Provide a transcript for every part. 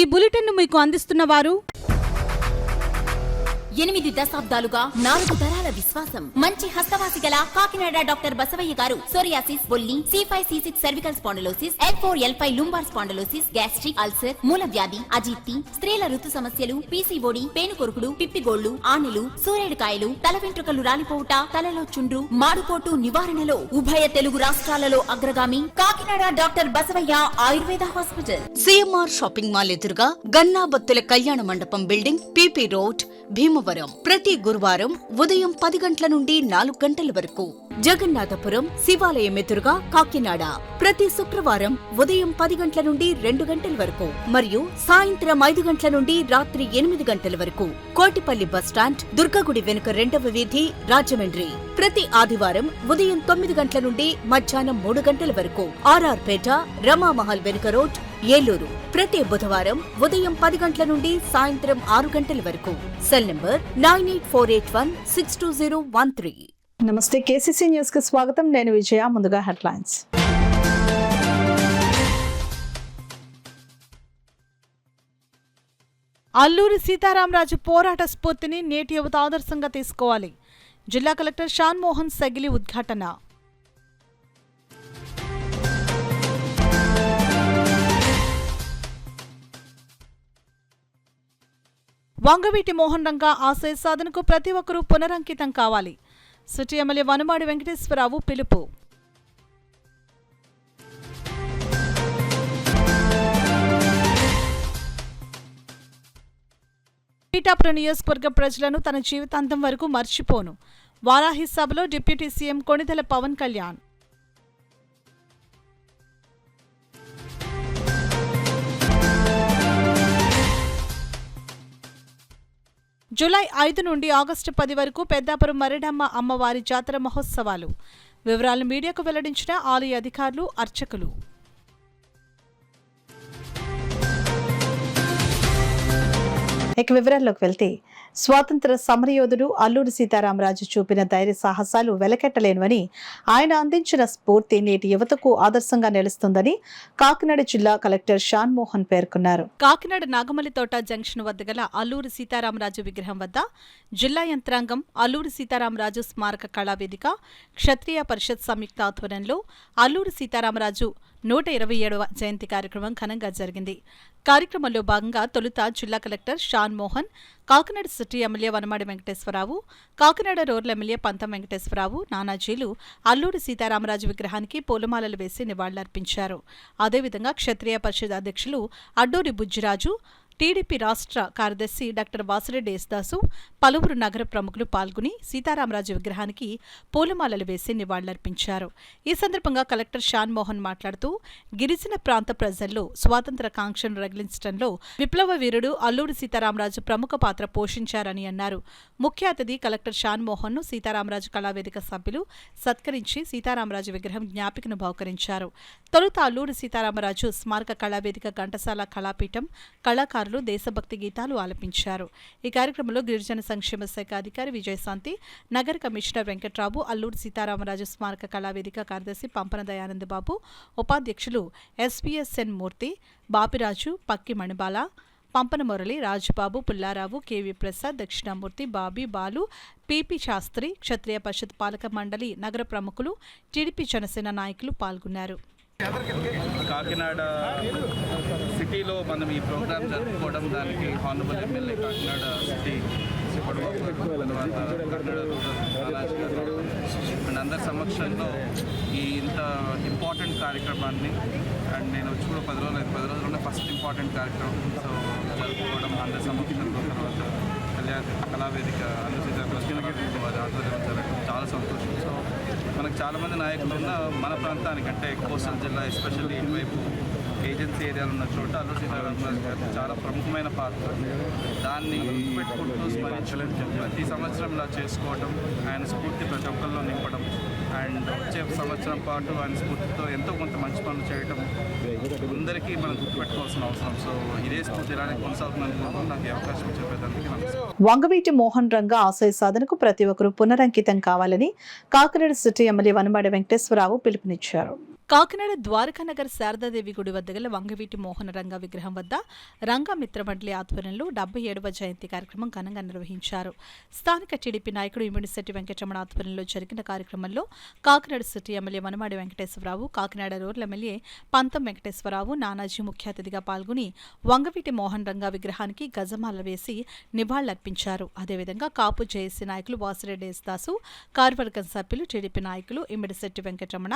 ఈ బులెటిన్ మీకు అందిస్తున్న వారు 8 దశాబ్దాలుగా 4 తరాల విశ్వాసం. మంచి హస్తవాసి గల కాకినాడ డాక్టర్ బసవయ్య గారు సోరియాసిస్, బొల్లి, C5, C6 cervical spondylosis, L4, L5 lumbar spondylosis, gastric ulcer, మూల వ్యాధి, అజీర్తి, స్త్రీల ఋతు సమస్యలు, PCOD, పేనుకొరుకుడు, పిప్పిగోళ్లు, ఆనెలు, సూరేడుకాయలు, తల వెంట్రుకలు రాలిపోవుట, తలలో చుండ్రు, మాడుకోటు నివారణలో ఉభయ తెలుగు రాష్ట్రాలలో అగ్రగామి Kakinada doctor Basavaiah Ayurveda hospital. CMR shopping mall ఎదురుగా గన్నాబత్తుల కళ్యాణ మండపం బిల్డింగ్, PP రోడ్, భీమవరం. ప్రతి గురువారం ఉదయం 10 గంటల నుండి 4 గంటల వరకు. జగన్నాథపురం శివాలయం ఎదురుగా కాకినాడ ప్రతి శుక్రవారం ఉదయం 10 గంటల నుండి 2 గంటల వరకు మరియు సాయంత్రం 5 గంటల నుండి రాత్రి 8 గంటల వరకు. కోటిపల్లి బస్టాండ్, దుర్గగుడి వెనుక 2వ వీధి, రాజమండ్రి ప్రతి ఆదివారం ఉదయం 9 గంటల నుండి మధ్యాహ్నం 3 గంటల వరకు. RR పేట, రమామహల్ వెనుక రోడ్, ఏలూరు ప్రతి బుధవారం ఉదయం 10 గంటల నుండి సాయంత్రం 6 గంటల వరకు. Cell number 9848162013. నమస్తే, KCC న్యూస్ కి స్వాగతం. నేను విజయ. ముందుగా హెడ్లైన్స్. అల్లూరి సీతారామరాజు పోరాట స్ఫూర్తిని నేటి యువత ఆదర్శంగా తీసుకోవాలి. జిల్లా కలెక్టర్ షాన్ మోహన్ సగిలి ఉద్ఘాటన. వంగవీటి మోహన్ రంగా ఆశయ సాధనకు ప్రతి ఒక్కరూ పునరంకితం కావాలి. సిటీ ఎమ్మెల్యే వనమాడి వెంకటేశ్వరరావు పిలుపు. పీఠాపురం నియోజకవర్గ ప్రజలను తన జీవితాంతం వరకు మర్చిపోను. వారాహి సభలో deputy CM Konidela Pawan Kalyan. July 5 నుండి ఆగస్టు 10 వరకు పెద్దాపురం మరిడమ్మ అమ్మవారి జాతర మహోత్సవాలు. వివరాలను మీడియాకు వెల్లడించిన ఆలయ అధికారులు, అర్చకులు. ఇక వివరాల్లోకి వెళ్తే, స్వాతంత్ర సమరయోధుడు అల్లూరి సీతారామరాజు చూపిన ధైర్య సాహసాలు వెలకెట్టలేనివని, ఆయన అందించిన స్ఫూర్తి నేటి యువతకు ఆదర్శంగా నిలుస్తుందని కాకినాడ జిల్లా కలెక్టర్ షాన్ మోహన్ పేర్కొన్నారు. కాకినాడ నాగమల్లితోట జంక్షన్ వద్ద గల అల్లూరి సీతారామరాజు విగ్రహం వద్ద జిల్లా యంత్రాంగం, అల్లూరి సీతారామరాజు స్మారక కళావేదిక, క్షత్రియ పరిషత్ సంయుక్త ఆధ్వర్యంలో అల్లూరి సీతారామరాజు 127వ జయంతి కార్యక్రమం ఘనంగా జరిగింది. కార్యక్రమంలో భాగంగా తొలుత జిల్లా collector Shan Mohan, Kakinada city MLA Vanamadi Venkateswara Rao, Kakinada rural MLA Pantham Venkateswara Rao, నానాజీలు Alluri Sitaramaraju విగ్రహానికి పూలమాలలు వేసి నివాళులర్పించారు. అదేవిధంగా క్షత్రియ పరిషత్ అధ్యక్షులు అడ్డూరి బుజ్జిరాజు, టీడీపీ రాష్ట్ర కార్యదర్శి డాక్టర్ వాసిరెడ్డి యేసుదాసు, పలువురు నగర ప్రముఖులు పాల్గొని సీతారామరాజు విగ్రహానికి పూలమాలలు వేసి నివాళులర్పించారు. ఈ సందర్భంగా కలెక్టర్ షాన్ మోహన్ మాట్లాడుతూ, గిరిజన ప్రాంత ప్రజల్లో స్వాతంత్ర కాంక్షను రగిలించడంలో విప్లవ వీరుడు అల్లూరి సీతారామరాజు ప్రముఖ పాత్ర పోషించారని అన్నారు. ముఖ్య అతిథి కలెక్టర్ షాన్ మోహన్ ను సీతారామరాజు కళావేదిక సభ్యులు సత్కరించి సీతారామరాజు విగ్రహం జ్ఞాపికను బహుకరించారు. తొలుత అల్లూరి సీతారామరాజు స్మారక కళావేదిక ఘంటసాల కళాపీఠం కళాకారులు దేశభక్తి గీతాలు ఆలపించారు. ఈ కార్యక్రమంలో గిరిజన సంక్షేమ శాఖ అధికారి విజయశాంతి, నగర కమిషనర్ వెంకట్రావు, అల్లూరి సీతారామరాజు స్మారక కళావేదిక కార్యదర్శి పంపన దయానందబాబు, ఉపాధ్యక్షులు SPSN మూర్తి, బాపిరాజు, పక్కి మణిబాల, పంపన మురళి, రాజుబాబు, పుల్లారావు, KV ప్రసాద్, దక్షిణామూర్తి, బాబీ, బాలు, PP శాస్త్రి, క్షత్రియ పరిషత్ పాలక మండలి నగర ప్రముఖులు, టీడీపీ జనసేన నాయకులు పాల్గొన్నారు. కాకినాడ సిటీలో మనం ఈ ప్రోగ్రామ్ జరుపుకోవడం, దానికి honourable MLA Kakinada city and అందరి సమక్షంలో ఈ ఇంత ఇంపార్టెంట్ కార్యక్రమాన్ని, అండ్ నేను వచ్చి కూడా 10 రోజుల్లో ఫస్ట్ ఇంపార్టెంట్ కార్యక్రమం జరుపుకోవడం అందరి సమక్షంలో, తర్వాత కళావేదిక వారి ఆధ్వర్యంలో జరగడం చాలా సంతోషం. సో మనకు చాలామంది నాయకులు ఉన్న మన ప్రాంతానికి, అంటే కోస్టల్ జిల్లా ఎస్పెషల్లీ ఇటువైపు ఏజెన్సీ ఏరియాలు ఉన్న చోట అల్లూరి సీతారామరాజు గారు చాలా ప్రముఖమైన పాత్ర. దాన్ని గుర్తుపెట్టుకుంటూ స్మరించడం, ప్రతి సంవత్సరం ఇలా చేసుకోవడం, ఆయన స్ఫూర్తి ప్రతి ఒక్కరిలో నింపడం, అండ్ వచ్చే సంవత్సరం పాటు ఆయన స్ఫూర్తితో ఎంతో కొంత మంచి పనులు చేయడం అందరికీ మనం గుర్తుపెట్టుకోవాల్సిన అవసరం. సో ఇదే స్ఫూర్తి ఇలానే కొనసాగుతుందని నాకు ఈ అవకాశం చెప్పేదానికి నమస్కారం. వంగవీటి మోహన్ రంగా ఆశయ సాధనకు ప్రతి ఒక్కరూ పునరంకితం కావాలని కాకినాడ సిటీ ఎమ్మెల్యే వనమాడి వెంకటేశ్వరరావు పిలుపునిచ్చారు. కాకినాడ ద్వారకానగర్ శారదాదేవి గుడి వద్ద గల వంగవీటి మోహన రంగ విగ్రహం వద్ద రంగ మిత్ర మండలి ఆధ్వర్యంలో 77వ జయంతి కార్యక్రమం ఘనంగా నిర్వహించారు. స్థానిక టీడీపీ నాయకుడు ఇమిడిశెట్టి వెంకటరమణ ఆధ్వర్యంలో జరిగిన కార్యక్రమంలో Kakinada city MLA Vanamadi Venkateswara Rao, Kakinada rural MLA Pantham Venkateswara Rao, Nanaji ముఖ్య అతిథిగా పాల్గొని వంగవీటి మోహన్ రంగ విగ్రహానికి గజమాల వేసి నివాళులర్పించారు. అదేవిధంగా కాపు జేఏసీ నాయకులు వాసిరెడ్డి యేసుదాసు, కార్యవర్గం సభ్యులు, టీడీపీ నాయకులు ఇమిడిశెట్టి వెంకటరమణ,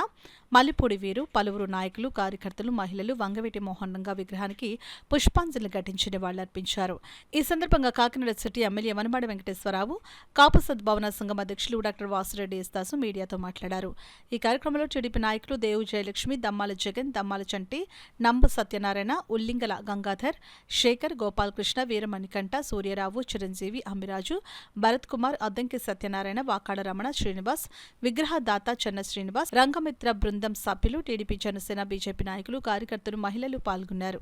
మల్లిపూడి వీరు, పలువురు నాయకులు, కార్యకర్తలు, మహిళలు వంగవీటి మోహన్ రంగ విగ్రహానికి పుష్పాంజలి ఘటించి నివాళులర్పించారు. ఈ సందర్భంగా కాకినాడ సిటీ ఎమ్మెల్యే వనమాడి వెంకటేశ్వరరావు, కాపు సద్భావన సంఘం అధ్యక్షులు డాక్టర్ వాసిరెడ్డి యేసుదాసు మీడియాతో మాట్లాడారు. ఈ కార్యక్రమంలో టీడీపీ నాయకులు దేవు జయలక్ష్మి, దమ్మాల జగన్, దమ్మాల చంటి, నంబు సత్యనారాయణ, ఉల్లింగల గంగాధర్, శేఖర్, గోపాలకృష్ణ, వీరమణికంఠ, సూర్యరావు, చిరంజీవి, అమ్మిరాజు, భరత్ కుమార్, అద్దంకి సత్యనారాయణ, వాకాడ రమణ, శ్రీనివాస్, విగ్రహదాత చెన్న శ్రీనివాస్, రంగమిత్ర బృందం సభ్యులు, టీడీపీ, జనసేన, బీజేపీ నాయకులు, కార్యకర్తలు, మహిళలు పాల్గొన్నారు.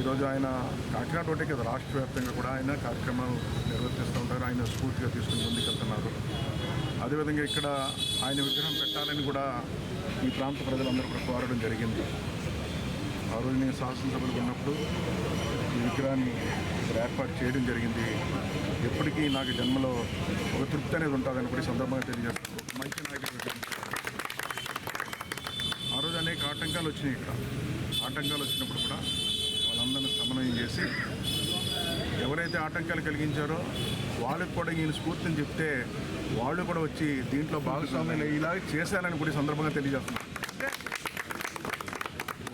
ఈరోజు ఆయన కాకినాడ ఒకటే కదా, రాష్ట్ర వ్యాప్తంగా కూడా ఆయన కార్యక్రమాలు నిర్వర్తిస్తూ ఉంటారు. ఆయన స్ఫూర్తిగా తీసుకుని ముందుకెళ్తున్నారు. అదేవిధంగా ఇక్కడ ఆయన విగ్రహం పెట్టాలని కూడా ఈ ప్రాంత ప్రజలందరూ కూడా కోరడం జరిగింది. ఆ రోజు నేను శాసనసభలో ఉన్నప్పుడు ఈ విగ్రహాన్ని ఇక్కడ ఏర్పాటు చేయడం జరిగింది. ఎప్పటికీ నాకు జన్మలో ఒక తృప్తి అనేది ఉంటుందని కూడా ఈ సందర్భంగా తెలియజేస్తాను. మంచి నాయకుడు. ఆ రోజు అనేక ఆటంకాలు వచ్చినాయి. ఇక్కడ ఆటంకాలు వచ్చినప్పుడు కూడా వాళ్ళందరినీ సమన్వయం చేసి ఎవరైతే ఆటంకాలు కలిగించారో వాళ్ళకి కూడా ఈయన స్ఫూర్తిని చెప్తే వాళ్ళు కూడా వచ్చి దీంట్లో భాగస్వామ్యాలు ఇలా చేశారని కూడా ఈ సందర్భంగా తెలియజేస్తున్నారు.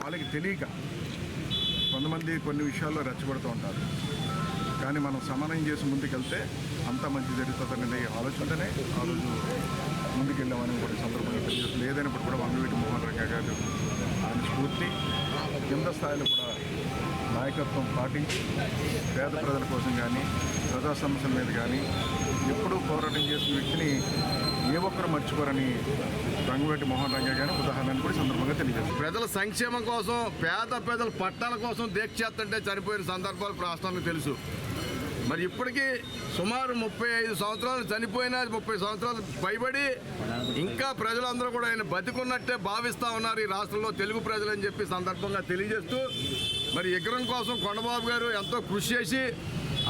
వాళ్ళకి తెలియక కొంతమంది కొన్ని విషయాల్లో రెచ్చగొడుతూ ఉంటారు. కానీ మనం సమన్వయం చేసి ముందుకెళ్తే అంతా మంచి జరుగుతుందనే ఆలోచనతోనే ఆ రోజు ముందుకెళ్ళామని కూడా ఈ సందర్భంగా తెలియజేస్తుంది. ఏదైనప్పుడు కూడా వంగవీటి మోహన్ రంగ గారు ఆయన స్ఫూర్తి కింద స్థాయిలో కూడా నాయకత్వం పాటించి పేద ప్రజల కోసం కానీ ప్రజా సమస్యల మీద కానీ ఎప్పుడూ పోరాటం చేసిన వ్యక్తిని ఏ ఒక్కరు మర్చిపోరని వంగవీటి మోహన్ రంగ గారు ఉదాహరణను కూడా సందర్భంగా తెలియజేస్తారు. ప్రజల సంక్షేమం కోసం, పేద ప్రజల పట్టాల కోసం దీక్ష చేస్తుంటే చనిపోయిన సందర్భాలు రాష్ట్రానికి తెలుసు. మరి ఇప్పటికీ సుమారు 35 సంవత్సరాలు చనిపోయినా 30 సంవత్సరాలు పైబడి ఇంకా ప్రజలందరూ కూడా ఆయన బతికున్నట్టే భావిస్తూ ఉన్నారు ఈ రాష్ట్రంలో తెలుగు ప్రజలని చెప్పి సందర్భంగా తెలియజేస్తూ, మరి విగ్రహం కోసం కొండబాబు గారు ఎంతో కృషి చేసి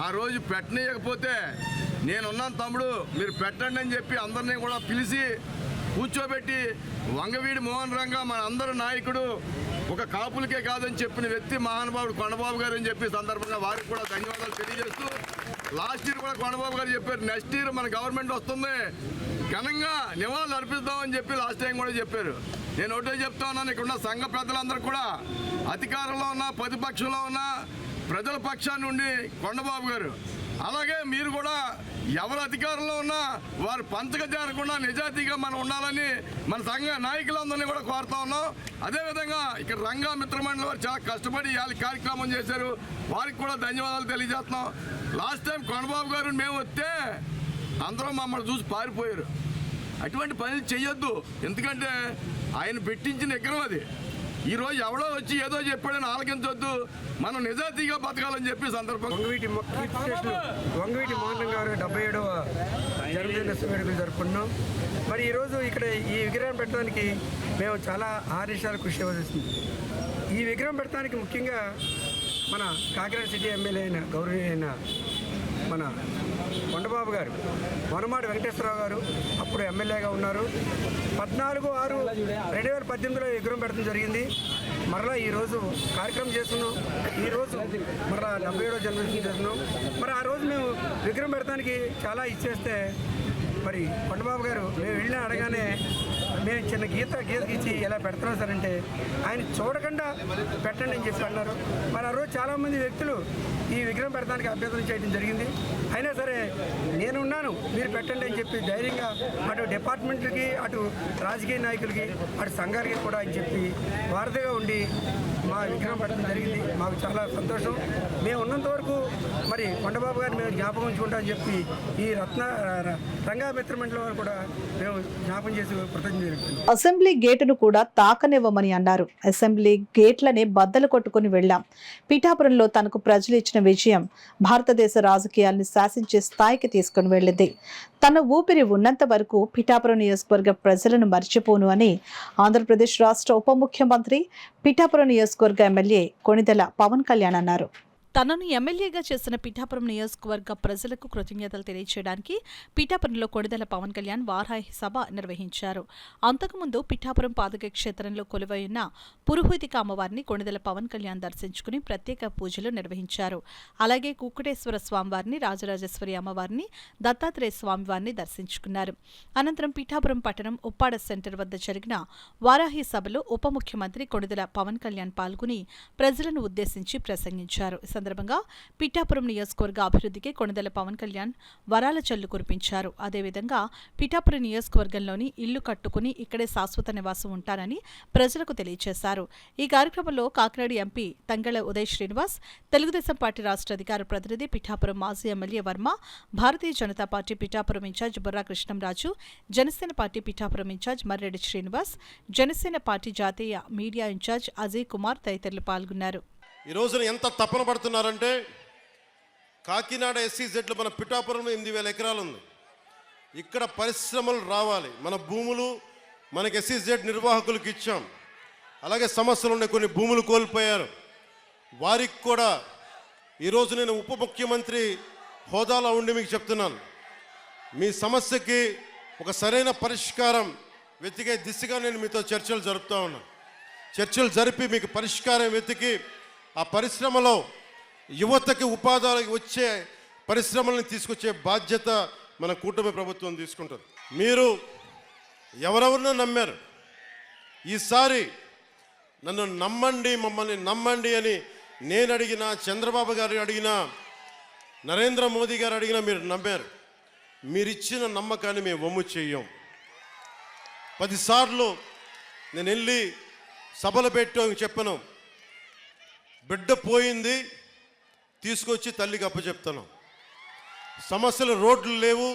ఆ రోజు పెట్టనీయకపోతే నేనున్నాను తమ్ముడు మీరు పెట్టండి అని చెప్పి అందరినీ కూడా పిలిచి కూర్చోబెట్టి వంగవీటి మోహన్ రంగ మన అందరు నాయకుడు, ఒక కాపులకే కాదని చెప్పిన వ్యక్తి మహానుభావుడు కొండబాబు గారు అని చెప్పి సందర్భంగా వారికి కూడా ధన్యవాదాలు తెలియజేస్తూ, లాస్ట్ ఇయర్ కూడా కొండబాబు గారు చెప్పారు నెక్స్ట్ ఇయర్ మన గవర్నమెంట్ వస్తుంది ఘనంగా నివాళులు అర్పిస్తామని చెప్పి లాస్ట్ టైం కూడా చెప్పారు. నేను ఒకటే చెప్తా ఉన్నాను, ఇక్కడ ఉన్న సంఘ పెద్దలందరూ కూడా అధికారంలో ఉన్న ప్రతిపక్షంలో ఉన్న ప్రజల పక్షాన్ని ఉండి కొండబాబు గారు, అలాగే మీరు కూడా ఎవరు అధికారంలో ఉన్నా వారు పంచక చేరకుండా నిజాయితీగా మనం ఉండాలని మన సంఘ నాయకులందరినీ కూడా కోరుతా ఉన్నాం. అదేవిధంగా ఇక్కడ రంగా మిత్రమండలి వారు చాలా కష్టపడి ఇవాళ కార్యక్రమం చేశారు, వారికి కూడా ధన్యవాదాలు తెలియజేస్తున్నాం. లాస్ట్ టైం కొండబాబు గారు మేము వస్తే అందరూ మమ్మల్ని చూసి పారిపోయారు. అటువంటి పనులు చేయొద్దు, ఎందుకంటే ఆయన పెట్టించిన విగ్రహం అది. ఈరోజు ఎవడో వచ్చి ఏదో చెప్పాడని ఆలకించొద్దు, మనం నిజాయితీగా బతకాలని చెప్పి సందర్భంగా వంగవీటి మోహన్ రంగ గారు 77వ జన్మదిన వేడుకలు జరుపుకున్నాం. మరి ఈరోజు ఇక్కడ ఈ విగ్రహం పెట్టడానికి మేము చాలా ఆదేశాలు కృషి చేయవలసింది. ఈ విగ్రహం పెట్టడానికి ముఖ్యంగా మన కాకినాడ సిటీ ఎమ్మెల్యే అయిన గౌరవనీయులైన మన కొండబాబు గారు, వనమాడి వెంకటేశ్వరరావు గారు అప్పుడు ఎమ్మెల్యేగా ఉన్నారు. 14/6/2018లో విగ్రహం పెట్టడం జరిగింది. మరలా ఈరోజు కార్యక్రమం చేస్తున్నాం. ఈరోజు మరలా 77వ జన్మదినం చేస్తున్నాం. మరి ఆ రోజు మేము విగ్రహం పెడతానికి చాలా ఇచ్చేస్తే మరి కొండబాబు గారు మేము వెళ్ళినా అడగానే మేము చిన్న గీత గీసి ఎలా పెడుతున్నాం సార్ అంటే ఆయన చూడకుండా పెట్టండి అని చెప్పి అన్నారు. మరి ఆ రోజు చాలామంది వ్యక్తులు ఈ విగ్రహం పెట్టడానికి అభ్యర్థన చేయడం జరిగింది. అయినా సరే నేనున్నాను మీరు పెట్టండి అని చెప్పి ధైర్యంగా అటు డిపార్ట్మెంట్లకి, అటు రాజకీయ నాయకులకి, అటు సంఘాలకి కూడా అని చెప్పి వారధిగా ఉండి మా విగ్రహం పెట్టడం జరిగింది. మాకు చాలా సంతోషం. మేము ఉన్నంత వరకు మరి కొండబాబు గారిని మేము జ్ఞాపకం ఉంచుకుంటామని చెప్పి ఈ రంగా మిత్రమండలి వారు కూడా మేము జ్ఞాపకం చేసి కృతజ్ఞతలు తెలుపుతున్నాం. అసెంబ్లీ గేటును కూడా తాకనివ్వమని అన్నారు. అసెంబ్లీ గేట్లనే బద్దలు కొట్టుకుని వెళ్లాం. పిఠాపురంలో తనకు ప్రజలు ఇచ్చిన విజయం భారతదేశ రాజకీయాల్ని శాసించే స్థాయికి తీసుకుని వెళ్ళింది. తన ఊపిరి ఉన్నంత వరకు పిఠాపురం నియోజకవర్గ ప్రజలను మర్చిపోను అని ఆంధ్రప్రదేశ్ రాష్ట్ర ఉప ముఖ్యమంత్రి పిఠాపురం నియోజకవర్గ ఎమ్మెల్యే కొణిదెల పవన్ కళ్యాణ్ అన్నారు. తనను ఎమ్మెల్యేగా చేసిన పిఠాపురం నియోజకవర్గ ప్రజలకు కృతజ్ఞతలు తెలియజేయడానికి పిఠాపురంలో కొణిదెల పవన్ కళ్యాణ్ వారాహి సభ నిర్వహించారు. అంతకుముందు పిఠాపురం పాదక క్షేత్రంలో కొలువైన పురుహూతిక అమ్మవారిని కొణిదెల పవన్ కళ్యాణ్ దర్శించుకుని ప్రత్యేక పూజలు నిర్వహించారు. అలాగే కుక్కుటేశ్వర స్వామివారిని, రాజరాజేశ్వరి అమ్మవారిని, దత్తాత్రేయ స్వామివారిని దర్శించుకున్నారు. అనంతరం పిఠాపురం పట్టణం ఉప్పాడ సెంటర్ వద్ద జరిగిన వారాహి సభలో ఉప ముఖ్యమంత్రి కొణిదెల పవన్ కళ్యాణ్ పాల్గొని ప్రజలను ఉద్దేశించి ప్రసంగించారు. సందర్భంగా పిఠాపురం నియోజకవర్గ అభివృద్ధికి కొణిదెల పవన్ కళ్యాణ్ వరాల జల్లు కురిపించారు. అదేవిధంగా పిఠాపురం నియోజకవర్గంలోని ఇల్లు కట్టుకుని ఇక్కడే శాశ్వత నివాసం ఉంటారని ప్రజలకు తెలియజేశారు. ఈ కార్యక్రమంలో కాకినాడ ఎంపీ తంగెళ్ల ఉదయ్ శ్రీనివాస్, తెలుగుదేశం పార్టీ రాష్ట్ర అధికార ప్రతినిధి పిఠాపురం మాజీ MLA Varma, Bharatiya Janata party Pithapuram incharge Burra Krishnamraju, Janasena party Pithapuram incharge Marreddy Srinivas, Janasena party జాతీయ మీడియా ఇన్ఛార్జ్ అజయ్ కుమార్ తదితరులు పాల్గొన్నారు. ఈ రోజున ఎంత తపన పడుతున్నారంటే కాకినాడ SEZలో మన పిఠాపురంలో 8,000 ఎకరాలు ఉంది. ఇక్కడ పరిశ్రమలు రావాలి. మన భూములు మనకి SEZ నిర్వాహకులకు ఇచ్చాం. అలాగే సమస్యలు ఉన్నాయి, కొన్ని భూములు కోల్పోయారు. వారికి కూడా ఈరోజు నేను ఉప ముఖ్యమంత్రి హోదాలో ఉండి మీకు చెప్తున్నాను, మీ సమస్యకి ఒక సరైన పరిష్కారం వెతికే దిశగా నేను మీతో చర్చలు జరుపుతూ ఉన్నాను. చర్చలు జరిపి మీకు పరిష్కారం వెతికి ఆ పరిశ్రమలో యువతకి ఉపాధి వచ్చే పరిశ్రమలను తీసుకొచ్చే బాధ్యత మన కూటమి ప్రభుత్వం తీసుకుంటుంది. మీరు ఎవరెవరినో నమ్మారు. ఈసారి నన్ను నమ్మండి, మమ్మల్ని నమ్మండి అని నేను అడిగినా, చంద్రబాబు గారు అడిగినా, నరేంద్ర మోదీ గారు అడిగినా మీరు నమ్మారు. మీరిచ్చిన నమ్మకాన్ని మేము వమ్ము చెయ్యం. 10 సార్లు నేను వెళ్ళి సభలు పెట్టాం, చెప్పను, బిడ్డ పోయింది తీసుకొచ్చి తల్లికి అప్పచెప్తాను. సమస్యలు రోడ్లు లేవు,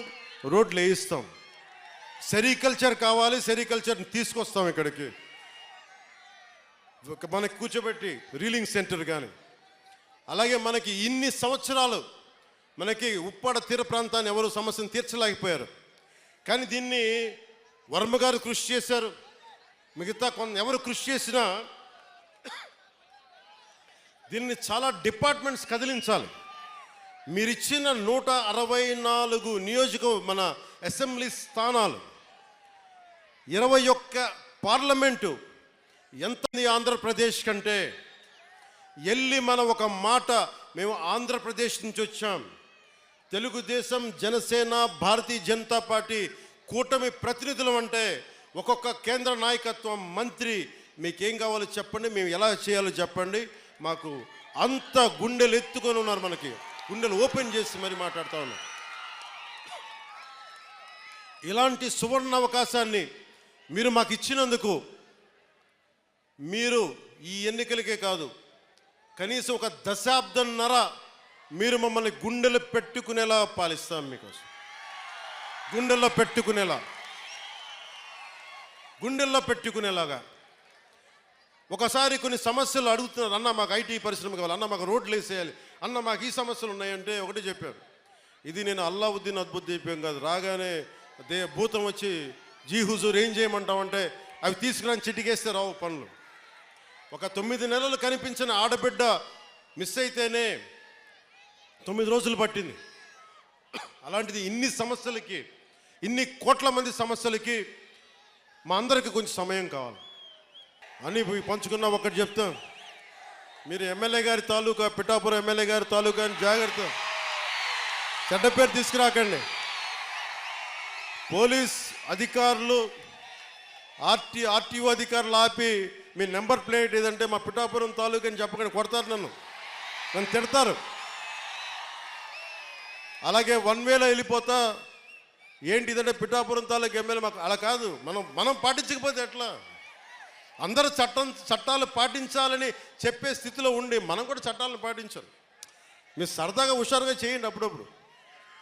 రోడ్లు వేయిస్తాం. సెరికల్చర్ కావాలి, సెరికల్చర్ని తీసుకొస్తాం ఇక్కడికి. మనకి కూర్చోబెట్టి రీలింగ్ సెంటర్ కానీ, అలాగే మనకి ఇన్ని సంవత్సరాలు మనకి ఉప్పాడ తీర ప్రాంతాన్ని ఎవరు సమస్యను తీర్చలేకపోయారు. కానీ దీన్ని వర్మ గారు కృషి చేశారు. మిగతా ఎవరు కృషి చేసినా దీన్ని చాలా డిపార్ట్మెంట్స్ కదిలించాలి. మీరిచ్చిన 164 మన అసెంబ్లీ స్థానాలు, 21 పార్లమెంటు ఎంత ఆంధ్రప్రదేశ్ కంటే వెళ్ళి మనం ఒక మాట, మేము ఆంధ్రప్రదేశ్ నుంచి వచ్చాం, తెలుగుదేశం, జనసేన, భారతీయ జనతా పార్టీ కూటమి ప్రతినిధులు అంటే ఒక్కొక్క కేంద్ర నాయకత్వం, మంత్రి మీకేం కావాలో చెప్పండి, మేము ఎలా చేయాలో చెప్పండి, మాకు అంత గుండెలు ఎత్తుకొని ఉన్నారు. మనకి గుండెలు ఓపెన్ చేసి మరి మాట్లాడుతూ ఉన్నారు. ఇలాంటి సువర్ణ అవకాశాన్ని మీరు మాకు ఇచ్చినందుకు మీరు ఈ ఎన్నికలకే కాదు, కనీసం ఒక దశాబ్దంన్నర మీరు మమ్మల్ని గుండెలు పెట్టుకునేలా పాలిస్తాం. మీకోసం గుండెల్లో పెట్టుకునేలాగా. ఒకసారి కొన్ని సమస్యలు అడుగుతున్నారు, అన్న మాకు ఐటీ పరిశ్రమ కావాలి, అన్న మాకు రోడ్లు వేసేయాలి, అన్న మాకు ఈ సమస్యలు ఉన్నాయంటే ఒకటి చెప్పారు, ఇది నేను అల్లావుద్దీన్ అద్భుత దీపం కాదు, రాగానే భూతం వచ్చి జీ హుజూర్ ఏం చేయమంటామంటే అవి తీసుకురాని చిటికేస్తే రావు పనులు. ఒక 9 నెలలు కనిపించిన ఆడబిడ్డ మిస్ అయితేనే 9 రోజులు పట్టింది. అలాంటిది ఇన్ని సమస్యలకి, ఇన్ని కోట్ల మంది సమస్యలకి మా అందరికీ కొంచెం సమయం కావాలి అని పంచుకున్నా. ఒకటి చెప్తాం, మీరు ఎమ్మెల్యే గారి తాలూకా, పిఠాపురం ఎమ్మెల్యే గారి తాలూకా అని జాగ్రత్త, చెడ్డ పేరు తీసుకురాకండి. పోలీస్ అధికారులు, ఆర్టీఓ అధికారులు ఆపి మీ నెంబర్ ప్లేట్ ఏదంటే మా పిఠాపురం తాలూకా అని చెప్పకండి, కొడతారు, నన్ను తిడతారు. అలాగే 1 వేలో వెళ్ళిపోతా ఏంటిదంటే పిఠాపురం తాలూకా ఎమ్మెల్యే మాకు, అలా కాదు, మనం పాటించకపోతే ఎట్లా? అందరూ చట్టాలు పాటించాలని చెప్పే స్థితిలో ఉండి మనం కూడా చట్టాలను పాటించాలి. మీరు సరదాగా హుషారుగా చేయండి అప్పుడప్పుడు.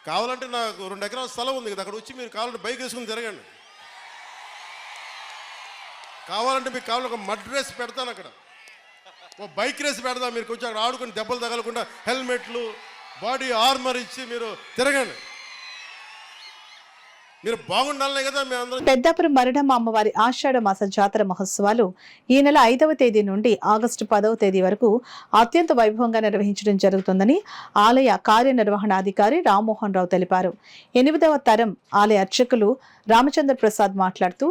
కావాలంటే నాకు 2 ఎకరాల స్థలం ఉంది కదా, అక్కడ వచ్చి మీరు కావాలంటే బైక్ వేసుకుని తిరగండి. కావాలంటే మీకు కావాలంటే ఒక మడ్ రేస్ పెడతాను, అక్కడ ఓ బైక్ రేస్ పెడతాను. మీరు కొంచెం అక్కడ ఆడుకుని దెబ్బలు తగలకుండా హెల్మెట్లు బాడీ ఆర్మర్ ఇచ్చి మీరు తిరగండి. మీరు బాగుండాలనే కదా మేము అందరం. పెద్దాపురం మరణమ్మ అమ్మవారి ఆషాఢ మాస జాతర మహోత్సవాలు ఈ నెల 5వ తేదీ నుండి ఆగస్టు 10వ తేదీ వరకు అత్యంత వైభవంగా నిర్వహించడం జరుగుతుందని ఆలయ కార్యనిర్వహణాధికారి రామ్మోహన్ రావు తెలిపారు. 8వ తరం ఆలయ అర్చకులు రామచంద్ర ప్రసాద్ మాట్లాడుతూ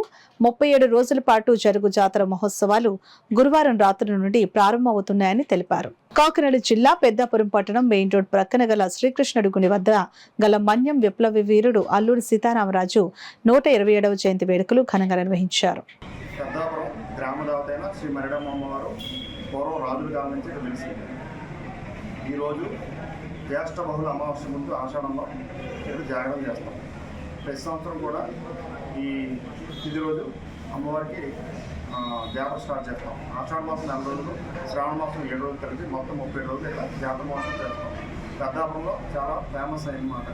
37 రోజుల పాటు జరుగు జాతర మహోత్సవాలు గురువారం రాత్రి నుండి ప్రారంభమవుతున్నాయని తెలిపారు. కాకినాడ జిల్లా పెద్దాపురం పట్టణం మెయిన్ రోడ్ ప్రక్కన గల శ్రీకృష్ణుడి గుడి వద్ద గల మన్యం విప్లవ వీరుడు అల్లూరి సీతారామరాజు 127వ జయంతి వేడుకలు ఘనంగా నిర్వహించారు. పెద్దాపురం గ్రామ దేవతైన శ్రీ మరిడమ్మ అమ్మవారు పూర్వం రాజుల కాలం నుంచి ఇక్కడ వెలిసింది. ఈరోజు జ్యేష్ఠ బహుళ అమావాస్య ముందు ఆషాఢంలో ఇక్కడ జాగరణ చేస్తాం. ప్రతి సంవత్సరం కూడా ఈ తిది రోజు అమ్మవారికి జాతర స్టార్ట్ చేస్తాం. ఆషాఢ మాసం 4 రోజులు, శ్రావణ మాసం 7 రోజులు కలిపి మొత్తం 30 రోజులు ఇక్కడ జాతర మాసం చేస్తాం. పెద్దాపురంలో చాలా ఫేమస్ అయిందన్నమాట.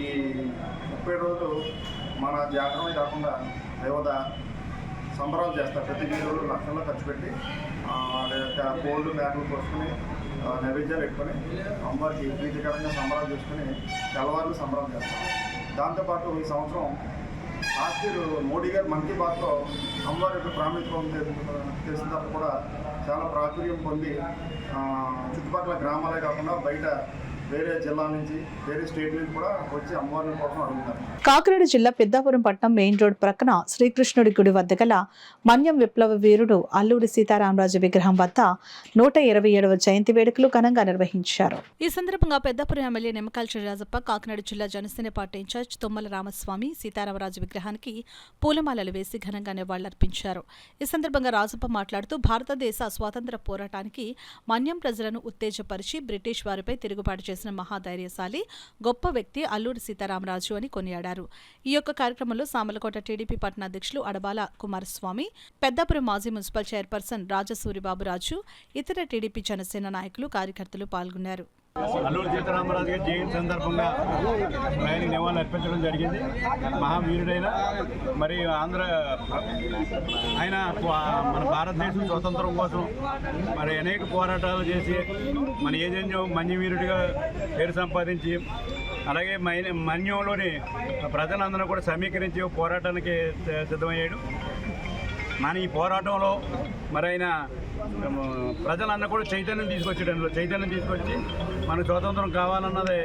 ఈ 30 రోజులు మన జాతరమే కాకుండా దేవత సంబరాలు చేస్తారు. ప్రతి వీధులు లక్షల్లో ఖర్చు పెట్టి కోళ్ళు మేకలు కోసుకుని నైవేద్యాలు పెట్టుకొని అమ్మవారికి ప్రీతికరంగా సంబరాలు చేసుకుని తెల్లవారులు సంబరాలు చేస్తారు. దాంతోపాటు ఈ సంవత్సరం లాస్ట్ ఇయర్ మోడీ గారు మన్ కీ బాత్లో అమ్మవారి యొక్క ప్రాముఖ్యం తెలిసిన తర్వాత కూడా చాలా ప్రాచుర్యం పొంది చుట్టుపక్కల గ్రామాలే కాకుండా బయట వేరే జిల్లా నుంచి వేరే స్టేట్ నుంచి కూడా వచ్చి అమ్మవారిని కోసం అడుగుతారు. కాకినాడ జిల్లా పెద్దాపురం పట్టణం మెయిన్ రోడ్ ప్రక్కన శ్రీకృష్ణుడి గుడి వద్ద గల మన్యం విప్లవ వీరుడు అల్లూరి సీతారామరాజు విగ్రహం వద్ద 127వ జయంతి వేడుకలు ఘనంగా నిర్వహించారు. ఈ సందర్భంగా పెద్దాపురం ఎమ్మెల్యే నిమ్మకాయల శ్రీరాజప్ప, కాకినాడ జిల్లా జనసేన పార్టీ ఇన్ఛార్జ్ తుమ్మల రామస్వామి సీతారామరాజు విగ్రహానికి పూలమాలలు వేసి ఘనంగా నివాళులర్పించారు. ఈ సందర్భంగా రాజప్ప మాట్లాడుతూ భారతదేశ స్వాతంత్ర పోరాటానికి మన్యం ప్రజలను ఉత్తేజపరిచి బ్రిటిష్ వారిపై తిరుగుబాటు చేసిన మహాధైర్యశాలి గొప్ప వ్యక్తి అల్లూరి సీతారామరాజు అని కొనియాడారు. ఈ యొక్క కార్యక్రమంలో సామలకోట టీడీపీ పట్టణ అధ్యక్షులు అడబాల కుమారస్వామి, పెద్దాపురం మాజీ మున్సిపల్ చైర్పర్సన్ రాజసూరిబాబురాజు, ఇతర టీడీపీ జనసేన నాయకులు, కార్యకర్తలు పాల్గొన్నారు. అల్లూరి సీతారామరాజు గారి జయంతి సందర్భంగా ఆయన నివాళులు అర్పించడం జరిగింది. మహావీరుడైన మరి ఆయన మన భారతదేశం స్వతంత్రం కోసం మరి అనేక పోరాటాలు చేసి మన ఏజెంజో మన్యవీరుడిగా పేరు సంపాదించి అలాగే మన్యంలోని ప్రజలందరూ కూడా సమీకరించి పోరాటానికి సిద్ధమయ్యాడు. మన ఈ పోరాటంలో మరి ఆయన ప్రజలన్నా కూడా చైతన్యం తీసుకొచ్చి మనకు స్వాతంత్రం కావాలన్నదే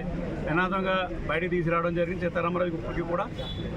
నినాదంగా బయటకు తీసుకురావడం జరిగింది. సీతారామరాజు ఇప్పటికీ కూడా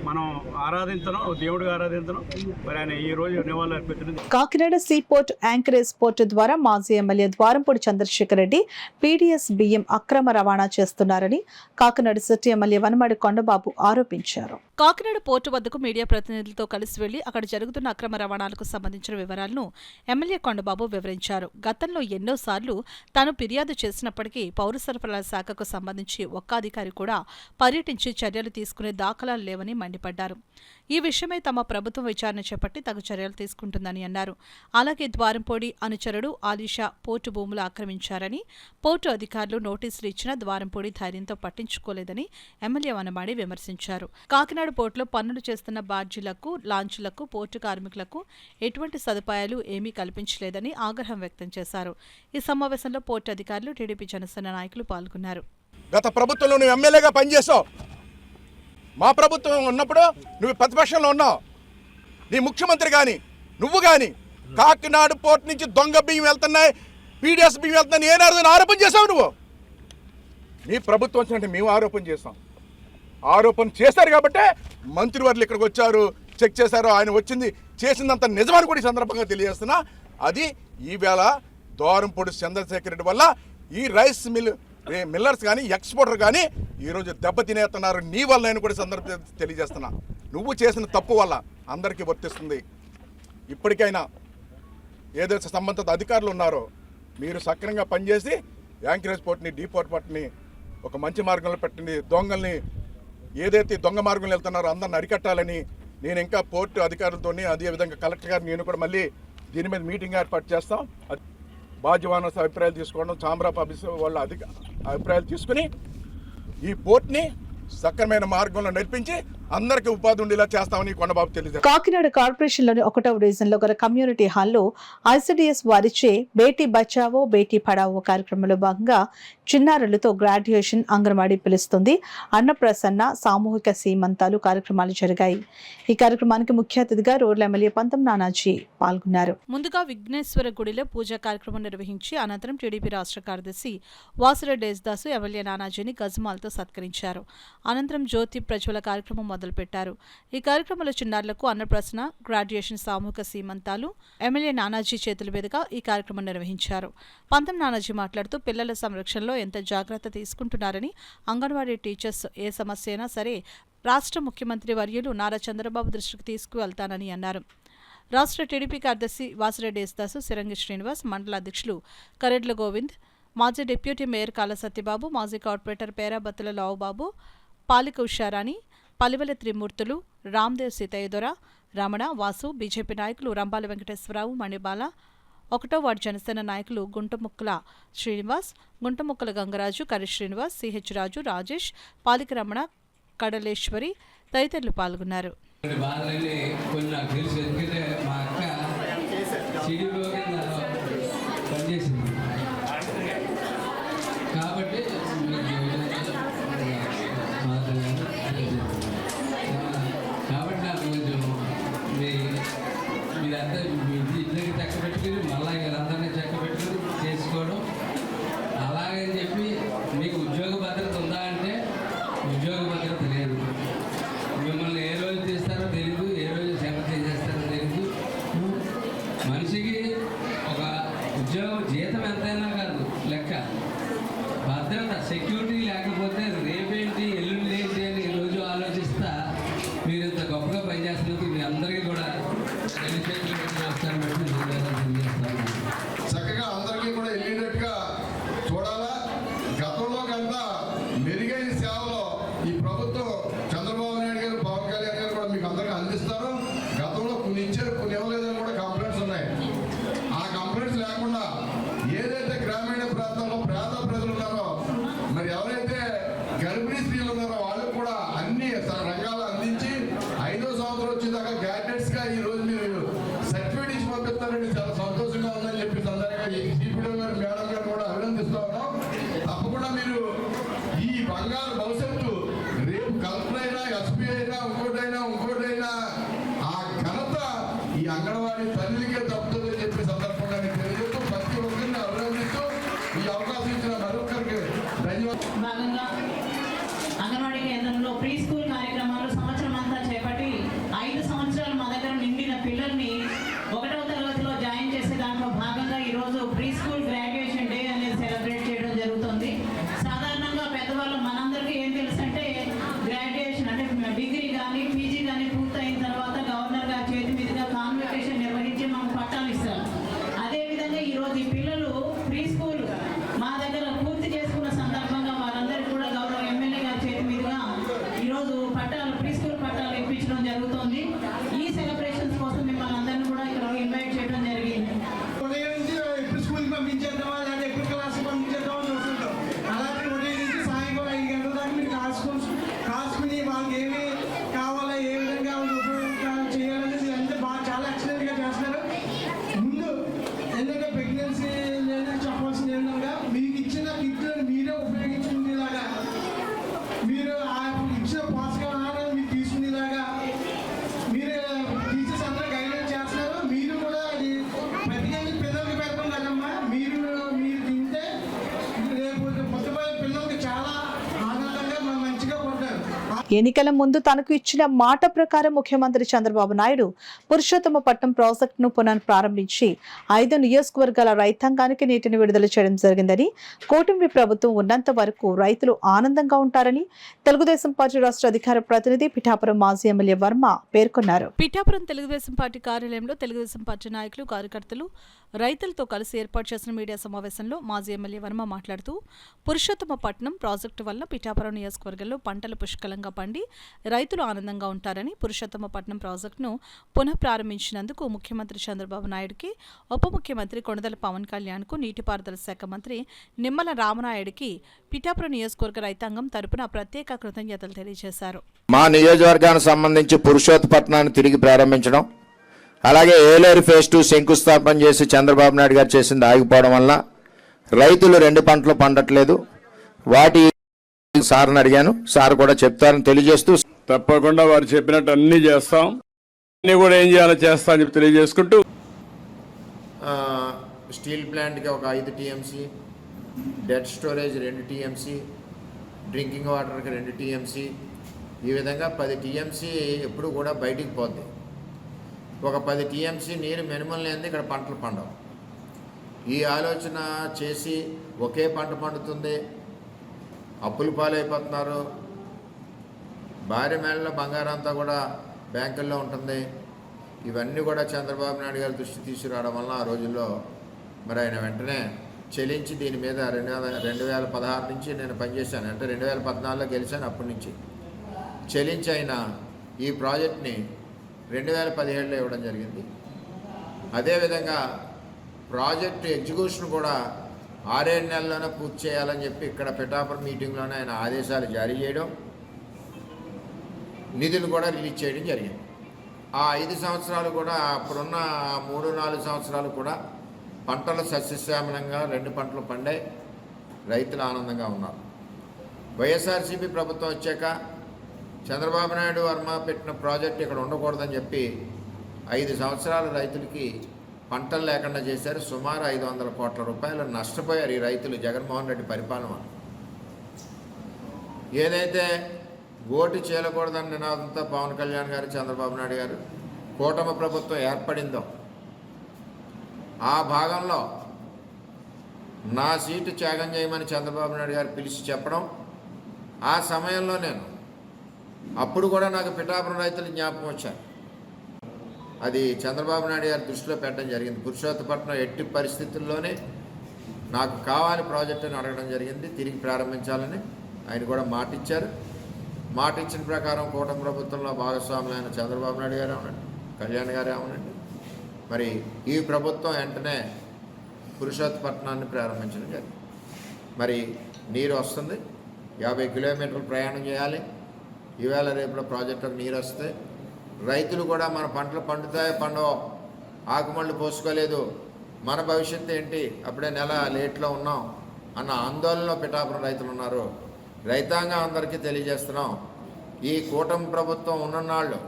మనం ఆరాధించడం, దేవుడిగా ఆరాధించడం, మరి ఆయన ఈ రోజు నివాళులు అర్పించడం. Kakinada see port anchorage port ద్వారా మాజీ ఎమ్మెల్యే ద్వారంపూడి చంద్రశేఖర్ రెడ్డి పీడీఎస్ బియ్యం అక్రమ రవాణా చేస్తున్నారని కాకినాడ సిటీ ఎమ్మెల్యే వనమాడి కొండబాబు ఆరోపించారు. కాకినాడ పోర్టు వద్దకు మీడియా ప్రతినిధులతో కలిసి వెళ్లి అక్కడ జరుగుతున్న అక్రమ రవాణాలకు సంబంధించిన వివరాలను ఎమ్మెల్యే కొండబాబు వివరించారు. గతంలో ఎన్నోసార్లు తాను ఫిర్యాదు చేసినప్పటికీ పౌర సరఫరాల శాఖకు సంబంధించి ఒక్క అధికారి కూడా పర్యటించి చర్యలు తీసుకునే దాఖలాలు లేవని మండిపడ్డారు. ఈ విషయమై తమ ప్రభుత్వం విచారణ చేపట్టి తగు చర్యలు తీసుకుంటుందని అన్నారు. అలాగే ద్వారంపూడి అనుచరుడు ఆలీషా పోర్టు భూములు ఆక్రమించారని, పోర్టు అధికారులు నోటీసులు ఇచ్చినా ద్వారంపూడి ధైర్యంతో పట్టించుకోలేదని ఎమ్మెల్యే వనమాడి విమర్శించారు. కాకినాడ పోర్టులో పనులు చేస్తున్న బార్జీలకు, లాంచ్లకు, పోర్టు కార్మికులకు ఎటువంటి సదుపాయాలు ఏమీ కల్పించలేదని ఆగ్రహం వ్యక్తం చేశారు. ఈ సమావేశంలో పోర్టు అధికారులు, టీడీపీ జనసేన నాయకులు పాల్గొన్నారు. గత ప్రభుత్వంలో నువ్వు ఎమ్మెల్యేగా పనిచేసావు. మా ప్రభుత్వం ఉన్నప్పుడు నువ్వు ప్రతిపక్షంలో ఉన్నావు. నీ ముఖ్యమంత్రి కానీ నువ్వు కానీ కాకినాడ పోర్టు నుంచి దొంగ బియ్యం వెళ్తున్నాయి, పీడిఎస్ బియ్యం వెళ్తున్నాయి ఏనాడు ఆరోపణ చేసావు. నువ్వు నీ ప్రభుత్వం వచ్చినట్టు మేము ఆరోపణ చేస్తాం. ఆరోపణ చేశారు కాబట్టే మంత్రివర్యులు ఇక్కడికి వచ్చారు, చెక్ చేశారు. ఆయన వచ్చింది చేసిందంత నిజమని కూడా ఈ సందర్భంగా తెలియజేస్తున్నా. అది ఈవేళ ద్వారంపూడి చంద్రశేఖర్ రెడ్డి వల్ల ఈ రైస్ మిల్లర్స్ కానీ ఎక్స్పోర్టర్ కానీ ఈరోజు దెబ్బతినేస్తున్నారు. నీ వల్ల నేను కూడా సందర్భంగా తెలియజేస్తున్నా. నువ్వు చేసిన తప్పు వల్ల అందరికీ వర్తిస్తుంది. ఇప్పటికైనా ఏదైతే సంబంధిత అధికారులు ఉన్నారో మీరు సక్రమంగా పనిచేసి యాంకరేజ్ పోర్ట్ని, డీపోర్ట్ పోర్ట్ని ఒక మంచి మార్గంలో పెట్టండి. దొంగల్ని ఏదైతే దొంగ మార్గంలో వెళ్తున్నారో అందరిని అరికట్టాలని నేను ఇంకా పోర్టు అధికారులతో అదేవిధంగా కలెక్టర్ గారు నేను కూడా మళ్ళీ దీని మీద మీటింగ్ ఏర్పాటు చేస్తాం. బాధ్యవానస్ అభిప్రాయాలు తీసుకోవడం, చాంబర్ ఆఫ్ ఆఫీస్ వాళ్ళ అభిప్రాయాలు తీసుకుని ఈ పోర్ట్ని సక్రమైన మార్గంలో నడిపించి అందరికీ ఉపాధి ఉండేలా చేస్తామని కొండబాబు తెలియజేస్తారు. కాకినాడ కార్పొరేషన్లోని 1వ డివిజన్లో గల కమ్యూనిటీ హాల్లో ఐసిడిఎస్ వారిచే బేటీ బచావో బేటీ పడావో కార్యక్రమంలో భాగంగా చిన్నారులతో గ్రాడ్యుయేషన్ అంగన్వాడీ పిలుస్తుంది అన్నప్రసన్న సామూహిక సీమంతాలు కార్యక్రమాలు జరిగాయి. ఈ కార్యక్రమానికి ముఖ్య అతిథిగా రోడ్ల ఎమ్మెల్యే పంతం నానాజీ పాల్గొన్నారు. ముందుగా విఘ్నేశ్వర గుడిలో పూజా కార్యక్రమం నిర్వహించి అనంతరం టీడీపీ రాష్ట్ర కార్యదర్శి వాసురెడ్డి దేశదాసు ఎమ్మెల్యే నానాజీని గజమాలతో సత్కరించారు. అనంతరం జ్యోతి ప్రజ్వల కార్యక్రమం మొదలుపెట్టారు. ఈ కార్యక్రమంలో చిన్నారులకు అన్నప్రసన్న, గ్రాడ్యుయేషన్ సామూహిక సీమంతాలు ఎమ్మెల్యే నానాజీ చేతుల మీదుగా ఈ కార్యక్రమం నిర్వహించారు. పంతం నానాజీ మాట్లాడుతూ పిల్లల సంరక్షణలో ఎంత జాగ్రత్త తీసుకుంటున్నారని, అంగన్వాడీ టీచర్స్ ఏ సమస్య అయినా సరే రాష్ట్ర ముఖ్యమంత్రి వర్యులు నారా చంద్రబాబు దృష్టికి తీసుకువెళ్తానని అన్నారు. రాష్ట్ర టీడీపీ కార్యదర్శి వాసిరెడ్డి దేశదాసు, సిరంగి శ్రీనివాస్, మండల అధ్యక్షులు కరెడ్ల గోవింద్, మాజీ డిప్యూటీ మేయర్ కాల సత్యబాబు, మాజీ కార్పొరేటర్ పేరాబత్తుల లావుబాబు, పాలిక ఉషారాణి, పలివెల త్రిమూర్తులు, రామ్దేవ్ సీతయ్యదొర, రమణ, వాసు, బీజేపీ నాయకులు రంబాల వెంకటేశ్వరరావు, మణిబాల, 1వ వార్డు జనసేన నాయకులు గుంటముక్కల శ్రీనివాస్, గుంటముక్కల గంగరాజు, కరి శ్రీనివాస్, సిహెచ్ రాజు, రాజేష్, పాలిక రమణ, కడలేశ్వరి తదితరులు పాల్గొన్నారు. సెక్యూరిటీ లేకపోతే రేపేంటి ఎల్లుండి ఏంటి అని ఈరోజు ఆలోచిస్తా మీరు ఇంత గొప్పగా పనిచేస్తున్నందుకు మీ అందరికీ కూడా చక్కగా అందరికీ కూడా వెళ్ళేటట్టుగా చూడాలా. గతంలో కంటే మెరుగైన సేవలో ఈ ప్రభుత్వం చంద్రబాబు నాయుడు గారు, పవన్ కళ్యాణ్ గారు కూడా మీకు అందరికీ అందిస్తారు. గతంలో కొన్ని ఇచ్చారు, కొన్ని ఇవ్వలేదని కూడా కంప్లైంట్స్ ఉన్నాయి. ఆ కంప్లైంట్స్ లేకుండా ఏదైతే గ్రామీణ ప్రాంతాల్లో పేద ప్రజలు ఉన్నారో, మరి ఎవరైతే గర్భిణీ స్త్రీలు ఉన్నారో వాళ్ళకు కూడా అన్ని రంగాలు అందించి 5వ సంవత్సరం వచ్చేదాకా గ్రాడ్యుయేట్స్గా ఈరోజు మీరు సర్టిఫికేట్ ఇచ్చి పంపిస్తారండి. చాలా సంతోషంగా ఉందని చెప్పి సందర్భంగా సిపిడి గారు, మేడం గారు కూడా అభినందిస్తూ ఉన్నాం. తప్పకుండా మీరు ఈ బంగారు భవిష్యత్తు రేపు కలెక్టర్ అయినా, ఎస్పీ అయినా, ఇంకోటైనా ఆ ఘనత ఈ అంగన్వాడీ తల్లికే తప్పుతుందని చెప్పి సందర్భంగా తెలియజేస్తూ ప్రతి ఒక్కరిని అభినందిస్తూ ఈ అవకాశం ఇచ్చిన మరొకరికి భాగంగా అంగన్వాడీ కేంద్రంలో ప్రీ స్కూల్ కార్యక్రమాలు సంవత్సరం అంతా చేపట్టి 5 సంవత్సరాలు మా దగ్గర నిండిన పిల్లల్ని 1వ తరగతిలో జాయిన్ చేసే దాంట్లో భాగంగా ఈరోజు ప్రీ స్కూల్ గ్రాడ్యుయేషన్ డే అనేది సెలబ్రేట్ చేయడం జరుగుతుంది. సాధారణంగా పెద్దవాళ్ళు మనందరికీ ఏం తెలుసు అంటే గ్రాడ్యుయేషన్ అంటే డిగ్రీ కానీ పీజీ కానీ పూర్తయిన తర్వాత గవర్నర్ గారి చేతి మీదుగా కాన్వకేషన్ నిర్వహించి మనకు పట్టాలు ఇస్తారు. అదేవిధంగా ఈరోజు ఈ పిల్లలు ప్రీ స్కూల్ మా దగ్గర పూర్తి చేసుకున్న సందర్భంగా వారందరికీ కూడా గౌరవ ఎమ్మెల్యే గారి చేతి మీదుగా ఈరోజు పట్టాలు, ప్రీ స్కూల్ పట్టాలు ఇప్పించడం జరుగుతుంది. ఈ సెలబ్రేషన్స్ కోసం మిమ్మల్ని అందరినీ కూడా ఇక్కడ ఇన్వైట్ చేయడం జరిగింది. ఉదయం నుంచి ఎప్పుడు స్కూల్కి పంపించేద్దామా లేదా ఎప్పుడు క్లాస్కి పంపించేద్దామని చూస్తుంటాం. అలాగే ఉదయం నుంచి సాయంకాలం 5 గంటల దాకా మీరు కాసుకుని వాళ్ళకి ఏమి కావాలో, ఏ విధంగా చేయాలనేది అంటే బాగా చాలా ఎక్సలెంట్గా చేస్తున్నారు. ముందు ఏంటంటే ప్రెగ్నెన్సీ లేదని చెప్పాల్సింది ఏంటంటే మీకు ఇచ్చిన కిట్లను మీరే ఉపయోగించుకునేలాగా, మీరు ఆ ఇచ్చిన పోషకాహారాన్ని మీరు తీసుకునేలాగా మీరు టీచర్స్ అందరూ గైడెన్స్ చేస్తున్నారు. మీరు కూడా అది ప్రతిదీ పిల్లలకి పెట్టడం కదమ్మా. మీరు తింటే రేపు పుట్టబోయే పిల్లలకి చాలా ఆనందంగా మంచిగా ఉంటారు. ఎన్నికల ముందు తనకు ఇచ్చిన మాట ప్రకారం ముఖ్యమంత్రి చంద్రబాబు నాయుడు పురుషోత్తమపట్నం ప్రాజెక్టును పునఃప్రారంభించి 5 నియోజకవర్గాల రైతాంగానికి నీటిని విడుదల చేయడం జరిగిందని, కూటమి ప్రభుత్వం ఉన్నంత వరకు రైతులు ఆనందంగా ఉంటారని తెలుగుదేశం పార్టీ రాష్ట్ర అధికార ప్రతినిధి పిఠాపురం మాజీ ఎమ్మెల్యే వర్మ పేర్కొన్నారు. పిఠాపురం తెలుగుదేశం పార్టీ కార్యాలయంలో తెలుగుదేశం పార్టీ నాయకులు, కార్యకర్తలు, రైతులతో కలిసి ఏర్పాటు చేసిన మీడియా సమావేశంలో మాజీ ఎమ్మెల్యే వర్మ మాట్లాడుతూ పురుషోత్తమపట్నం ప్రాజెక్టు వల్ల పిఠాపురం నియోజకవర్గంలో పంటలు పుష్కలంగా పండి రైతులు ఆనందంగా ఉంటారని పురుషోత్తమపట్నం ప్రాజెక్టును పునఃప్రారంభించినందుకు ముఖ్యమంత్రి చంద్రబాబు నాయుడుకి, ఉప ముఖ్యమంత్రి కొణిదెల పవన్ కళ్యాణ్కు, నీటిపారుదల శాఖ మంత్రి నిమ్మల రామనాయుడికి పిఠాపురం నియోజకవర్గ రైతాంగం తరపున ప్రత్యేక కృతజ్ఞతలు తెలియజేశారు. మా నియోజకవర్గానికి సంబంధించి పురుషోత్తపట్నాన్ని తిరిగి ప్రారంభించడం, అలాగే ఏలేరు ఫేజ్ 2 శంకుస్థాపన చేసి చంద్రబాబు నాయుడు గారు చేసింది ఆగిపోవడం వల్ల రైతులు 2 పంటలు పండట్లేదు. వాటి సార్ని అడిగాను, సార్ కూడా చెప్తారని తెలియజేస్తూ తప్పకుండా వారు చెప్పినట్టు అన్నీ చేస్తాం, అన్నీ కూడా ఏం చేయాలో చేస్తా అని చెప్పి తెలియజేసుకుంటూ స్టీల్ ప్లాంట్కి ఒక 5 TMC, dead storage 2 TMC, drinking వాటర్కి 2 టీఎంసీ, ఈ విధంగా 10 టీఎంసీ ఎప్పుడు కూడా బయటికి పోద్ది. ఒక 10 టీఎంసీ నీరు మినిమం లేనిది ఇక్కడ పంటలు పండవు. ఈ ఆలోచన చేసి ఒకే పంట పండుతుంది, అప్పులు పాలైపోతున్నారు, భార్య మేళ్ళలో బంగారం అంతా కూడా బ్యాంకుల్లో ఉంటుంది. ఇవన్నీ కూడా చంద్రబాబు నాయుడు గారి దృష్టి తీసుకురావడం వల్ల ఆ రోజుల్లో మరి ఆయన వెంటనే చెల్లించి దీని మీద 2016 నుంచి నేను పనిచేశాను, అంటే 2014లో గెలిచాను. అప్పటి నుంచి చెల్లించి ఆయన ఈ ప్రాజెక్ట్ని 2017లో ఇవ్వడం జరిగింది. అదేవిధంగా ప్రాజెక్టు ఎగ్జిక్యూషన్ కూడా 6-7 నెలల్లోనే పూర్తి చేయాలని చెప్పి ఇక్కడ పిఠాపురం మీటింగ్లోనే ఆయన ఆదేశాలు జారీ చేయడం, నిధులు కూడా రిలీజ్ చేయడం జరిగింది. ఆ 5 సంవత్సరాలు కూడా అప్పుడున్న 3-4 సంవత్సరాలు కూడా పంటలు సస్యశ్యామలంగా 2 పంటలు పండాయి, రైతులు ఆనందంగా ఉన్నారు. వైఎస్ఆర్సీపీ ప్రభుత్వం వచ్చాక చంద్రబాబు నాయుడు వర్మ పెట్టిన ప్రాజెక్టు ఇక్కడ ఉండకూడదని చెప్పి 5 సంవత్సరాల రైతులకి పంటలు లేకుండా చేశారు. సుమారు 500 కోట్ల రూపాయలు నష్టపోయారు ఈ రైతులు జగన్మోహన్ రెడ్డి పరిపాలన. ఏదైతే ఓటు చేయకూడదని నినాదంతో పవన్ కళ్యాణ్ గారు, చంద్రబాబు నాయుడు గారు కూటమి ప్రభుత్వం ఏర్పడిందో ఆ భాగంలో నా సీటు త్యాగం చేయమని చంద్రబాబు నాయుడు గారు పిలిచి చెప్పడం, ఆ సమయంలో నేను అప్పుడు కూడా నాకు పిఠాపురం రైతులు జ్ఞాపకం వచ్చారు. అది చంద్రబాబు నాయుడు గారి దృష్టిలో పెట్టడం జరిగింది. పురుషోత్తపట్నం ఎట్టి పరిస్థితుల్లోనే నాకు కావాలి ప్రాజెక్టుని అడగడం జరిగింది, తిరిగి ప్రారంభించాలని ఆయన కూడా మాట ఇచ్చారు. మాట ఇచ్చిన ప్రకారం కూటమి ప్రభుత్వంలో భాగస్వాములైన చంద్రబాబు నాయుడు గారు అవునండి, కళ్యాణ్ గారే అవునండి, మరి ఈ ప్రభుత్వం వెంటనే పురుషోత్తపట్నాన్ని ప్రారంభించడం జరిగింది. మరి నీరు వస్తుంది, 50 కిలోమీటర్లు ప్రయాణం చేయాలి. ఈవేళ రేపులో ప్రాజెక్టుకు నీరు వస్తే రైతులు కూడా మన పంటలు పండుతాయో పండవో, ఆకుమళ్ళు పోసుకోలేదు, మన భవిష్యత్తు ఏంటి, అప్పుడే నెల లేట్లో ఉన్నాం అన్న ఆందోళనలో పిఠాపురం రైతులు ఉన్నారు. రైతాంగం అందరికీ తెలియజేస్తున్నాం, ఈ కూటమి ప్రభుత్వం ఉన్ననాళ్ళు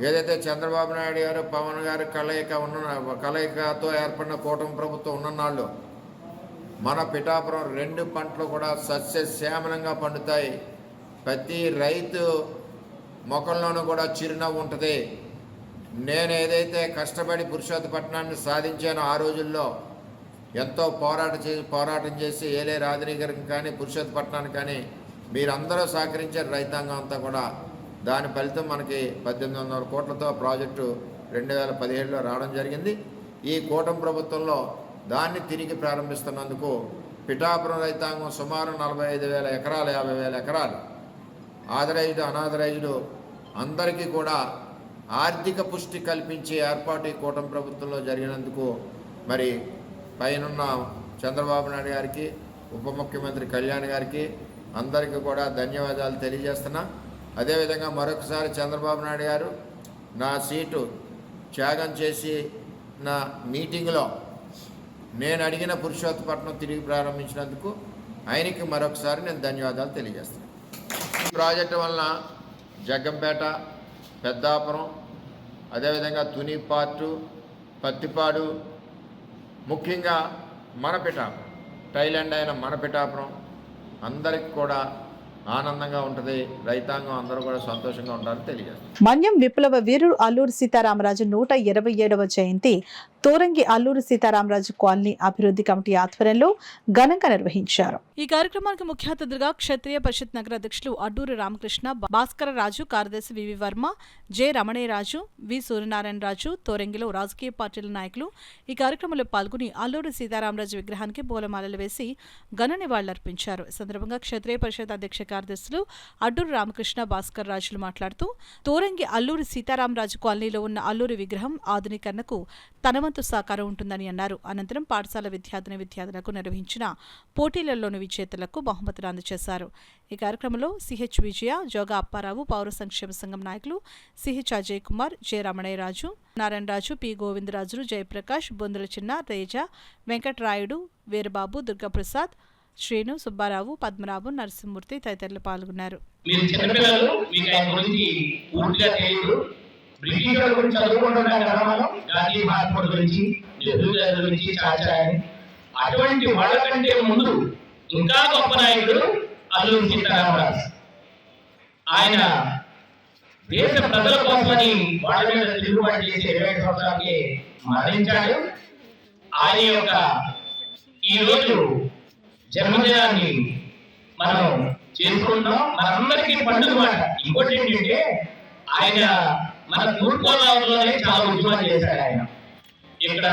ఏదైతే చంద్రబాబు నాయుడు గారు పవన్ గారు కలయికతో ఏర్పడిన కూటమి ప్రభుత్వం ఉన్ననాళ్ళు మన పిఠాపురం 2 పంటలు కూడా సస్యశ్యామలంగా పండుతాయి. ప్రతి రైతు ముఖంలోనూ కూడా చిరునవ్వు ఉంటుంది. నేను ఏదైతే కష్టపడి పురుషోత్తపట్నాన్ని సాధించానో ఆ రోజుల్లో ఎంతో పోరాటం చేసి ఏలే రాజనీకరికి కానీ పురుషోత్తపట్నానికి కానీ మీరందరూ సహకరించారు, రైతాంగం అంతా కూడా. దాని ఫలితం మనకి 1800 కోట్లతో ప్రాజెక్టు 2017లో రావడం జరిగింది. ఈ కూటమి ప్రభుత్వంలో దాన్ని తిరిగి ప్రారంభిస్తున్నందుకు పిఠాపురం రైతాంగం సుమారు 45,000 ఎకరాలు, 50,000 ఎకరాలు ఆథరైజ్డ్ అనాథరైజ్డ్ అందరికీ కూడా ఆర్థిక పుష్టి కల్పించే ఏర్పాటు ఈ కూటమి ప్రభుత్వంలో జరిగినందుకు మరి పైనున్న చంద్రబాబు నాయుడు గారికి, ఉప ముఖ్యమంత్రి కళ్యాణ్ గారికి అందరికీ కూడా ధన్యవాదాలు తెలియజేస్తున్నా. అదేవిధంగా మరొకసారి చంద్రబాబు నాయుడు గారు నా సీటు త్యాగం చేసి నా మీటింగ్లో నేను అడిగిన పురుషోత్తపట్నం తిరిగి ప్రారంభించినందుకు ఆయనకి మరొకసారి నేను ధన్యవాదాలు తెలియజేస్తాను. ఈ ప్రాజెక్టు వలన జగ్గంపేట, పెద్దాపురం, అదేవిధంగా తుని పార్టు, పత్తిపాడు, ముఖ్యంగా మన పిఠాపురం, థైలాండ్ అయిన మన పిఠాపురం అందరికి కూడా ఆనందంగా ఉంటుంది. రైతాంగం అందరూ కూడా సంతోషంగా ఉంటారని తెలియజేస్తారు. మన్యం విప్లవ వీరుడు అల్లూరి సీతారామరాజు 127వ జయంతి తోరంగి అల్లూరి సీతారామరాజు కాలనీ అభివృద్ధి కమిటీ ఆధ్వర్యంలో ఘనంగా నిర్వహించారు. ఈ కార్యక్రమానికి ముఖ్య అతిథులుగా క్షత్రియ పరిషత్ నగర అధ్యక్షులు అడ్డూరి రామకృష్ణ, భాస్కర రాజు, కార్యదర్శి వివి వర్మ, జె రమణయ్యరాజు, వి సూర్యనారాయణ రాజు, తోరంగిలో రాజకీయ పార్టీల నాయకులు ఈ కార్యక్రమంలో పాల్గొని అల్లూరి సీతారామరాజు విగ్రహానికి పూలమాలలు వేసి ఘన నివాళులర్పించారు. ఈ సందర్భంగా క్షత్రియ పరిషత్ అధ్యక్ష కార్యదర్శులు అడ్డూరి రామకృష్ణ, భాస్కర్ రాజులు మాట్లాడుతూ తోరంగి అల్లూరి సీతారామరాజు కాలనీలో ఉన్న అల్లూరి విగ్రహం ఆధునీకరణకు తన వంతు సహకారం ఉంటుందని అన్నారు. అనంతరం పాఠశాల విద్యార్థులకు నిర్వహించిన పోటీలలోని విజేతలకు బహుమతులు అందజేశారు. ఈ కార్యక్రమంలో సిహెచ్ విజయ, జోగా అప్పారావు, పౌర సంక్షేమ సంఘం నాయకులు CH Ajay Kumar, J Ramanayyaraju, Narayanaraju, P Govindarajulu, Jayaprakash, Bondula Chinna, Teja, Venkatrayudu, Veerababu, Durgaprasad, Srinu, Subbarao, Padmanabham, Narasimhamurthy తదితరులు పాల్గొన్నారు. బ్రిటిష్ వాళ్ళ గురించి చదువుకుంటున్నాం కదా మనం, గాంధీ మహాత్ముల గురించి, నెహ్రూ గారి గురించి, చాచాని. అటువంటి వాళ్ళకంటే ముందు ఇంకా గొప్ప నాయకుడు అల్లూరి సీతారామరాజు. ఆయన దేశ ప్రజల కోసమని వాళ్ళ మీద తిరుగుబాటు చేసి 25 సంవత్సరాలకి మరణించాడు. ఆయన యొక్క ఈరోజు జన్మదినాన్ని మనం చేసుకుంటాం. మనందరికీ పండుగ మాట. ఇంకోటి ఏంటంటే ఆయన మన తూర్పుగోదావరిలోనే చాలా ఉద్యమాలు చేశాడు. ఆయన ఇక్కడ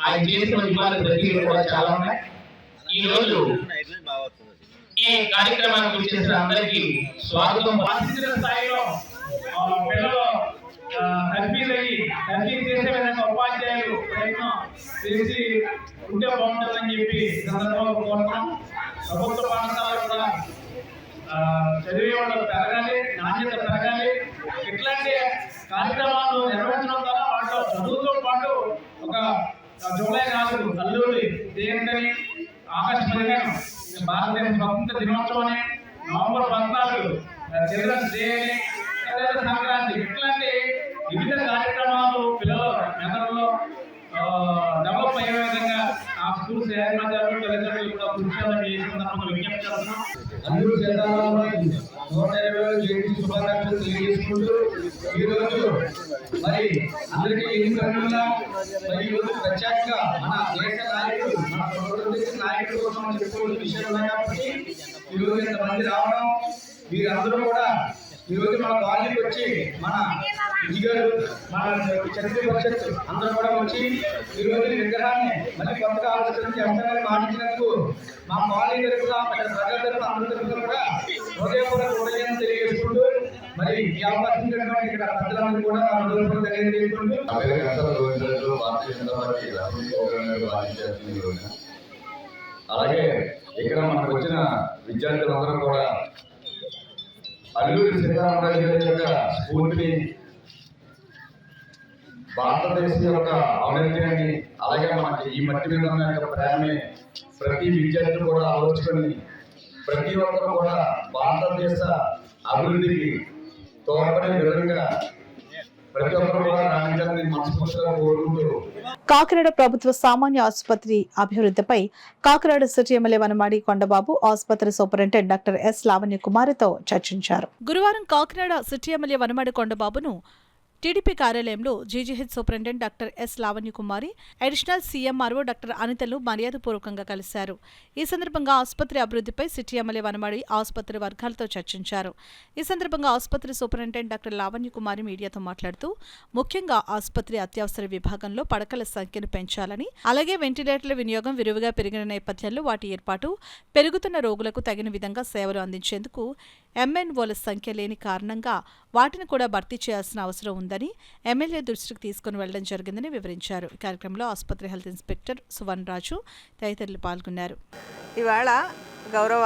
ఆయన చేసిన ఉద్యమాలు ప్రతిదీ కూడా చాలా ఉన్నాయి. ఈ రోజు ఈ కార్యక్రమానికి వచ్చేసిన అందరికీ స్వాగతం. పాఠశాల స్థాయిలో పిల్లలు కన్ఫ్యూజ్ చేసే విధంగా ఉపాధ్యాయులు ప్రయత్నం చేసి ఉంటే బాగుంటుందని చెప్పి సందర్భంగా కోరుతున్నాం. ప్రభుత్వ పాఠశాలలో కూడా చదివే వాళ్ళు పెరగాలి, నాణ్యత పెరగాలి. ఇట్లాంటి కార్యక్రమాలు నిర్వహించడం ద్వారా వాటిలో చదువుతో పాటు ఒక జూలై 4 అల్లూరి జయంతిని, ఆగస్టు 15 భారతదేశ స్వతంత్ర దినోత్సవం అని, నవంబర్ 14 చిల్డ్రన్స్ డే అని, సంక్రాంతి, ఇట్లాంటి వివిధ కార్యక్రమాలు పిల్లల మెదడులో డెవలప్ అయ్యే విధంగా ఆ స్కూల్స్ యాజమాన్యాలు, తల్లిదండ్రులు కూడా కృషి చేస్తున్నప్పుడు విజ్ఞప్తి చేస్తున్నాం. అల్లూరి సీతారామరాజు 120వ జయంతి శుభాకాంక్షలు తెలియజేసుకుంటూ ఈరోజు మరి అందరికీ ఎన్నికలుగా మరి ఈరోజు ప్రత్యేకంగా మన దేశ నాయకుడు, మన ప్రభుత్వ నాయకుల కోసం చెప్పుకోవాల్సిన విషయాలు ఉన్నాయి కాబట్టి ఈరోజు ఇంతమంది రావడం, వీరందరూ కూడా ఈరోజు మన కాలనీకి వచ్చి మన విజయగారు, మన క్షత్రియ పరిషత్ అందరూ కూడా వచ్చి ఈరోజు విగ్రహాన్ని మళ్ళీ కొత్తగా ఆలోచన చేస్తారని మాటించినందుకు మా కాలనీ తరఫున, ప్రజల తరఫున, అందరి తరఫున కూడా హృదయపూర్వక కృతజ్ఞతలు తెలియజేసుకుంటూ మరి ఈ అవకాశం ఇక్కడ ప్రజలందరూ కూడా తెలియజేసుకుంటూ అలాగే ఇక్కడ మనకు వచ్చిన విద్యార్థులందరూ కూడా అల్లూరి సీతారామరాజు గారి యొక్క స్ఫూర్తిని, భారతదేశం యొక్క ఔన్నత్యాన్ని, అలాగే మనకి ఈ మట్టి మీద ఉన్న యొక్క ప్రేమని ప్రతి విద్యార్థి కూడా ఆలోచుకొని ప్రతి ఒక్కరు కూడా భారతదేశ అభివృద్ధికి తోడ్పడే విధంగా ప్రతి ఒక్కరు కూడా రాణించాలని మనస్ఫూర్తిగా కోరుకుంటూ కాకినాడ ప్రభుత్వ సామాన్య ఆసుపత్రి అభివృద్ధిపై కాకినాడ సిటీ ఎమ్మెల్యే వనమాడి కొండబాబు ఆసుపత్రి సూపరింటెండెంట్ డాక్టర్ ఎస్ లావణ్య కుమారితో చర్చించారు. గురువారం కాకినాడ సిటీ ఎమ్మెల్యే వనమాడి కొండబాబును టీడీపీ కార్యాలయంలో GGH superintendent doctor S Lavanya Kumari, additional CMRO doctor అనితలు మర్యాదపూర్వకంగా కలిశారు. ఈ సందర్భంగా ఆసుపత్రి అభివృద్ధిపై సిటీ ఎమ్మెల్యే వనమాడి ఆసుపత్రి వర్గాలతో చర్చించారు. ఈ సందర్భంగా ఆసుపత్రి సూపరింటెండెంట్ డాక్టర్ లావణ్య కుమారి మీడియాతో మాట్లాడుతూ ముఖ్యంగా ఆసుపత్రి అత్యవసర విభాగంలో పడకల సంఖ్యను పెంచాలని, అలాగే వెంటిలేటర్ల వినియోగం విరివిగా పెరిగిన నేపథ్యంలో వాటి ఏర్పాటు, పెరుగుతున్న రోగులకు తగిన విధంగా సేవలు అందించేందుకు ఎంఎన్ఓల సంఖ్య లేని కారణంగా వాటిని కూడా భర్తీ చేయాల్సిన అవసరం ఉందని ఎమ్మెల్యే దృష్టికి తీసుకుని వెళ్లడం జరిగిందని వివరించారు. ఈ కార్యక్రమంలో ఆసుపత్రి హెల్త్ ఇన్స్పెక్టర్ సువన్ రాజు తదితరులు పాల్గొన్నారు. ఇవాళ గౌరవ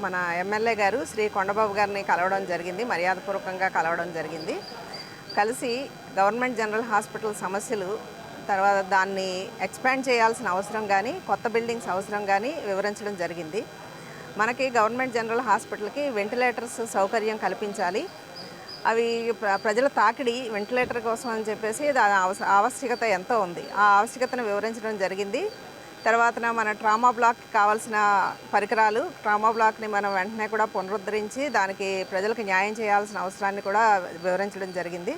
మన ఎమ్మెల్యే గారు శ్రీ కొండబాబు గారిని కలవడం జరిగింది, మర్యాదపూర్వకంగా కలవడం జరిగింది. కలిసి గవర్నమెంట్ జనరల్ హాస్పిటల్ సమస్యలు, తర్వాత దాన్ని ఎక్స్పాండ్ చేయాల్సిన అవసరం కానీ, కొత్త బిల్డింగ్స్ అవసరం కానీ వివరించడం జరిగింది. మనకి గవర్నమెంట్ జనరల్ హాస్పిటల్కి వెంటిలేటర్స్ సౌకర్యం కల్పించాలి. అవి ప్రజల తాకిడి వెంటిలేటర్ కోసం అని చెప్పేసి దాని ఆవశ్యకత ఎంతో ఉంది. ఆ ఆవశ్యకతను వివరించడం జరిగింది. తర్వాత మన ట్రామా బ్లాక్ కావాల్సిన పరికరాలు, ట్రామా బ్లాక్ని మనం వెంటనే కూడా పునరుద్ధరించి దానికి ప్రజలకు న్యాయం చేయాల్సిన అవసరాన్ని కూడా వివరించడం జరిగింది.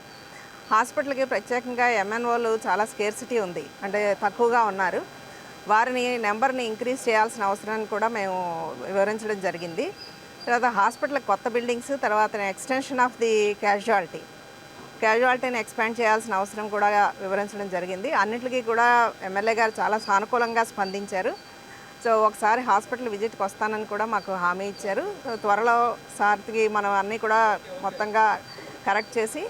హాస్పిటల్కి ప్రత్యేకంగా ఎంఎన్ఓలు చాలా స్కేర్సిటీ ఉంది, అంటే తక్కువగా ఉన్నారు. వారిని నెంబర్ని ఇంక్రీజ్ చేయాల్సిన అవసరాన్ని కూడా మేము వివరించడం జరిగింది. తర్వాత హాస్పిటల్ కొత్త బిల్డింగ్స్, తర్వాత ఎక్స్టెన్షన్ ఆఫ్ ది క్యాజువాలిటీని ఎక్స్పాండ్ చేయాల్సిన అవసరం కూడా వివరించడం జరిగింది. అన్నింటికీ కూడా ఎమ్మెల్యే గారు చాలా సానుకూలంగా స్పందించారు. సో ఒకసారి హాస్పిటల్ విజిట్కి వస్తానని కూడా మాకు హామీ ఇచ్చారు. సో త్వరలో సార్కి మనం అన్నీ కూడా మొత్తంగా కరెక్ట్ చేసి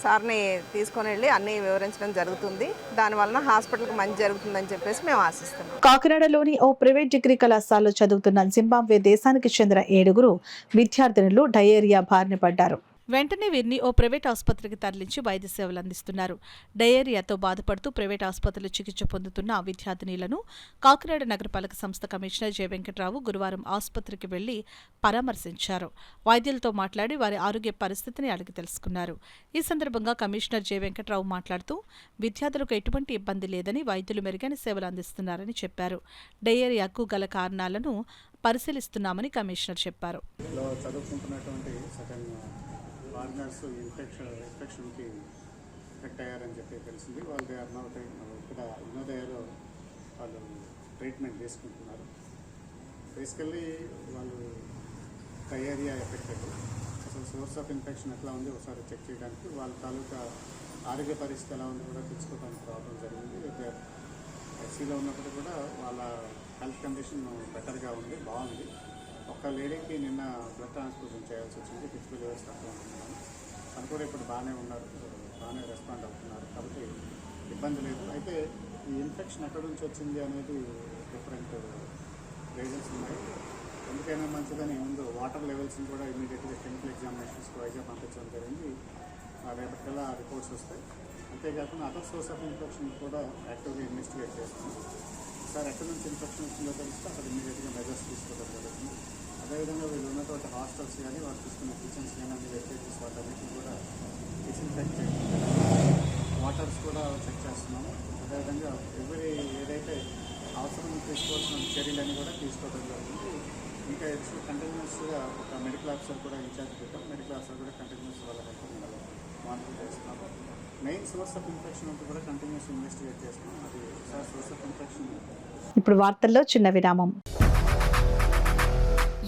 సార్ని తీసుకొని వెళ్ళి అన్నీ వివరించడం జరుగుతుంది. దానివలన హాస్పిటల్కి మంచి జరుగుతుందని చెప్పేసి మేము ఆశిస్తున్నాం. కాకినాడలోని ఓ ప్రైవేట్ డిగ్రీ కళాశాలలో చదువుతున్న జింబాబ్వే దేశానికి చెందిన 7 విద్యార్థినులు డయేరియా బారిన పడ్డారు. వెంటనే వీరిని ఓ ప్రైవేట్ ఆసుపత్రికి తరలించి వైద్య సేవలు అందిస్తున్నారు. డయేరియాతో బాధపడుతూ ప్రైవేట్ ఆసుపత్రిలో చికిత్స పొందుతున్న విద్యార్థినీలను కాకినాడ నగరపాలక సంస్థ కమిషనర్ జె వెంకట్రావు గురువారం ఆసుపత్రికి వెళ్లి పరామర్శించారు. వైద్యులతో మాట్లాడి వారి ఆరోగ్య పరిస్థితిని అడిగి తెలుసుకున్నారు. ఈ సందర్భంగా కమిషనర్ జె వెంకట్రావు మాట్లాడుతూ విద్యార్థులకు ఎటువంటి ఇబ్బంది లేదని, వైద్యులు మెరుగైన సేవలు అందిస్తున్నారని చెప్పారు. డయేరియాకు గల కారణాలను పరిశీలిస్తున్నామని కమిషనర్ చెప్పారు. ఫారినర్స్ ఇన్ఫెక్షన్కి ఎఫెక్ట్ అయ్యారని చెప్పి తెలిసింది. వాళ్ళు ఇక్కడ హిమోదయలో వాళ్ళు ట్రీట్మెంట్ తీసుకుంటున్నారు. బేసికల్లీ వాళ్ళు డయేరియా ఎఫెక్టెడ్. అసలు సోర్స్ ఆఫ్ ఇన్ఫెక్షన్ ఎట్లా ఉంది ఒకసారి చెక్ చేయడానికి, వాళ్ళ తాలూకా ఆరోగ్య పరిస్థితి ఎలా ఉంది కూడా తెలుసుకోవడానికి రావడం జరిగింది. ఎస్సీలో ఉన్నప్పుడు కూడా వాళ్ళ హెల్త్ కండిషన్ బెటర్గా ఉంది, బాగుంది. ఒక లేడీకి నిన్న బ్లడ్ ట్రాన్స్ఫ్యూజన్ చేయాల్సి వచ్చింది, 50 లివర్స్ తక్కువ ఉంటున్నాను. తను కూడా ఇప్పుడు బాగానే ఉన్నారు, బాగానే రెస్పాండ్ అవుతున్నారు, కాబట్టి ఇబ్బంది లేదు. అయితే ఈ ఇన్ఫెక్షన్ ఎక్కడి నుంచి వచ్చింది అనేది డిఫరెంట్ రీజన్స్ ఉన్నాయి. ఎందుకైనా మంచిదని ముందు వాటర్ లెవెల్స్ని కూడా ఇమీడియట్గా కెమికల్ ఎగ్జామినేషన్స్కి వైజాగ్ పంపించడం జరిగింది. రేపటికల్లా రిపోర్ట్స్ వస్తాయి. అంతేకాకుండా అదర్ సోర్స్ ఆఫ్ ఇన్ఫెక్షన్ కూడా యాక్టివ్గా ఇన్వెస్టిగేట్ చేస్తున్నాం. సార్ ఎక్కడి నుంచి ఇన్ఫెక్షన్ వచ్చిందో తెలిస్తే అక్కడ ఇమీడియట్గా మెజర్స్ తీసుకోవడం జరుగుతుంది. అదేవిధంగా వీళ్ళు ఉన్నటువంటి హాస్టల్స్ కానీ వాళ్ళు తీసుకున్న కిచెన్స్ కానీ అన్ని వెజిటేబుల్స్ వాటన్నిటిని కూడా డిస్ఇన్ఫెక్ట్ చేయడం, వాటర్స్ కూడా చెక్ చేస్తున్నాము. అదేవిధంగా ఏదైతే అవసరం తీసుకోవాల్సిన చర్యలన్నీ కూడా తీసుకోవడం జరుగుతుంది. ఇంకా కంటిన్యూస్గా ఒక మెడికల్ ఆఫీసర్ కూడా ఇన్ఛార్జ్ పెట్టాం. మెడికల్ ఆఫీసర్ కూడా కంటిన్యూస్ వాళ్ళ హెల్త్ మానిటర్ చేస్తున్నాము. మెయిన్ సోర్స్ ఆఫ్ ఇన్ఫెక్షన్ అంతా కూడా కంటిన్యూస్ ఇన్వెస్టిగేట్ చేస్తున్నాం. అది సోర్స్ ఆఫ్ ఇన్ఫెక్షన్. ఇప్పుడు వార్తల్లో చిన్న విరామం.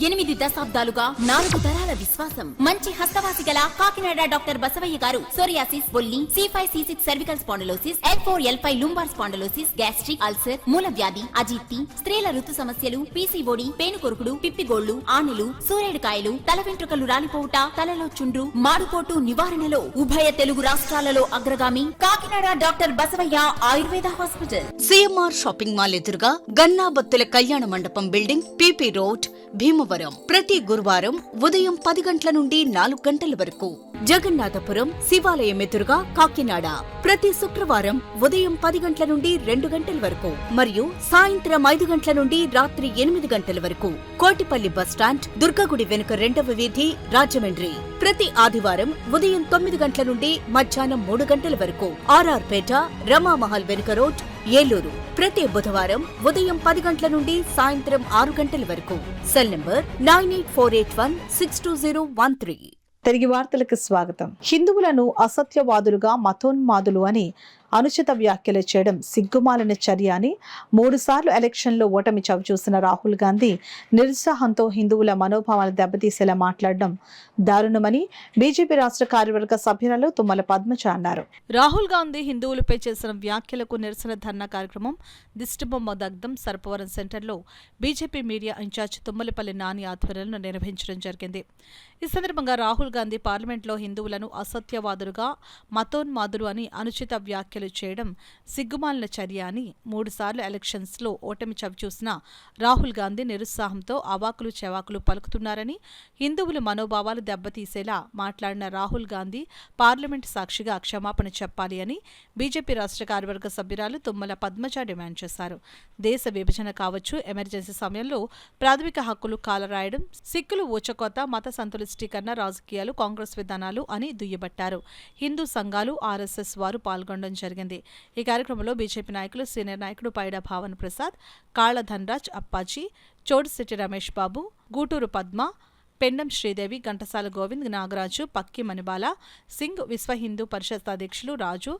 8 దశాబ్దాలుగా 4 తరాల విశ్వాసం. మంచి హస్తవాసి గల కాకినాడ డాక్టర్ బసవయ్య గారు సోరియాసిస్, బొల్లి, C5, C6 cervical spondylosis, L4, L5 lumbar spondylosis, gastric ulcer, మూల వ్యాధి, అజీర్తి, స్త్రీల ఋతు సమస్యలు, PCOD, పేనుకొరుకుడు, పిప్పిగోళ్లు, ఆనెలు, సూరేడుకాయలు, తల వెంట్రుకలు రాలిపోవుట, తలలో చుండ్రు, మాడుకోటు నివారణలో ఉభయ తెలుగు రాష్ట్రాలలో అగ్రగామి Kakinada doctor Basavaiah Ayurveda hospital. CMR shopping mall ఎదురుగా గన్నాబత్తుల కళ్యాణ మండపం బిల్డింగ్, PP రోడ్, భీమవరం. ప్రతి గురువారం ఉదయం 10 గంటల నుండి 4 గంటల వరకు. జగన్నాథపురం శివాలయం ఎదురుగా కాకినాడ ప్రతి శుక్రవారం ఉదయం 10 గంటల నుండి 2 గంటల వరకు మరియు సాయంత్రం 5 గంటల నుండి రాత్రి 8 గంటల వరకు. కోటిపల్లి బస్టాండ్, దుర్గగుడి వెనుక 2వ వీధి, రాజమండ్రి ప్రతి ఆదివారం ఉదయం 9 గంటల నుండి మధ్యాహ్నం 3 గంటల వరకు. RR పేట, రమామహల్ వెనుక రోడ్, ఏలూరు ప్రతి బుధవారం ఉదయం 10 గంటల నుండి సాయంత్రం 6 గంటల వరకు. Cell number 9848162013. తిరిగి వార్తలకు స్వాగతం. హిందువులను అసత్యవాదులుగా, మతోన్మాదులు అని అనుచిత వ్యాఖ్యలు చేయడం సిగ్గుమాలిన చర్య అని 3 సార్లు ఎలక్షన్లో ఓటమి చవిచూసిన రాహుల్ గాంధీ నిరుత్సాహంతో హిందువుల మనోభావాలు దెబ్బతీసేలా మాట్లాడడం దారుణమని బీజేపీ రాష్ట్ర కార్యవర్గ సభ్యురాలు తుమ్మల పద్మజ అన్నారు. రాహుల్ గాంధీ హిందువులపై చేసిన వ్యాఖ్యలకు నిరసన ధర్నా కార్యక్రమం దిష్టిబొమ్మ దగ్ధం సర్పవరం సెంటర్లో BJP media in-charge Tummalapalli Nani ఆధ్వర్యంలో నిర్వహించడం జరిగింది. ఈ సందర్భంగా రాహుల్ గాంధీ పార్లమెంట్లో హిందువులను అసత్యవాదులుగా, మతోన్మాదులు అని అనుచిత వ్యాఖ్యలు చేయడం సిగ్గుమాలిన చర్య అని 3 సార్లు ఎలక్షన్స్లో ఓటమి చవిచూసిన రాహుల్ గాంధీ నిరుత్సాహంతో అవాకులు చెవాకులు పలుకుతున్నారని, హిందువుల మనోభావాలు దెబ్బతీసేలా మాట్లాడిన రాహుల్ గాంధీ పార్లమెంట్ సాక్షిగా క్షమాపణ చెప్పాలి అని బీజేపీ రాష్ట్ర కార్యవర్గ సభ్యురాలు తుమ్మల పద్మజ డిమాండ్ చేశారు. దేశ విభజన కావచ్చు, ఎమర్జెన్సీ సమయంలో ప్రాథమిక హక్కులు కాలరాయడం, సిక్కులు ఊచకోత, మత సంతులిష్టీకరణ రాజకీయాలు కాంగ్రెస్ విధానాలు అని దుయ్యబట్టారు. హిందూ సంఘాలు, RSS వారు పాల్గొనడం జరిగింది. ఈ కార్యక్రమంలో బీజేపీ నాయకులు సీనియర్ నాయకుడు పైడా భావన్ ప్రసాద్, కాళ్ల ధనరాజ్, అప్పాజీ, చోడిశెట్టి రమేష్ బాబు, గూటూరు పద్మ, పెండం శ్రీదేవి, ఘంటసాల గోవింద్, నాగరాజు, పక్కి మణిబాల సింగ్, విశ్వ హిందూ పరిషత్ అధ్యక్షులు రాజు,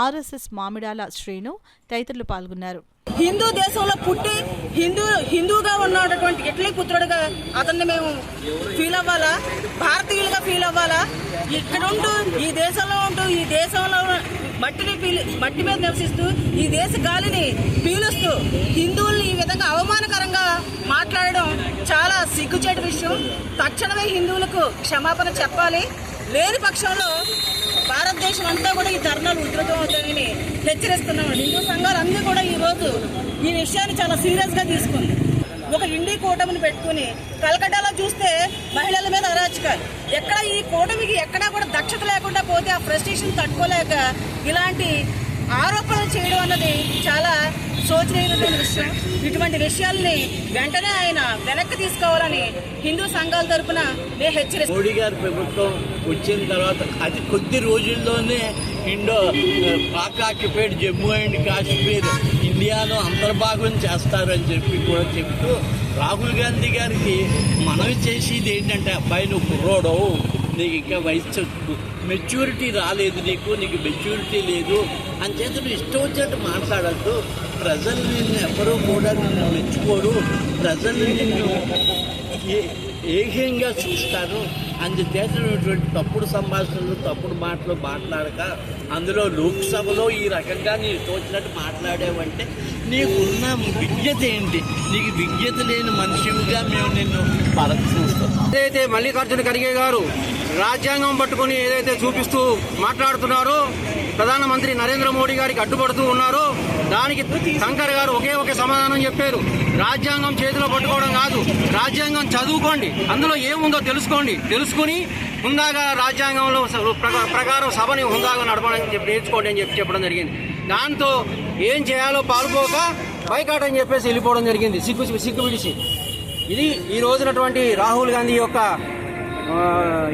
ఆర్ఎస్ఎస్ మామిడాల శ్రీను తదితరులు పాల్గొన్నారు. హిందూ దేశంలో పుట్టి హిందూగా ఉన్నటువంటి ఇట్లీ పుత్రుడుగా అతన్ని మేము ఫీల్ అవ్వాలా, భారతీయులుగా ఫీల్ అవ్వాలా, ఇక్కడ ఉంటూ ఈ దేశంలో ఉంటూ ఈ దేశంలో మట్టి మీద నివసిస్తూ ఈ దేశ గాలిని పీలుస్తూ హిందువుల్ని ఈ విధంగా అవమానకరంగా మాట్లాడడం చాలా సిగ్గుచేటు విషయం. తక్షణమే హిందువులకు క్షమాపణ చెప్పాలి. లేని పక్షంలో భారతదేశం అంతా కూడా ఈ ధర్నాలు ఉధృతం అవుతాయని హెచ్చరిస్తున్నాం. హిందూ సంఘాలన్నీ కూడా ఈరోజు ఈ విషయాన్ని చాలా సీరియస్గా తీసుకుంది. ఒక ఇండి కూటమిని పెట్టుకుని కలకట్టాలో చూస్తే మహిళల మీద అరాచకాలు, ఎక్కడ ఈ కూటమికి ఎక్కడా కూడా దక్షత లేకుండా పోతే ఆ ఫ్రస్ట్రేషన్ తట్టుకోలేక ఇలాంటి ఆరోపణలు చేయడం అన్నది చాలా శోచనీయమైన విషయం. ఇటువంటి విషయాల్ని వెంటనే ఆయన వెనక్కి తీసుకోవాలని హిందూ సంఘాల తరఫున నేను హెచ్చరిస్తాను. మోడీ గారి ప్రభుత్వం వచ్చిన తర్వాత అది కొద్ది రోజుల్లోనే పాక్ ఆక్యుపైడ్ జమ్మూ అండ్ కాశ్మీర్ ఇండియాలో అంతర్భాగం చేస్తారని చెప్పి కూడా చెప్తూ రాహుల్ గాంధీ గారికి మనవి చేసేది ఏంటంటే, అబ్బాయి నువ్వు కుర్రోడవు, నీకు ఇంకా వయసు మెచ్యూరిటీ రాలేదు, నీకు మెచ్యూరిటీ లేదు అని చేత నువ్వు ఇష్టం వచ్చినట్టు మాట్లాడద్దు. ప్రజలు నిన్ను ఎవరూ కూడా నిన్ను మెచ్చుకోరు, ప్రజలు నిన్ను ఏహ్యంగా చూస్తారు. అందుచేతటువంటి తప్పుడు సంభాషణలు, తప్పుడు మాటలు మాట్లాడక, అందులో లోక్సభలో ఈ రకంగా నీకు తోచినట్టు మాట్లాడావంటే నీకున్న విజ్ఞత ఏంటి? నీకు విజ్ఞత లేని మనిషిగా మేము నిన్ను చూస్తాం. ఏదైతే మల్లికార్జున ఖర్గే గారు రాజ్యాంగం పట్టుకుని ఏదైతే చూపిస్తూ మాట్లాడుతున్నారో, ప్రధానమంత్రి నరేంద్ర మోడీ గారికి అడ్డుపడుతూ ఉన్నారో, దానికి శంకర్ గారు ఒకే సమాధానం చెప్పారు. రాజ్యాంగం చేతిలో పట్టుకోవడం కాదు, రాజ్యాంగం చదువుకోండి, అందులో ఏముందో తెలుసుకుని హుందాగా రాజ్యాంగంలో ప్రకారం సభని హుందాగా నడపడానికి నేర్చుకోండి అని చెప్పడం జరిగింది. దాంతో ఏం చేయాలో పాల్పోక బైకాట్ అని చెప్పేసి వెళ్ళిపోవడం జరిగింది సిగ్గు విడిచి. ఇది ఈ రోజునటువంటి రాహుల్ గాంధీ యొక్క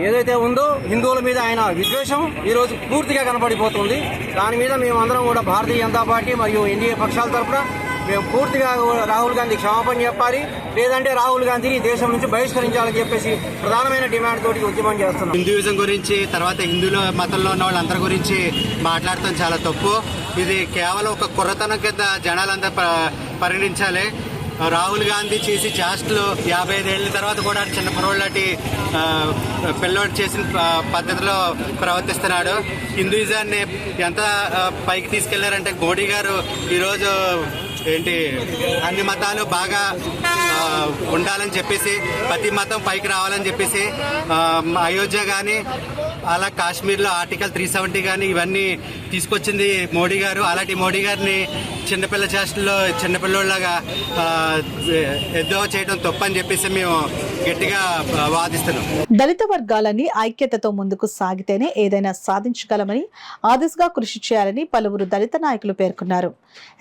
ఏదైతే ఉందో హిందువుల మీద ఆయన విద్వేషం ఈరోజు పూర్తిగా కనపడిపోతుంది. దాని మీద మేమందరం కూడా భారతీయ జనతా పార్టీ మరియు ఎన్డీఏ పక్షాల తరఫున మేము పూర్తిగా రాహుల్ గాంధీ క్షమాపణ చెప్పాలి, లేదంటే రాహుల్ గాంధీని దేశం నుంచి బహిష్కరించాలని చెప్పేసి ప్రధానమైన డిమాండ్ తోటి ఉద్యమం చేస్తున్నాం. హిందూయిజం గురించి, తర్వాత హిందువుల మతంలో ఉన్న వాళ్ళందరి గురించి మాట్లాడటం చాలా తప్పు. ఇది కేవలం ఒక కుర్రతనం కింద జనాలంతా పరిగణించాలి. రాహుల్ గాంధీ చేసి చేష్టలు 55 ఏళ్ళ తర్వాత కూడా చిన్న కుర్రోళ్ళటి పిల్లోడు చేసిన పద్ధతిలో ప్రవర్తిస్తున్నాడు. హిందూయిజాన్ని ఎంత పైకి తీసుకెళ్లారంటే మోడీ గారు ఈరోజు అన్ని మతాలు బాగా ఉండాలని చెప్పేసి, ప్రతి మతం పైకి రావాలని చెప్పేసి అయోధ్య కానీ అలా కాశ్మీర్లో ఆర్టికల్ 370 కానీ ఇవన్నీ తీసుకొచ్చింది మోడీ గారు. అలాంటి మోడీ గారిని చిన్నపిల్ల చేష్టల్లో చిన్నపిల్లోళ్ళగా ఎద్దో చేయడం తప్పని చెప్పేసి మేము గట్టిగా వాదిస్తున్నాం. దళిత వర్గాలని ఐక్యతతో ముందుకు సాగితేనే ఏదైనా సాధించగలమని, ఆ దిశగా కృషి చేయాలని పలువురు దళిత నాయకులు పేర్కొన్నారు.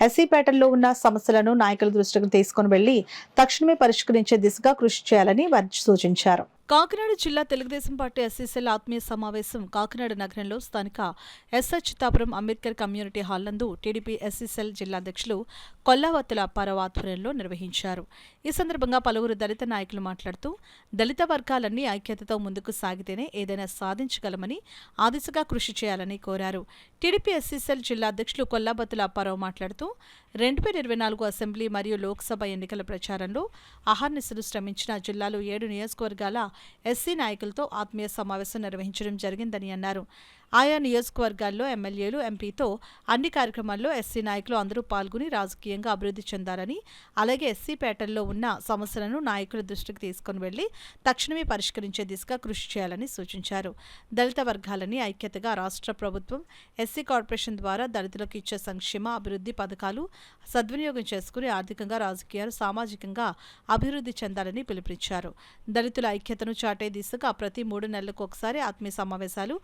ఎస్సీపేటలో ఉన్న సమస్యలను నాయకుల దృష్టికి తీసుకుని వెళ్లి తక్షణమే పరిష్కరించే దిశగా కృషి చేయాలని వారు సూచించారు. కాకినాడ జిల్లా తెలుగుదేశం పార్టీ ఎస్సీసెల్ ఆత్మీయ సమావేశం కాకినాడ నగరంలో స్థానిక ఎస్ఆర్ చిత్తాపురం అంబేద్కర్ కమ్యూనిటీ హాల్ నందు టీడీపీ ఎస్సీసెల్ జిల్లా అధ్యక్షులు కొల్లావత్తుల అప్పారావు ఆధ్వర్యంలో నిర్వహించారు. ఈ సందర్భంగా పలువురు దళిత నాయకులు మాట్లాడుతూ, దళిత వర్గాలన్నీ ఐక్యతతో ముందుకు సాగితేనే ఏదైనా సాధించగలమని, ఆ దిశగా కృషి చేయాలని కోరారు. టీడీపీ ఎస్సీసెల్ జిల్లా అధ్యక్షులు కొల్లావత్తుల అప్పారావు మాట్లాడుతూ, 2024 అసెంబ్లీ మరియు లోక్సభ ఎన్నికల ప్రచారంలో అహర్నిశలు శ్రమించిన జిల్లాలో 7 నియోజకవర్గాల ఎస్సీ నాయకులతో ఆత్మీయ సమావేశం నిర్వహించడం జరిగిందని అన్నారు. ఆయా నియోజకవర్గాల్లో ఎమ్మెల్యేలు, ఎంపీతో అన్ని కార్యక్రమాల్లో ఎస్సీ నాయకులు అందరూ పాల్గొని రాజకీయంగా అభివృద్ధి చెందాలని, అలాగే ఎస్సీపేటల్లో ఉన్న సమస్యలను నాయకుల దృష్టికి తీసుకుని వెళ్లి తక్షణమే పరిష్కరించే దిశగా కృషి చేయాలని సూచించారు. దళిత వర్గాలని ఐక్యతగా రాష్ట్ర ప్రభుత్వం ఎస్సీ కార్పొరేషన్ ద్వారా దళితులకు ఇచ్చే సంక్షేమ అభివృద్ధి పథకాలు సద్వినియోగం చేసుకుని ఆర్థికంగా, రాజకీయాలు, సామాజికంగా అభివృద్ధి చెందాలని పిలుపునిచ్చారు. దళితుల ఐక్యతను చాటే దిశగా ప్రతి 3 నెలలకు ఒకసారి ఆత్మీయ సమావేశాలు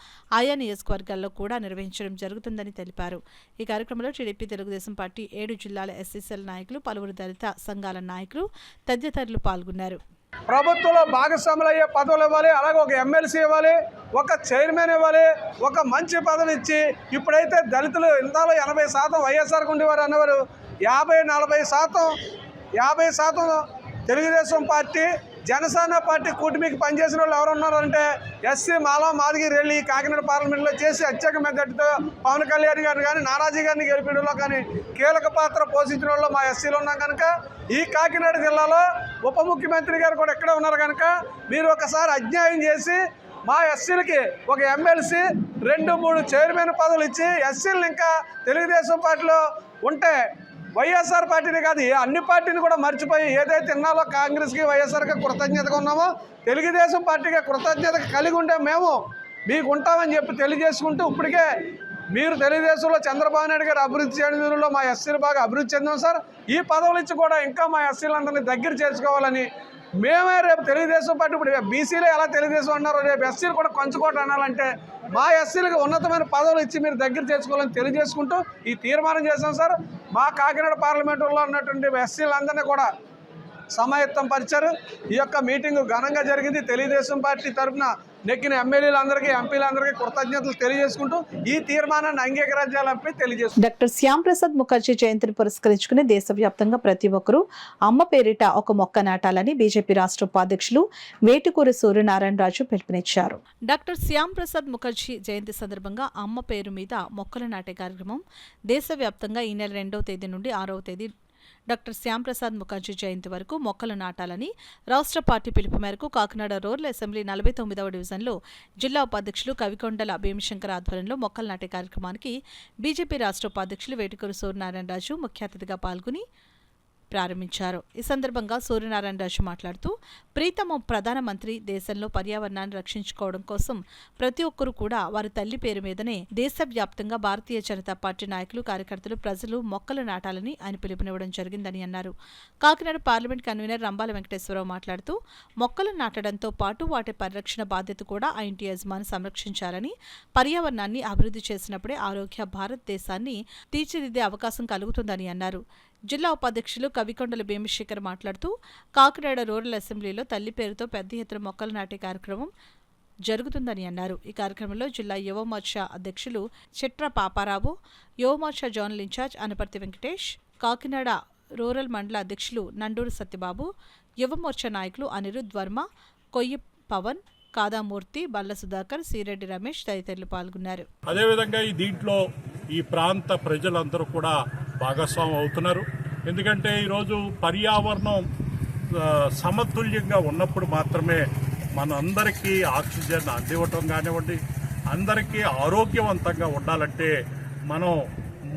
ఆయా నియోజకవర్గాల్లో కూడా నిర్వహించడం జరుగుతుందని తెలిపారు. ఈ కార్యక్రమంలో టీడీపీ తెలుగుదేశం పార్టీ 7 జిల్లాల ఎస్సీసెల్ నాయకులు, పలువురు దళిత సంఘాల నాయకులు తదితరులు పాల్గొన్నారు. ప్రభుత్వంలో భాగస్వాములయ్యే పదవులు ఇవ్వాలి, అలాగే ఒక ఎమ్మెల్సీ ఇవ్వాలి, ఒక చైర్మన్ ఇవ్వాలి, ఒక మంచి పదవి ఇచ్చి, ఇప్పుడైతే దళితులు ఇంతలో 80% వైఎస్ఆర్కి ఉండేవారు అన్నవారు 50-40%, 50% తెలుగుదేశం పార్టీ జనసేన పార్టీ కూటమికి పనిచేసిన వాళ్ళు ఎవరు ఉన్నారంటే ఎస్సీ మాధగిరి వెళ్ళి కాకినాడ పార్లమెంట్లో చేసి అత్యధిక మెజార్టీతో పవన్ కళ్యాణ్ గారిని కానీ నారాజీ గారిని గెలిపించడంలో కానీ కీలక పాత్ర పోషించిన వాళ్ళు మా ఎస్సీలు ఉన్నాం కనుక ఈ కాకినాడ జిల్లాలో ఉప ముఖ్యమంత్రి గారు కూడా ఎక్కడే ఉన్నారు కనుక మీరు ఒకసారి అన్యాయం చేసి మా ఎస్సీలకి ఒక ఎమ్మెల్సీ 2-3 చైర్మన్ పదవులు ఇచ్చి ఎస్సీలను ఇంకా తెలుగుదేశం పార్టీలో ఉంటే వైఎస్ఆర్ పార్టీని కాదు అన్ని పార్టీని కూడా మర్చిపోయి ఏదైతే ఇన్నాళ్ళో కాంగ్రెస్కి వైఎస్ఆర్కి కృతజ్ఞతగా ఉన్నామో తెలుగుదేశం పార్టీకి కృతజ్ఞత కలిగి ఉంటే మేము మీకు ఉంటామని చెప్పి తెలియజేసుకుంటూ ఇప్పటికే మీరు తెలుగుదేశంలో చంద్రబాబు నాయుడు గారు అభివృద్ధి చెందినలో మా ఎస్సీలు బాగా అభివృద్ధి చెందాం సార్. ఈ పదవులు ఇచ్చి కూడా ఇంకా మా ఎస్సీలందరినీ దగ్గర చేర్చుకోవాలని మేమే రేపు తెలుగుదేశం పార్టీ ఇప్పుడు బీసీలో ఎలా తెలుగుదేశం అన్నారో రేపు ఎస్సీలు కూడా కొంచుకోట అనాలంటే మా ఎస్సీలకు ఉన్నతమైన పదవులు ఇచ్చి మీరు దగ్గర చేసుకోవాలని తెలియజేసుకుంటూ ఈ తీర్మానం చేశాం సార్. మా కాకినాడ పార్లమెంటులో ఉన్నటువంటి ఎస్సీలందరినీ కూడా సమాయత్తం పరిచారు. ఈ యొక్క మీటింగు ఘనంగా జరిగింది. తెలుగుదేశం పార్టీ తరఫున నెక్కిన ఎమ్మెల్యేలందరికీ ఎంపీలందరికీ కృతజ్ఞతలు తెలియజేసుకుంటూ ఈ తీర్మానాన్ని అంగీకరించాలని తెలియజేసుకుంటారు. డాక్టర్ శ్యామ్ ప్రసాద్ ముఖర్జీ జయంతిని పురస్కరించుకుని దేశవ్యాప్తంగా ప్రతి ఒక్కరూ అమ్మ పేరిట ఒక మొక్క నాటాలని బీజేపీ రాష్ట్ర ఉపాధ్యక్షులు వేటుకూరి సూర్యనారాయణరాజు పిలుపునిచ్చారు. డాక్టర్ శ్యామ్ ప్రసాద్ ముఖర్జీ జయంతి సందర్భంగా అమ్మ పేరు మీద మొక్కలు నాటే కార్యక్రమం దేశవ్యాప్తంగా ఈ నెల 2వ తేదీ నుండి 6వ తేదీ డాక్టర్ శ్యామ్ ప్రసాద్ ముఖర్జీ జయంతి వరకు మొక్కలు నాటాలని రాష్ట్ర పార్టీ పిలుపు మేరకు కాకినాడ రూరల్ అసెంబ్లీ 49వ డివిజన్లో జిల్లా ఉపాధ్యక్షులు కవికొండల భీమశంకర్ ఆధ్వర్యంలో మొక్కలు నాటే కార్యక్రమానికి బీజేపీ రాష్ట్ర ఉపాధ్యక్షులు వేటుకూరి సూర్యనారాయణరాజు ముఖ్య అతిథిగా పాల్గొని ప్రారంభించారు. ఈ సందర్భంగా సూర్యనారాయణరాజు మాట్లాడుతూ ప్రీతమ ప్రధానమంత్రి దేశంలో పర్యావరణాన్ని రక్షించుకోవడం కోసం ప్రతి ఒక్కరూ కూడా వారి తల్లి పేరు మీదనే దేశవ్యాప్తంగా భారతీయ జనతా పార్టీ నాయకులు కార్యకర్తలు ప్రజలు మొక్కలు నాటాలని ఆయన పిలుపునివ్వడం జరిగిందని అన్నారు. కాకినాడ పార్లమెంట్ కన్వీనర్ రంబాల వెంకటేశ్వరరావు మాట్లాడుతూ మొక్కలు నాటడంతో పాటు వాటి పరిరక్షణ బాధ్యత కూడా ఆ ఇంటి యజమాని సంరక్షించాలని, పర్యావరణాన్ని అభివృద్ధి చేసినప్పుడే ఆరోగ్య భారతదేశాన్ని తీర్చిదిద్దే అవకాశం కలుగుతుందని అన్నారు. జిల్లా ఉపాధ్యక్షులు కవికొండల భీమశేఖర్ మాట్లాడుతూ కాకినాడ రూరల్ అసెంబ్లీలో తల్లి పేరుతో పెద్ద ఎత్తున మొక్కలు నాటే కార్యక్రమం జరుగుతుందని అన్నారు. ఈ కార్యక్రమంలో జిల్లా యువమోర్చా అధ్యక్షులు Chitra Paparao, Yuvamorcha zonal incharge Anaparthi Venkatesh, Kakinada rural మండల అధ్యక్షులు నండూరు సత్యబాబు, యువమోర్చా నాయకులు అనిరుద్ వర్మ, కొయ్యి పవన్, కాదామూర్తి, బల్ల సుధాకర్, సిరెడ్డి రమేష్ తదితరులు పాల్గొన్నారు. అదేవిధంగా దీంట్లో ఈ ప్రాంత ప్రజలందరూ కూడా భాగస్వామ్యం అవుతున్నారు. ఎందుకంటే ఈరోజు పర్యావరణం సమతుల్యంగా ఉన్నప్పుడు మాత్రమే మనందరికీ ఆక్సిజన్ అందివ్వటం కానివ్వండి, అందరికీ ఆరోగ్యవంతంగా ఉండాలంటే మనం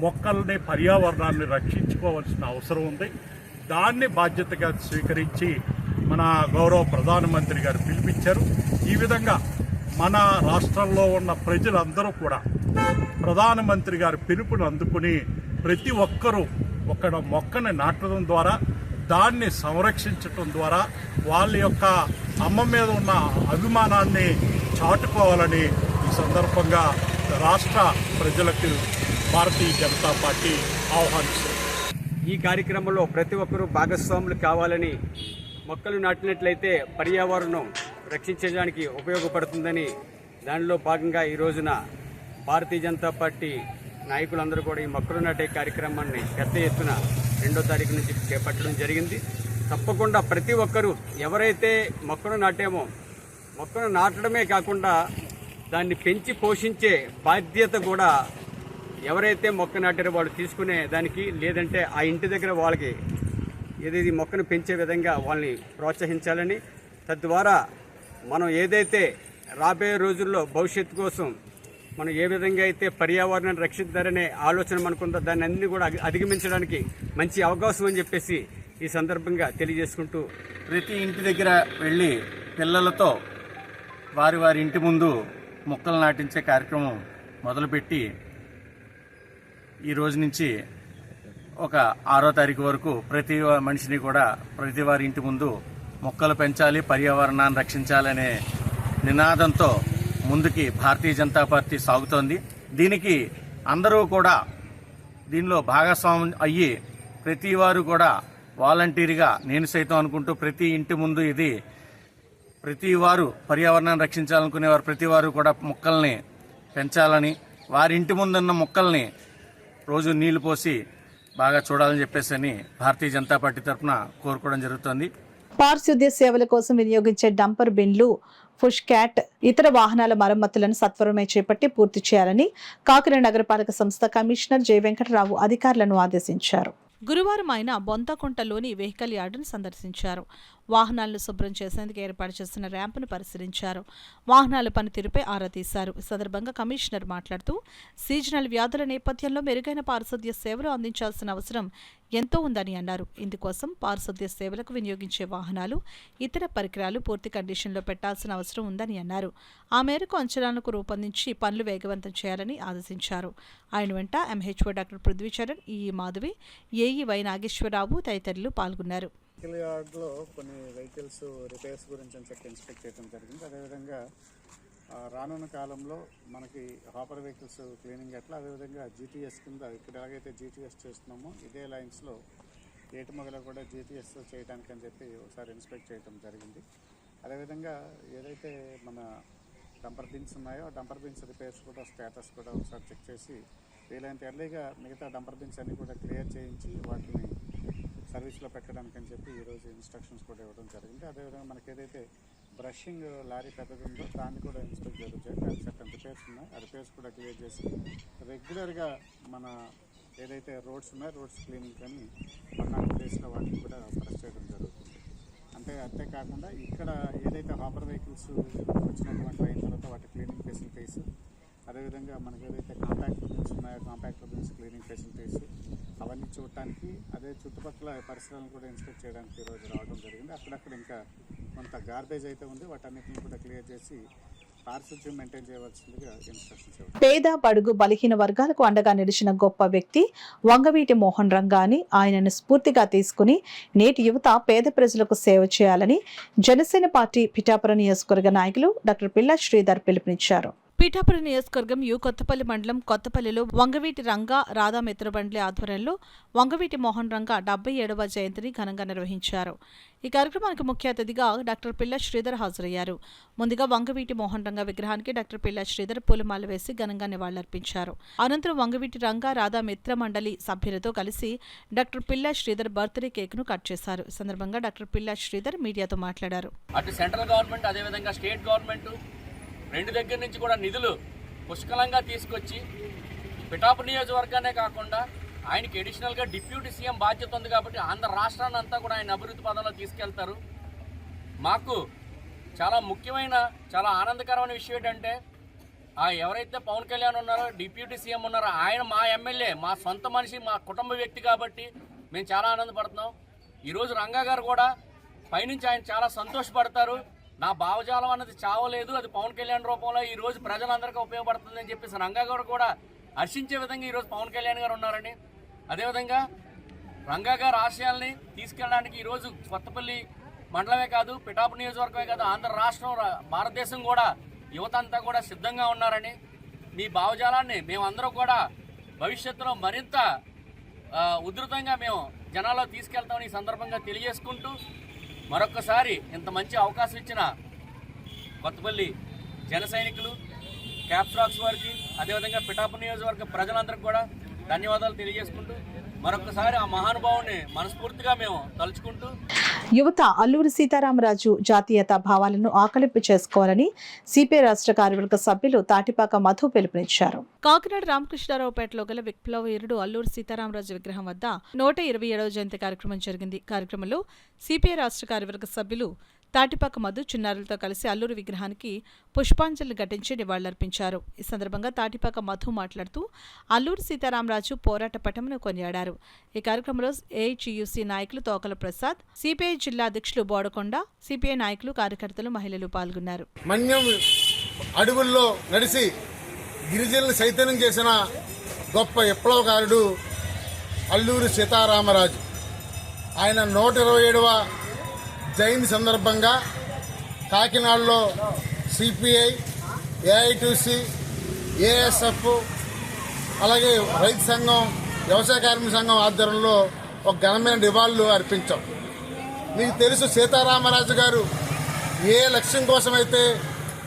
మొక్కల్ని పర్యావరణాన్ని రక్షించుకోవాల్సిన అవసరం ఉంది. దాన్ని బాధ్యతగా స్వీకరించి మన గౌరవ ప్రధానమంత్రి గారు పిలిపించారు. ఈ విధంగా మన రాష్ట్రంలో ఉన్న ప్రజలందరూ కూడా ప్రధానమంత్రి గారి పిలుపును అందుకుని ప్రతి ఒక్కరూ ఒక మొక్కని నాటడం ద్వారా, దాన్ని సంరక్షించటం ద్వారా వాళ్ళ యొక్క అమ్మ మీద ఉన్న అభిమానాన్ని చాటుకోవాలని ఈ సందర్భంగా రాష్ట్ర ప్రజలకు భారతీయ జనతా పార్టీ ఆహ్వానిస్తుంది. ఈ కార్యక్రమంలో ప్రతి ఒక్కరూ భాగస్వాములు కావాలని, మొక్కలు నాటినట్లయితే పర్యావరణం రక్షించడానికి ఉపయోగపడుతుందని దానిలో భాగంగా ఈ రోజున భారతీయ జనతా పార్టీ నాయకులందరూ కూడా ఈ మొక్కలు నాటే కార్యక్రమాన్ని పెద్ద ఎత్తున 2వ తారీఖు నుంచి చేపట్టడం జరిగింది. తప్పకుండా ప్రతి ఒక్కరూ ఎవరైతే మొక్కను నాటామో, మొక్కను నాటడమే కాకుండా దాన్ని పెంచి పోషించే బాధ్యత కూడా ఎవరైతే మొక్క నాటారో వాళ్ళు తీసుకునే దానికి, లేదంటే ఆ ఇంటి దగ్గర వాళ్ళకి ఏదైతే మొక్కను పెంచే విధంగా వాళ్ళని ప్రోత్సహించాలని, తద్వారా మనం ఏదైతే రాబోయే రోజుల్లో భవిష్యత్తు కోసం మనం ఏ విధంగా అయితే పర్యావరణాన్ని రక్షిద్దారనే ఆలోచన మనకుందో దాన్ని అన్ని కూడా అధిగమించడానికి మంచి అవకాశం అని చెప్పేసి ఈ సందర్భంగా తెలియజేసుకుంటూ, ప్రతి ఇంటి దగ్గర వెళ్ళి పిల్లలతో వారి వారి ఇంటి ముందు మొక్కలు నాటించే కార్యక్రమం మొదలుపెట్టి ఈ రోజు నుంచి ఒక 6వ తారీఖు వరకు ప్రతి మనిషిని కూడా ప్రతి వారి ఇంటి ముందు మొక్కలు పెంచాలి, పర్యావరణాన్ని రక్షించాలనే నినాదంతో ముందుకి భారతీయ జనతా పార్టీ సాగుతోంది. దీనికి అందరూ కూడా దీనిలో భాగస్వామ్యం అయ్యి ప్రతి వారు కూడా వాలంటీర్గా, నేను సైతం అనుకుంటూ ప్రతి ఇంటి ముందు ఇది ప్రతి వారు పర్యావరణాన్ని రక్షించాలనుకునేవారు ప్రతి వారు కూడా మొక్కల్ని పెంచాలని, వారి ఇంటి ముందున్న మొక్కల్ని రోజు నీళ్లు పోసి బాగా చూడాలని చెప్పేసి భారతీయ జనతా పార్టీ తరఫున కోరుకోవడం జరుగుతుంది. పారిశుద్ధ్య సేవల కోసం వినియోగించే డంపర్ బిన్లు, పుష్ క్యాట్, ఇతర వాహనాల మరమ్మతులను సత్వరమే చేపట్టి పూర్తి చేయాలని కాకినాడ నగరపాలక సంస్థ కమిషనర్ జె వెంకటరావు అధికారులను ఆదేశించారు. గురువారం ఆయన బొంతకుంటలోని వెహికల్ యార్డును సందర్శించారు. వాహనాలను శుభ్రం చేసేందుకు ఏర్పాటు చేసిన ర్యాంపును పరిశీలించారు. వాహనాల పనితీరుపై ఆరా తీశారు. ఈ సందర్భంగా కమిషనర్ మాట్లాడుతూ సీజనల్ వ్యాధుల నేపథ్యంలో మెరుగైన పారిశుద్ధ్య సేవలు అందించాల్సిన అవసరం ఎంతో ఉందని అన్నారు. ఇందుకోసం పారిశుద్ధ్య సేవలకు వినియోగించే వాహనాలు, ఇతర పరికరాలు పూర్తి కండిషన్లో పెట్టాల్సిన అవసరం ఉందని అన్నారు. ఆ మేరకు అంచనాలకు రూపొందించి పనులు వేగవంతం చేయాలని ఆదేశించారు. ఆయన వెంట MHO doctor Prithvi Charan, EE Madhavi, AE Y Nageswara Rao తదితరులు పాల్గొన్నారు. వెహికల్ యార్డ్లో కొన్ని వెహికల్స్ రిపేర్స్ గురించి అని చెప్పి ఇన్స్పెక్ట్ చేయడం జరిగింది. అదేవిధంగా రానున్న కాలంలో మనకి హాపర్ వెహికల్స్ క్లీనింగ్ ఎట్లా, అదేవిధంగా జీటీఎస్ కింద ఇక్కడ ఎలాగైతే జీటీఎస్ చేస్తున్నామో ఇదే లైన్స్లో ఏటుమగలో కూడా జీటీఎస్ చేయడానికి అని చెప్పి ఒకసారి ఇన్స్పెక్ట్ చేయడం జరిగింది. అదేవిధంగా ఏదైతే మన డంపర్ బిన్స్ ఉన్నాయో ఆ డంపర్ బిన్స్ రిపేర్స్ కూడా స్టేటస్ కూడా ఒకసారి చెక్ చేసి వీలైనంత ఎర్లీగా మిగతా డంపర్ బిన్స్ అన్నీ కూడా క్లియర్ చేయించి వాటిని సర్వీస్లో పెట్టడానికి అని చెప్పి ఈరోజు ఇన్స్ట్రక్షన్స్ కూడా ఇవ్వడం జరిగింది. అదేవిధంగా మనకి ఏదైతే బ్రషింగ్ లారీ పెద్దది ఉందో దాన్ని కూడా ఇన్స్పెక్ట్ చేయడం జరిగింది. అది సర్టన్ రిపేర్స్ ఉన్నాయి, ఆ రిపేర్స్ కూడా క్లియర్ చేసి రెగ్యులర్గా మన ఏదైతే రోడ్స్ ఉన్నాయో రోడ్స్ క్లీనింగ్ కానీ 14 డేస్లో వాటిని కూడా బ్రష్ చేయడం జరుగుతుంది. అంతేకాకుండా ఇక్కడ ఏదైతే హాపర్ వెహికల్స్ వచ్చినటువంటి అయిన తర్వాత వాటి క్లీనింగ్ ఫెసిలిటీస్, అదేవిధంగా మనకి ఏదైతే కాంపాక్టర్ బిన్స్ ఉన్నాయో కాంపాక్టర్ బిన్స్ క్లీనింగ్ ఫెసిలిటీస్ అవన్నీ చూడటానికి, అదే చుట్టుపక్కల పరిసరాలను కూడా ఇన్స్పెక్ట్ చేయడానికి ఈరోజు రావడం జరిగింది. అక్కడక్కడ ఇంకా కొంత గార్బేజ్ అయితే ఉంది, వాటన్నిటిని కూడా క్లియర్ చేసి పారిశుద్ధ్యం మెయింటైన్ చేయవలసిందిగా ఇన్స్ట్రక్షన్స్ ఇవ్వండి. పేద, బడుగు, బలహీన వర్గాలకు అండగా నిలిచిన గొప్ప వ్యక్తి వంగవీటి మోహన్ రంగా అని ఆయనను స్ఫూర్తిగా తీసుకుని నేటి యువత పేద ప్రజలకు సేవ చేయాలని జనసేన పార్టీ పిఠాపురం నియోజకవర్గ నాయకులు డాక్టర్ పిల్ల శ్రీధర్ పిలుపునిచ్చారు. పీఠాపురం నియోజకవర్గం యు కొత్తపల్లి మండలం కొత్తపల్లిలో వంగవీటి రంగా రాధా మిత్రబండ్లి ఆధ్వర్యంలో వంగవీటి మోహన్ రంగా 77వ జయంతిని ఘనంగా నిర్వహించారు. ఈ కార్యక్రమానికి ముఖ్య అతిథిగా డాక్టర్ పిల్ల శ్రీధర్ హాజరయ్యారు. ముందుగా వంగవీటి మోహన్ రంగా విగ్రహానికి డాక్టర్ పిల్ల శ్రీధర్ పూలమాల వేసి ఘనంగా నివాళులర్పించారు. అనంతరం వంగవీటి రంగా రాధా మిత్ర మండలి సభ్యులతో కలిసి డాక్టర్ పిల్ల శ్రీధర్ బర్త్డే కేక్ను కట్ చేశారు. ఈ సందర్భంగా డాక్టర్ పిల్ల శ్రీధర్ మీడియాతో మాట్లాడారు. అటు సెంట్రల్ గవర్నమెంట్ అదేవిధంగా స్టేట్ గవర్నమెంట్ రెండు దగ్గర నుంచి కూడా నిధులు పుష్కలంగా తీసుకొచ్చి పిఠాపురం నియోజకవర్గానే కాకుండా ఆయనకి అడిషనల్గా డిప్యూటీ సీఎం బాధ్యత ఉంది కాబట్టి ఆంధ్ర రాష్ట్రాన్ని అంతా కూడా ఆయన అభివృద్ధి పదంలో తీసుకెళ్తారు. మాకు చాలా ముఖ్యమైన చాలా ఆనందకరమైన విషయం ఏంటంటే ఎవరైతే పవన్ కళ్యాణ్ ఉన్నారో డిప్యూటీ సీఎం ఉన్నారో ఆయన మా ఎమ్మెల్యే, మా సొంత మనిషి, మా కుటుంబ వ్యక్తి కాబట్టి మేము చాలా ఆనందపడుతున్నాం. ఈరోజు రంగా గారు కూడా పైనుంచి ఆయన చాలా సంతోషపడతారు. నా భావజాలం అన్నది చావలేదు, అది పవన్ కళ్యాణ్ రూపంలో ఈరోజు ప్రజలందరికీ ఉపయోగపడుతుందని చెప్పేసి రంగా గారు కూడా హర్షించే విధంగా ఈరోజు పవన్ కళ్యాణ్ గారు ఉన్నారని, అదేవిధంగా రంగా గారు ఆశయాల్ని తీసుకెళ్ళడానికి ఈరోజు కొత్తపల్లి మండలమే కాదు, పిఠాపురం నియోజకవర్గమే కాదు, ఆంధ్ర రాష్ట్రం, భారతదేశం కూడా యువత అంతా కూడా సిద్ధంగా ఉన్నారని, మీ భావజాలాన్ని మేమందరం కూడా భవిష్యత్తులో మరింత ఉధృతంగా మేము జనాల్లో తీసుకెళ్తామని ఈ సందర్భంగా తెలియజేసుకుంటూ మరొక్కసారి ఇంత మంచి అవకాశం ఇచ్చిన కొత్తపల్లి జన సైనికులు, క్యాప్స్ రాక్స్ వారికి, అదేవిధంగా పిఠాపురం నియోజకవర్గ ప్రజలందరికీ కూడా ధన్యవాదాలు తెలియజేసుకుంటూ మరొకసారి ఆ మహానుభావుని మనస్ఫూర్తిగా మేము తలుచుకుంటూ యువత అల్లూరి సీతారామరాజు జాతీయతా భావాలను ఆకలింపు చేసుకోవాలని సిపిఐ రాష్ట్ర కార్యవర్గ సభ్యులు తాటిపాక మధు పిలుపునిచ్చారు. కాకినాడ రామకృష్ణారావుపేటలో గల విప్లవ వీరుడు అల్లూరి సీతారామరాజు విగ్రహం వద్ద 127వ జయంతి కార్యక్రమం జరిగింది. కార్యక్రమంలో సిపిఐ రాష్ట్ర కార్యవర్గ సభ్యులు తాటిపాక మధు చిన్నారులతో కలిసి అల్లూరి విగ్రహానికి పుష్పాంజలి ఘటించి నివాళులర్పించారు. ఈ సందర్భంగా తాటిపాక మధు మాట్లాడుతూ అల్లూరి సీతారామరాజు పోరాట పటమును కొనియాడారు. ఈ కార్యక్రమంలో ఏఐటీయూసీ నాయకులు తోకల ప్రసాద్, సిపిఐ జిల్లా అధ్యక్షులు బోడకొండ, సిపిఐ నాయకులు, కార్యకర్తలు, మహిళలు పాల్గొన్నారు. మన్యం అడవుల్లో నడిచి గిరిజనులు చైతన్యం చేసిన గొప్ప విప్లవకారుడు అల్లూరి సీతారామరాజు. ఆయన 127వ జయంతి సందర్భంగా కాకినాడలో సిపిఐ, ఏఐటీసీ, ఏఎస్ఎఫ్, అలాగే రైతు సంఘం, వ్యవసాయ కార్మిక సంఘం ఆధ్వర్యంలో ఒక ఘనమైన నివాళులు అర్పించాం. మీకు తెలుసు, సీతారామరాజు గారు ఏ లక్ష్యం కోసమైతే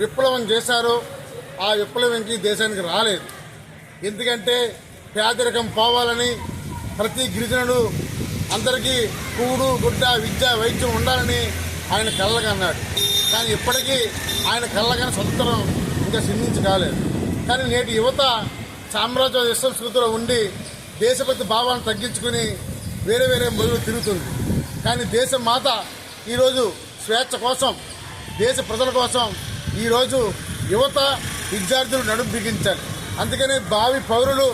విప్లవం చేశారో ఆ విప్లవంకి దేశానికి రాలేదు. ఎందుకంటే పేదరికం పోవాలని ప్రతి గిరిజనుడు అందరికీ కూడు గుడ్డ విద్య వైద్యం ఉండాలని ఆయన కళ్ళగా అన్నాడు. కానీ ఇప్పటికీ ఆయన కళ్ళగానే స్వతంత్రం ఇంకా సిద్ధించి కాలేదు. కానీ నేటి యువత సామ్రాజ్య విశ్వసంస్కృతిలో ఉండి దేశభక్తి భావాన్ని తగ్గించుకుని వేరే వేరే మొదలు తిరుగుతుంది. కానీ దేశం మాత ఈరోజు స్వేచ్ఛ కోసం, దేశ ప్రజల కోసం ఈరోజు యువత విద్యార్థులు నడుము బిగించాలి. అందుకని భావి పౌరులు,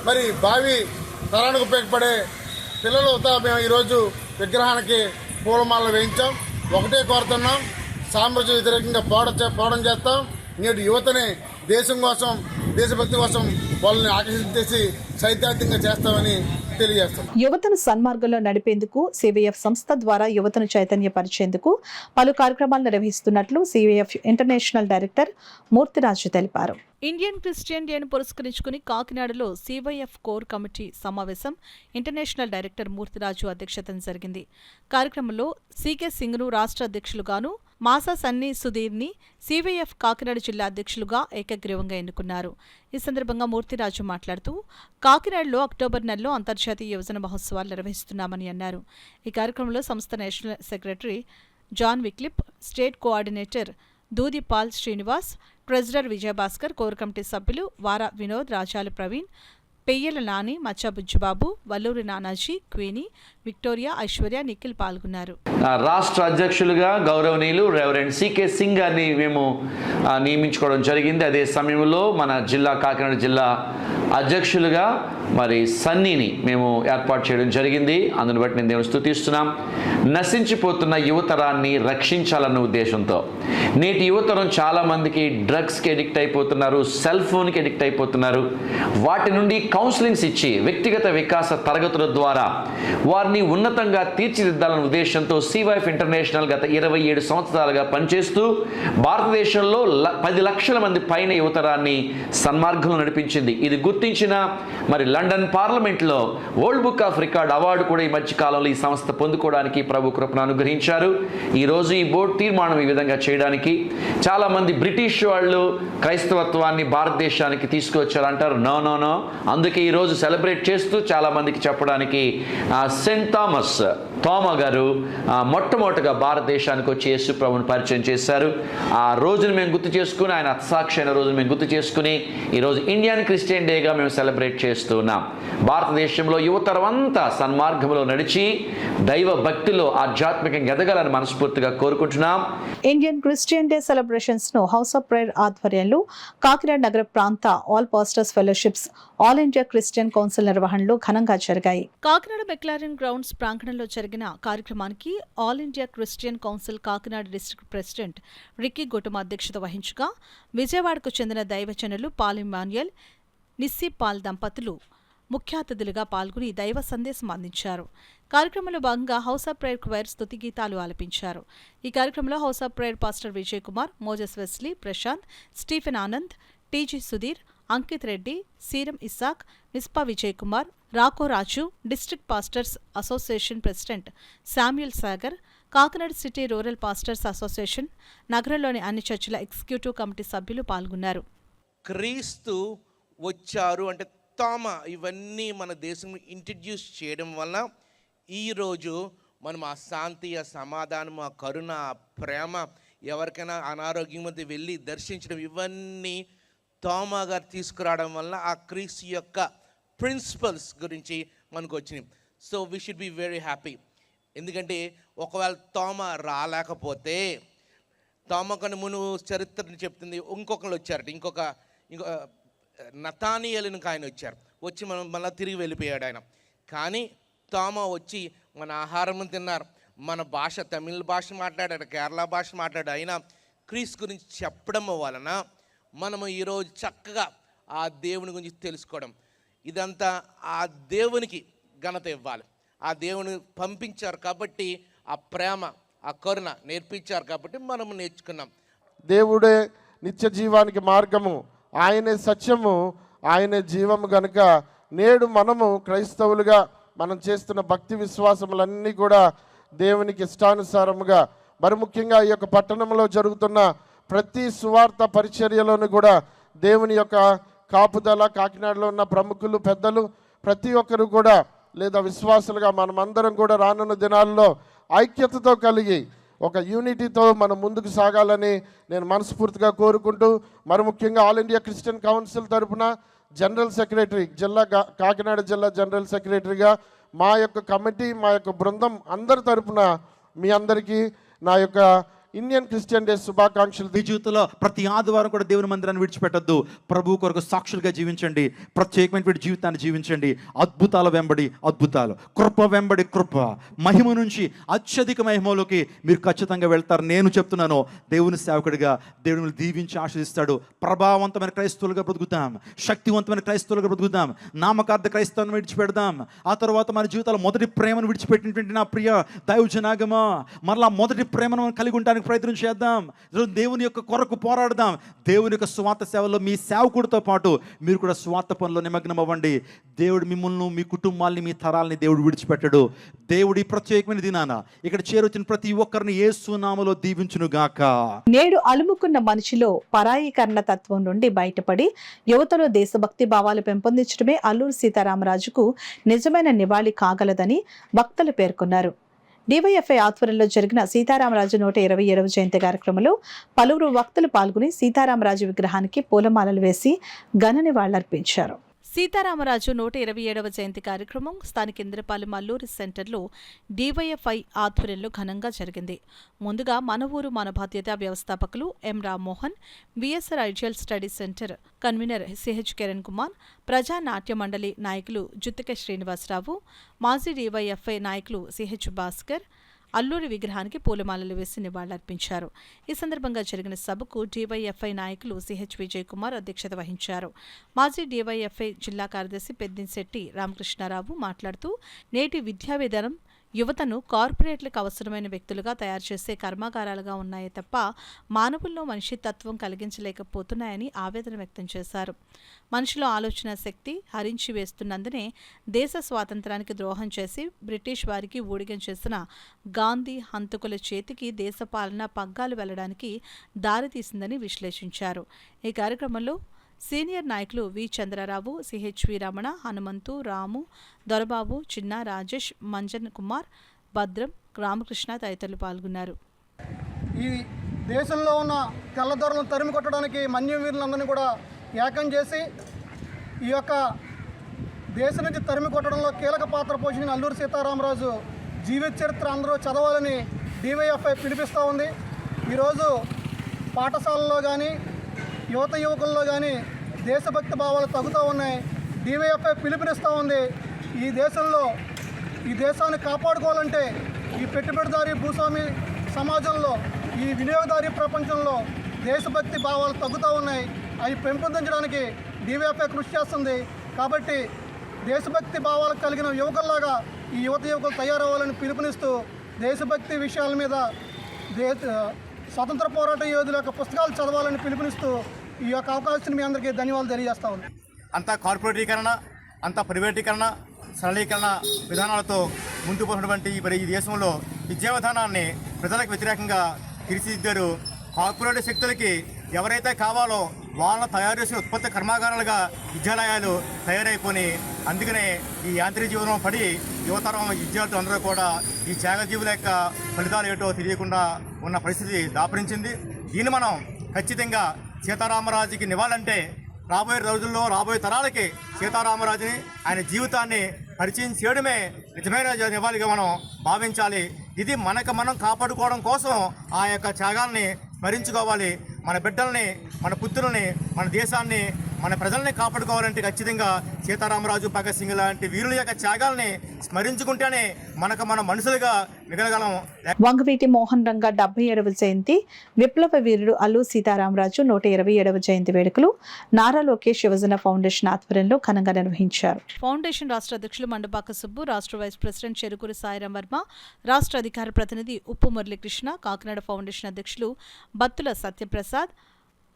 మరి భావి తరానికి ఉపయోగపడే పిల్లలతో మేము ఈరోజు విగ్రహానికి పూలమాలలు వేయించాం. ఒకటే కోరుతున్నాం, సామ్రాజ్య వ్యతిరేకంగా పోవడం చేస్తాం. నేడు యువతని దేశం కోసం, దేశభక్తి కోసం వాళ్ళని ఆకర్షించేసి సైద్ధాంతికంగా చేస్తామని తెలియజేస్తాం. యువతను సన్మార్గంలో నడిపేందుకు సివిఎఫ్ సంస్థ ద్వారా యువతను చైతన్యపరిచేందుకు పలు కార్యక్రమాలు నిర్వహిస్తున్నట్లు సివిఎఫ్ ఇంటర్నేషనల్ డైరెక్టర్ మూర్తిరాజు తెలిపారు. ఇండియన్ క్రిస్టియన్ డేను పురస్కరించుకుని కాకినాడలో సివైఎఫ్ కోర్ కమిటీ సమావేశం ఇంటర్నేషనల్ డైరెక్టర్ మూర్తిరాజు అధ్యక్షతన జరిగింది. కార్యక్రమంలో సికే సింగ్ను రాష్ట్ర అధ్యక్షులుగాను, మాసా సన్నీ సుధీర్ని సివైఎఫ్ కాకినాడ జిల్లా అధ్యక్షులుగా ఏకగ్రీవంగా ఎన్నుకున్నారు. ఈ సందర్భంగా మూర్తిరాజు మాట్లాడుతూ కాకినాడలో అక్టోబర్ నెలలో అంతర్జాతీయ యువజన మహోత్సవాలు నిర్వహిస్తున్నామని అన్నారు. ఈ కార్యక్రమంలో సంస్థ national secretary John Wycliffe, state coordinator Dudipal Srinivas, treasurer Vijayabhaskar, core committee సభ్యులు వారా వినోద్, రాజాలు ప్రవీణ్, పెయ్యల నాని, మచ్చా బుజ్జుబాబు, వల్లూరి నానాజీ, క్వీనీ, విక్టోరియా, ఐశ్వర్య, నిఖిల్ పాల్గొన్నారు. రాష్ట్ర అధ్యక్షులుగా గౌరవనీయులు రెవరెండ్ సికే సింగ్ గారిని మేము నియమించుకోవడం జరిగింది. అదే సమయంలో మన జిల్లా కాకినాడ జిల్లా అధ్యక్షులుగా మరి సన్నీని మేము ఏర్పాటు చేయడం జరిగింది. అందుని బట్టి నేను దేవుని స్తుతిస్తున్నాం. నశించిపోతున్న యువతరాన్ని రక్షించాలన్న ఉద్దేశంతో నేటి యువతరం చాలామందికి డ్రగ్స్కి ఎడిక్ట్ అయిపోతున్నారు, సెల్ ఫోన్కి ఎడిక్ట్ అయిపోతున్నారు. వాటి నుండి కౌన్సిలింగ్స్ ఇచ్చి వ్యక్తిగత వికాస తరగతుల ద్వారా వారిని ఉన్నతంగా తీర్చిదిద్దాలన్న ఉద్దేశంతో సివైఎఫ్ ఇంటర్నేషనల్ గత 27 సంవత్సరాలుగా పనిచేస్తూ భారతదేశంలో 10 లక్షల మంది పైన యువతరాన్ని సన్మార్గంలో నడిపించింది. ఇది గుర్తించిన మరి లండన్ పార్లమెంట్లో world book of record award కూడా ఈ మధ్య కాలంలో ఈ సంస్థ పొందుకోవడానికి ప్రభు కృపను అనుగ్రహించారు. ఈరోజు ఈ బోర్డు తీర్మానం ఈ విధంగా చేయడానికి చాలామంది బ్రిటిష్ వాళ్ళు క్రైస్తవత్వాన్ని భారతదేశానికి తీసుకువచ్చారంటారు. నో నో నో అందుకే ఈరోజు సెలబ్రేట్ చేస్తూ చాలామందికి చెప్పడానికి సెయింట్ థామస్ థోమా గారు మొట్టమొదటిగా భారతదేశానికి వచ్చి యేసు ప్రభువుని పరిచయం చేశారు. ఆ రోజును మేము గుర్తు చేసుకుని, ఆయన హతసాక్షి అయిన రోజును మేము గుర్తు చేసుకుని ఈరోజు ఇండియన్ క్రిస్టియన్ డేగా మేము సెలబ్రేట్ చేస్తున్నాం. భారతదేశంలో యువతరం అంతా సన్మార్గంలో నడిచి దైవ భక్తిలో ఆధ్యాత్మికంగా ఎదగాలని మనస్ఫూర్తిగా కోరుకుంటున్నాం. ఇండియన్ క్రిస్టియన్ డే సెలబ్రేషన్స్ ను హౌస్ ఆఫ్ ప్రేయర్ ఆధ్వర్యంలో కాకినాడ నగర ప్రాంత all pastors fellowships all India Christian council నిర్వహణలో ఘనంగా జరిగాయి. కాకినాడ మెక్లారెన్ గ్రౌండ్స్ ప్రాంగణంలో జరిగిన కార్యక్రమానికి all India Christian council Kakinada district president Ricky Gautam అధ్యక్షత వహించగా విజయవాడకు చెందిన దైవజనులు పాల్ ఇమాన్యుయల్, నిస్సీ పాల్ దంపతులు ముఖ్య అతిథులుగా పాల్గొని దైవ సందేశం అందించారు. కార్యక్రమంలో భాగంగా హౌస్ ఆఫ్ ప్రేయర్ క్వైర్ స్తుతి గీతాలు ఆలపించారు. ఈ కార్యక్రమంలో house of prayer pastor Vijay Kumar, Moses Wesley, Prashanth, Stephen Anand, TG Sudheer, Ankit Reddy, Seeram Isaac, Mizpah Vijay Kumar, రాకో Raju, district pastors association president Samuel Sagar, Kakinada city rural pastors association, నగరంలోని అన్ని చర్చిల ఎగ్జిక్యూటివ్ కమిటీ సభ్యులు పాల్గొన్నారు. క్రీస్తు వచ్చారు అంటే తోమా ఇవన్నీ మన దేశంలో ఇంట్రడ్యూస్ చేయడం వల్ల ఈరోజు మనం ఆ శాంతి, ఆ సమాధానం, ఆ కరుణ, ఆ ప్రేమ, ఎవరికైనా అనారోగ్యం మధ్య వెళ్ళి దర్శించడం, ఇవన్నీ తోమా గారు తీసుకురావడం వల్ల ఆ క్రీస్తు యొక్క ప్రిన్సిపల్స్ గురించి మనకు వచ్చినాయి. So we should be very happy. ఎందుకంటే ఒకవేళ తోమా రాలేకపోతే, తోమా కన్నా మును చరిత్రని చెప్తుంది, ఇంకొకరు వచ్చారట, ఇంకొక నతానియేలుని ఆయన వచ్చారు, వచ్చి మనం మళ్ళీ తిరిగి వెళ్ళిపోయాడు ఆయన. కానీ తోమా వచ్చి మన ఆహారం తిన్నారు, మన భాష తమిళ భాష మాట్లాడాడు, కేరళ భాష మాట్లాడాడు. అయినా క్రీస్తు గురించి చెప్పడం వలన మనము ఈరోజు చక్కగా ఆ దేవుని గురించి తెలుసుకోవడం, ఇదంతా ఆ దేవునికి ఘనత ఇవ్వాలి. ఆ దేవుని పంపించారు కాబట్టి, ఆ ప్రేమ, ఆ కరుణ నేర్పించారు కాబట్టి మనము నేర్చుకున్నాం. దేవుడే నిత్య జీవానికి మార్గము, ఆయనే సత్యము, ఆయనే జీవము గనుక నేడు మనము క్రైస్తవులుగా మనం చేస్తున్న భక్తి విశ్వాసములన్నీ కూడా దేవునికి ఇష్టానుసారముగా, మరి ముఖ్యంగా ఈ యొక్క పట్టణంలో జరుగుతున్న ప్రతి సువార్త పరిచర్యలోనూ కూడా దేవుని యొక్క కాపుదల, కాకినాడలో ఉన్న ప్రముఖులు, పెద్దలు ప్రతి ఒక్కరు కూడా లేదా విశ్వాసులుగా మనమందరం కూడా రానున్న దినాల్లో ఐక్యతతో కలిగి ఒక యూనిటీతో మనం ముందుకు సాగాలని నేను మనస్ఫూర్తిగా కోరుకుంటూ, మరి ముఖ్యంగా ఆల్ ఇండియా క్రిస్టియన్ కౌన్సిల్ తరఫున జనరల్ సెక్రటరీ, కాకినాడ జిల్లా జనరల్ సెక్రటరీగా మా యొక్క కమిటీ, మా యొక్క బృందం అందరి తరఫున మీ అందరికీ నా యొక్క ఇండియన్ క్రిస్టియన్ డే శుభాకాంక్షలు. మీ జీవితంలో ప్రతి ఆదివారం కూడా దేవుని మందిరాన్ని విడిచిపెట్టద్దు. ప్రభు కొరకు సాక్షులుగా జీవించండి, ప్రత్యేకమైన జీవితాన్ని జీవించండి. అద్భుతాల వెంబడి అద్భుతాలు, కృప వెంబడి కృప, మహిమ నుంచి అత్యధిక మహిమలోకి మీరు ఖచ్చితంగా వెళ్తారు. నేను చెప్తున్నాను, దేవుని సేవకుడిగా దేవుని దీవించి ఆశీర్దిస్తాడు. ప్రభావవంతమైన క్రైస్తవులుగా బ్రతుకుతాం, శక్తివంతమైన క్రైస్తవులుగా బ్రతుకుతాం, నామకార్థ క్రైస్తవాన్ని విడిచిపెడదాం. ఆ తర్వాత మన జీవితాల్లో మొదటి ప్రేమను విడిచిపెట్టినటువంటి నా ప్రియ దైవజనాగమా, మరలా మొదటి ప్రేమను కలిగి ఉంటానికి ప్రయత్నం చేద్దాం. దేవుని యొక్క కొరకు పోరాడదాం. దేవుని యొక్క స్వార్థ సేవలో మీ సేవకుడితో పాటు మీరు కూడా స్వార్థ పనుల్లో నిమగ్నం అవ్వండి. దేవుడు మిమ్మల్ని, మీ కుటుంబాన్ని, మీ తరాలని దేవుడు విడిచిపెట్టడు. దేవుడి ప్రత్యేకమైన దినాన ఇక్కడ చేరొచ్చిన ప్రతి ఒక్కరిని యేసు నామములో దీవించును గాక. నేడు అలుముకున్న మనిషిలో పరాయీకరణ తత్వం నుండి బయటపడి యువతలో దేశభక్తి భావాలు పెంపొందించడమే అల్లూరి సీతారామరాజుకు నిజమైన నివాళి కాగలదని వక్తలు పేర్కొన్నారు. డివైఎఫ్ఐ ఆధ్వర్యంలో జరిగిన సీతారామరాజు 127వ జయంతి కార్యక్రమంలో పలువురు వక్తలు పాల్గొని సీతారామరాజు విగ్రహానికి పూలమాలలు వేసి ఘన నివాళులర్పించారు. సీతారామరాజు 127వ జయంతి కార్యక్రమం స్థానిక ఇంద్రపాలెం అల్లూరి సెంటర్లో డివైఎఫ్ఐ ఆధ్వర్యంలో ఘనంగా జరిగింది. ముందుగా మన ఊరు మన బాధ్యత వ్యవస్థాపకులు M Rammohan, BSR ideal study centre convener CH Kiran Kumar, Praja Natya మండలి నాయకులు జుత్తిక శ్రీనివాసరావు, మాజీ డివైఎఫ్ఐ నాయకులు సిహెచ్ భాస్కర్ అల్లూరి విగ్రహానికి పూలమాలలు వేసి నివాళులర్పించారు. ఈ సందర్భంగా జరిగిన సభకు డివైఎఫ్ఐ నాయకులు సిహెచ్ విజయ్ కుమార్ అధ్యక్షత వహించారు. మాజీ డివైఎఫ్ఐ జిల్లా కార్యదర్శి పెద్దింశెట్టి రామకృష్ణారావు మాట్లాడుతూ, నేటి విద్యా విధానం యువతను కార్పొరేట్లకు అవసరమైన వ్యక్తులుగా తయారు చేసే కర్మాగారాలుగా ఉన్నాయే తప్ప మానవుల్లో మనిషితత్వం కలిగించలేకపోతున్నాయని ఆవేదన వ్యక్తం చేశారు. మనిషిలో ఆలోచన శక్తి హరించి వేస్తున్నందునే దేశ స్వాతంత్రానికి ద్రోహం చేసి బ్రిటిష్ వారికి ఊడిగం చేసిన గాంధీ హంతకుల చేతికి దేశ పాలన పగ్గాలు వెళ్లడానికి దారితీసిందని విశ్లేషించారు. ఈ కార్యక్రమంలో సీనియర్ నాయకులు వి చంద్రరావు, సిహెచ్వి రమణ, హనుమంతు, రాము, దొరబాబు, చిన్న, రాజేష్, మంజన్ కుమార్, భద్రం, రామకృష్ణ తదితరులు పాల్గొన్నారు. ఈ దేశంలో ఉన్న తెల్లదొరలను తరిమి కొట్టడానికి మన్యవీరులందరినీ కూడా ఏకం చేసి ఈ యొక్క దేశం నుంచి తరిమి కొట్టడంలో కీలక పాత్ర పోషించిన అల్లూరి సీతారామరాజు జీవిత చరిత్ర అందరూ చదవాలని డివైఎఫ్ఐ పిలిపిస్తూ ఉంది. ఈరోజు పాఠశాలల్లో కానీ యువత యువకుల్లో కానీ దేశభక్తి భావాలు తగ్గుతూ ఉన్నాయి. డివైఎఫ్ఐ పిలుపునిస్తూ ఉంది. ఈ దేశంలో ఈ దేశాన్ని కాపాడుకోవాలంటే ఈ పెట్టుబడిదారీ భూస్వామి సమాజంలో, ఈ వినియోగదారీ ప్రపంచంలో దేశభక్తి భావాలు తగ్గుతూ ఉన్నాయి. అవి పెంపొందించడానికి డివైఎఫ్ఐ కృషి చేస్తుంది. కాబట్టి దేశభక్తి భావాలు కలిగిన యువకుల్లాగా ఈ యువత యువకులు తయారవ్వాలని పిలుపునిస్తూ దేశభక్తి విషయాల మీద స్వతంత్ర పోరాట యోధుల యొక్క పుస్తకాలు చదవాలని పిలుపునిస్తూ ఈ యొక్క అవకాశాన్ని మీ అందరికీ ధన్యవాదాలు తెలియజేస్తా ఉంది. అంతా కార్పొరేటీకరణ, అంతా ప్రైవేటీకరణ, సరళీకరణ విధానాలతో ముందుకు పోయినటువంటి ఈ దేశంలో విద్యా విధానాన్ని ప్రజలకు వ్యతిరేకంగా తీర్చిదిద్దారు. కార్పొరేట్ శక్తులకి ఎవరైతే కావాలో వాళ్ళను తయారు చేసిన ఉత్పత్తి కర్మాగారాలుగా విద్యాలయాలు తయారైపోయి, అందుకనే ఈ యాంత్రిక జీవనం పడి యువతరం విద్యార్థులు అందరూ కూడా ఈ త్యాగజీవుల యొక్క ఫలితాలు ఏటో తెలియకుండా ఉన్న పరిస్థితి దాపురించింది. దీన్ని మనం ఖచ్చితంగా సీతారామరాజుకి నివాళంటే రాబోయే రోజుల్లో రాబోయే తరాలకి సీతారామరాజుని, ఆయన జీవితాన్ని పరిచయం చేయడమే నిజమైన నివాళిగా మనం భావించాలి. ఇది మనకు మనం కాపాడుకోవడం కోసం ఆ యొక్క త్యాగాల్ని స్మరించుకోవాలి. మన బిడ్డల్ని, మన పుత్రుల్ని, మన దేశాన్ని, మన ప్రజల్ని కాపాడుకోవాలంటే ఖచ్చితంగా సీతారామరాజు, భగత్ సింగ్ లాంటి వీరుల యొక్క త్యాగాల్ని స్మరించుకుంటేనే మనకు మన మనుషులుగా మిగలగలం. వంగవీటి మోహన్ రంగ 77వ జయంతి, విప్లవ వీరుడు అల్లూరి సీతారామరాజు 127వ జయంతి వేడుకలు నారా లోకేష్ యువజన ఫౌండేషన్ ఆధ్వర్యంలో ఘనంగా నిర్వహించారు. ఫౌండేషన్ రాష్ట్ర అధ్యక్షులు మండపాక సుబ్బు, రాష్ట్ర వైస్ ప్రెసిడెంట్ చెరుకూరి సాయిరాం వర్మ, రాష్ట్ర అధికార ప్రతినిధి ఉప్పు మురళీకృష్ణ, కాకినాడ ఫౌండేషన్ అధ్యక్షులు బత్తుల సత్యప్రసాద్,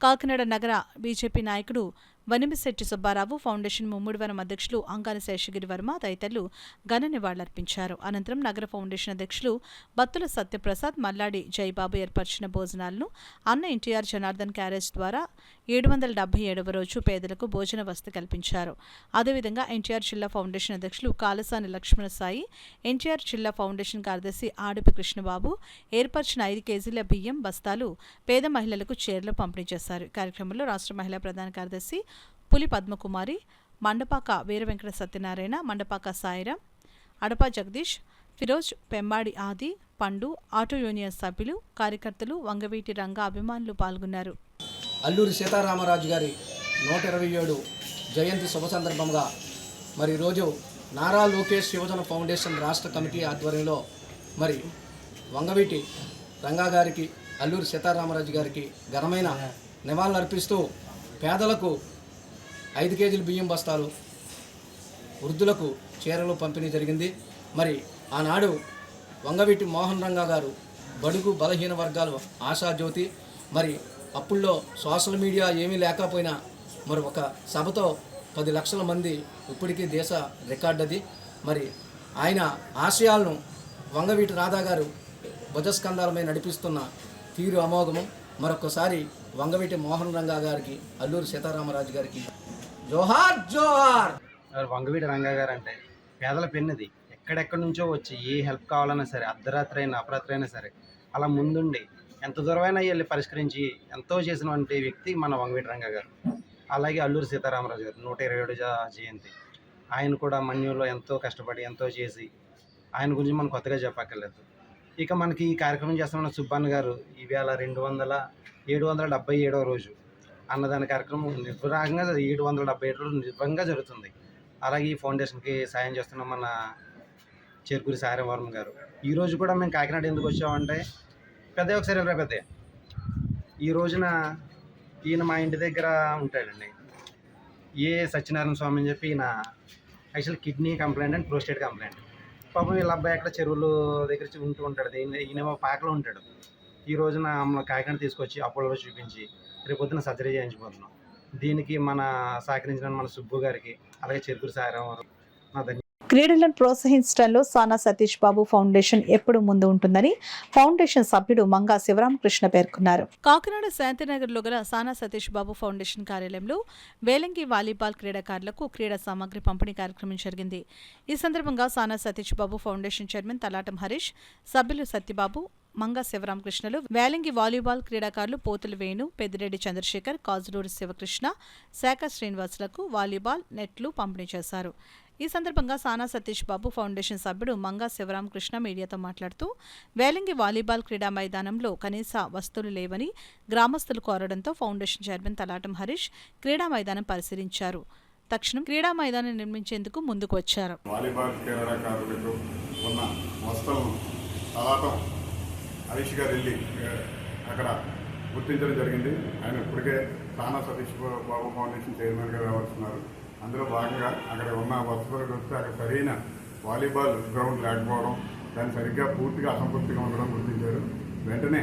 కాకినాడ నగర బీజేపీ నాయకుడు వనిమిశెట్టి సుబ్బారావు, ఫౌండేషన్ ముమ్మిడివరం అధ్యక్షులు అంగాని శేషగిరి వర్మ తదితరులు ఘన నివాళులర్పించారు. అనంతరం నగర ఫౌండేషన్ అధ్యక్షులు బత్తుల సత్యప్రసాద్, మల్లాడి జయబాబు ఏర్పరిచిన భోజనాలను అన్న ఎన్టీఆర్ జనార్దన్ క్యారేజ్ ద్వారా 777వ రోజు పేదలకు భోజన వసతి కల్పించారు. అదేవిధంగా ఎన్టీఆర్ జిల్లా ఫౌండేషన్ అధ్యక్షులు కాలసాని లక్ష్మణ సాయి, ఎన్టీఆర్ జిల్లా ఫౌండేషన్ కార్యదర్శి ఆడిపి కృష్ణబాబు ఏర్పరిచిన 5 కేజీల బియ్యం బస్తాలు పేద మహిళలకు చీరలు పంపిణీ చేశారు. కార్యక్రమంలో రాష్ట్ర మహిళా ప్రధాన కార్యదర్శి పులి పద్మకుమారి, మండపాక వీరవెంకట సత్యనారాయణ, మండపాక సాయిరాం, అడపా జగదీష్, ఫిరోజ్, పెమ్మాడి ఆది, పండు, ఆటో యూనియన్ సభ్యులు, కార్యకర్తలు, వంగవీటి రంగ అభిమానులు పాల్గొన్నారు. అల్లూరి సీతారామరాజు గారి 127 జయంతి శుభ సందర్భంగా మరి ఈరోజు నారా లోకేష్ యువజన ఫౌండేషన్ రాష్ట్ర కమిటీ ఆధ్వర్యంలో మరి వంగవీటి రంగా గారికి, అల్లూరి సీతారామరాజు గారికి ఘనమైన నివాళులు అర్పిస్తూ పేదలకు 5 కేజీల బియ్యం బస్తాలు, వృద్ధులకు చీరలు పంపిణీ జరిగింది. మరి ఆనాడు వంగవీటి మోహన్ రంగా గారు బడుగు బలహీన వర్గాలు ఆశాజ్యోతి. మరి అప్పుల్లో సోషల్ మీడియా ఏమీ లేకపోయినా మరి ఒక సభతో 10 లక్షల మంది ఇప్పటికీ దేశ రికార్డు అది. మరి ఆయన ఆశయాలను వంగవీటి రాధా గారు భుజస్కంధాలపై నడిపిస్తున్న తీరు అమోఘము. మరొకసారి వంగవీటి మోహన్ రంగా గారికి, అల్లూరి సీతారామరాజు గారికి జోహార్ జోహార్. వంగవీటి రంగా గారు అంటే పేదల పెన్నిది. ఎక్కడెక్కడి నుంచో వచ్చి ఏ హెల్ప్ కావాలన్నా సరే, అర్ధరాత్రి అయినా అపరాత్రి అయినా సరే అలా ముందుండి ఎంత దూరమైనా వెళ్ళి పరిష్కరించి ఎంతో చేసినటువంటి వ్యక్తి మన వంగవీటి రంగా గారు. అలాగే అల్లూరి సీతారామరాజు గారు 127 జయంతి. ఆయన కూడా మన్యంలో ఎంతో కష్టపడి ఎంతో చేసి ఆయన గురించి మనం కొత్తగా చెప్పక్కర్లేదు. ఇక మనకి ఈ కార్యక్రమం చేస్తున్న సుబ్బన్న గారు ఈవేళ 777వ రోజు అన్నదాన కార్యక్రమం నిర్భరంగా 777 రోజులు నిర్భరంగా జరుగుతుంది. అలాగే ఈ ఫౌండేషన్కి సాయం చేస్తున్న మన చేర్కూరి సాయిరాం వర్మ గారు. ఈరోజు కూడా మేము కాకినాడ ఎందుకు వచ్చామంటే పెద్ద ఒకసారి పెద్ద ఈ రోజున ఈయన మా ఇంటి దగ్గర ఉంటాడండి. సత్యనారాయణ స్వామి అని చెప్పి ఈయన actual kidney complaint and prostate complaint. పాపం వీళ్ళ అబ్బాయి అక్కడ చెరువులు దగ్గర ఉంటూ ఉంటాడు. ఈయనేమో పాకలో ఉంటాడు. ఈ రోజున కాకినాడ తీసుకొచ్చి అపోలో చూపించి రేపొద్దున సర్జరీ చేయించిపోతున్నాం. దీనికి మన సహకరించిన మన సుబ్బు గారికి, అలాగే చెరుకూరి సాయిరాం నా ధన్యవాదాలు. క్రీడలను ప్రోత్సహించడంలో సానా సతీష్ బాబు ఫౌండేషన్ ఎప్పుడు ముందు ఉంటుందని ఫౌండేషన్ సభ్యుడు మంగా శివరామకృష్ణ పేర్కొన్నారు. కాకినాడ శాంతినగర్లో గల సానా సతీష్ బాబు ఫౌండేషన్ కార్యాలయంలో వేలంగి వాలీబాల్ క్రీడాకారులకు క్రీడా సామగ్రి పంపిణీ కార్యక్రమం జరిగింది. ఈ సందర్భంగా సానా సతీష్ బాబు ఫౌండేషన్ చైర్మన్ తలాటం హరీష్, సభ్యులు సత్యబాబు, మంగా శివరామకృష్ణలు, వేలంగి వాలీబాల్ క్రీడాకారులు పోతుల వేణు, పెద్దిరెడ్డి చంద్రశేఖర్, కాజులూరు శివకృష్ణ, శాఖ శ్రీనివాసులకు వాలీబాల్ నెట్లు పంపిణీ చేశారు. ఈ సందర్భంగా సానా సతీష్ బాబు ఫౌండేషన్ సభ్యుడు మంగా శివరామకృష్ణ మీడియాతో మాట్లాడుతూ వేలంగి వాలీబాల్ క్రీడా మైదానంలో కనీస వస్తువులు లేవని గ్రామస్తులు కోరడంతో ఫౌండేషన్ చైర్మన్ తలాటం హరీష్ క్రీడా మైదానం పరిశీలించారు. తక్షణం క్రీడా మైదానం నిర్మించేందుకు ముందుకు వచ్చారు. వాలీబాల్ క్రీడాకారులకు ఉన్న వస్తువులను తలాటం హరీష్ గారు వెళ్ళి అక్కడ గుర్తించడం జరిగింది. ఆయన ఇప్పటికే సానా సతీష్ బాబు ఫౌండేషన్ చైర్మన్గా వ్యవహరిస్తున్నారు. అందులో భాగంగా అక్కడ ఉన్న వస్తువులు చూస్తే అక్కడ సరైన వాలీబాల్ గ్రౌండ్ లేకపోవడం, దాన్ని సరిగ్గా పూర్తిగా అసంపూర్తిగా ఉండడం గుర్తించారు. వెంటనే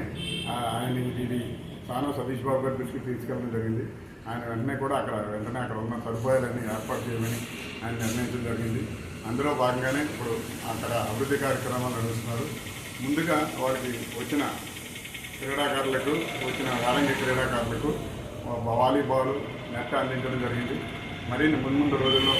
ఆయన ఇది సానా సతీష్ బాబు గారి దృష్టికి తీసుకెళ్ళడం జరిగింది. ఆయన వెంటనే కూడా వెంటనే అక్కడ ఉన్న సదుపాయాలన్నీ ఏర్పాటు చేయమని ఆయన నిర్ణయించడం జరిగింది. అందులో భాగంగానే ఇప్పుడు అక్కడ అభివృద్ధి కార్యక్రమాలు నిర్వహిస్తున్నారు. ముందుగా వారికి వచ్చిన క్రీడాకారులకు, వచ్చిన వేలంగి క్రీడాకారులకు వాలీబాల్ నెట్ అందించడం జరిగింది. మరిన్ని ముందు రోజుల్లో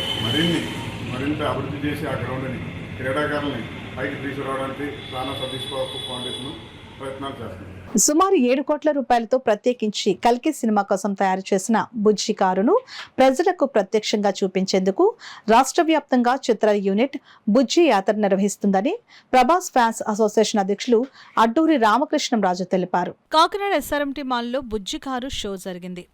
మరింత అభివృద్ధి చేసి ఆ గ్రౌండ్ని క్రీడాకారుల్ని పైకి తీసుకురావడానికి సానా సతీష్ బాబు ఫౌండేషన్ ప్రయత్నాలు చేస్తుంది. సుమారు 7 కోట్ల రూపాయలతో ప్రత్యేకించి కల్కి సినిమా కోసం తయారు చేసిన బుజ్జి కారును ప్రజలకు ప్రత్యక్షంగా చూపించేందుకు రాష్ట్ర వ్యాప్తంగా చిత్ర యూనిట్ బుజ్జి యాత్ర నిర్వహిస్తుందని ప్రభాస్ ఫ్యాన్స్ అసోసియేషన్ అధ్యక్షులు అడ్డూరి రామకృష్ణంరాజు తెలిపారు. కాకినాడ ఎస్ఆర్ఎంటీ మాల్లో బుజ్జి కారు షో జరిగింది.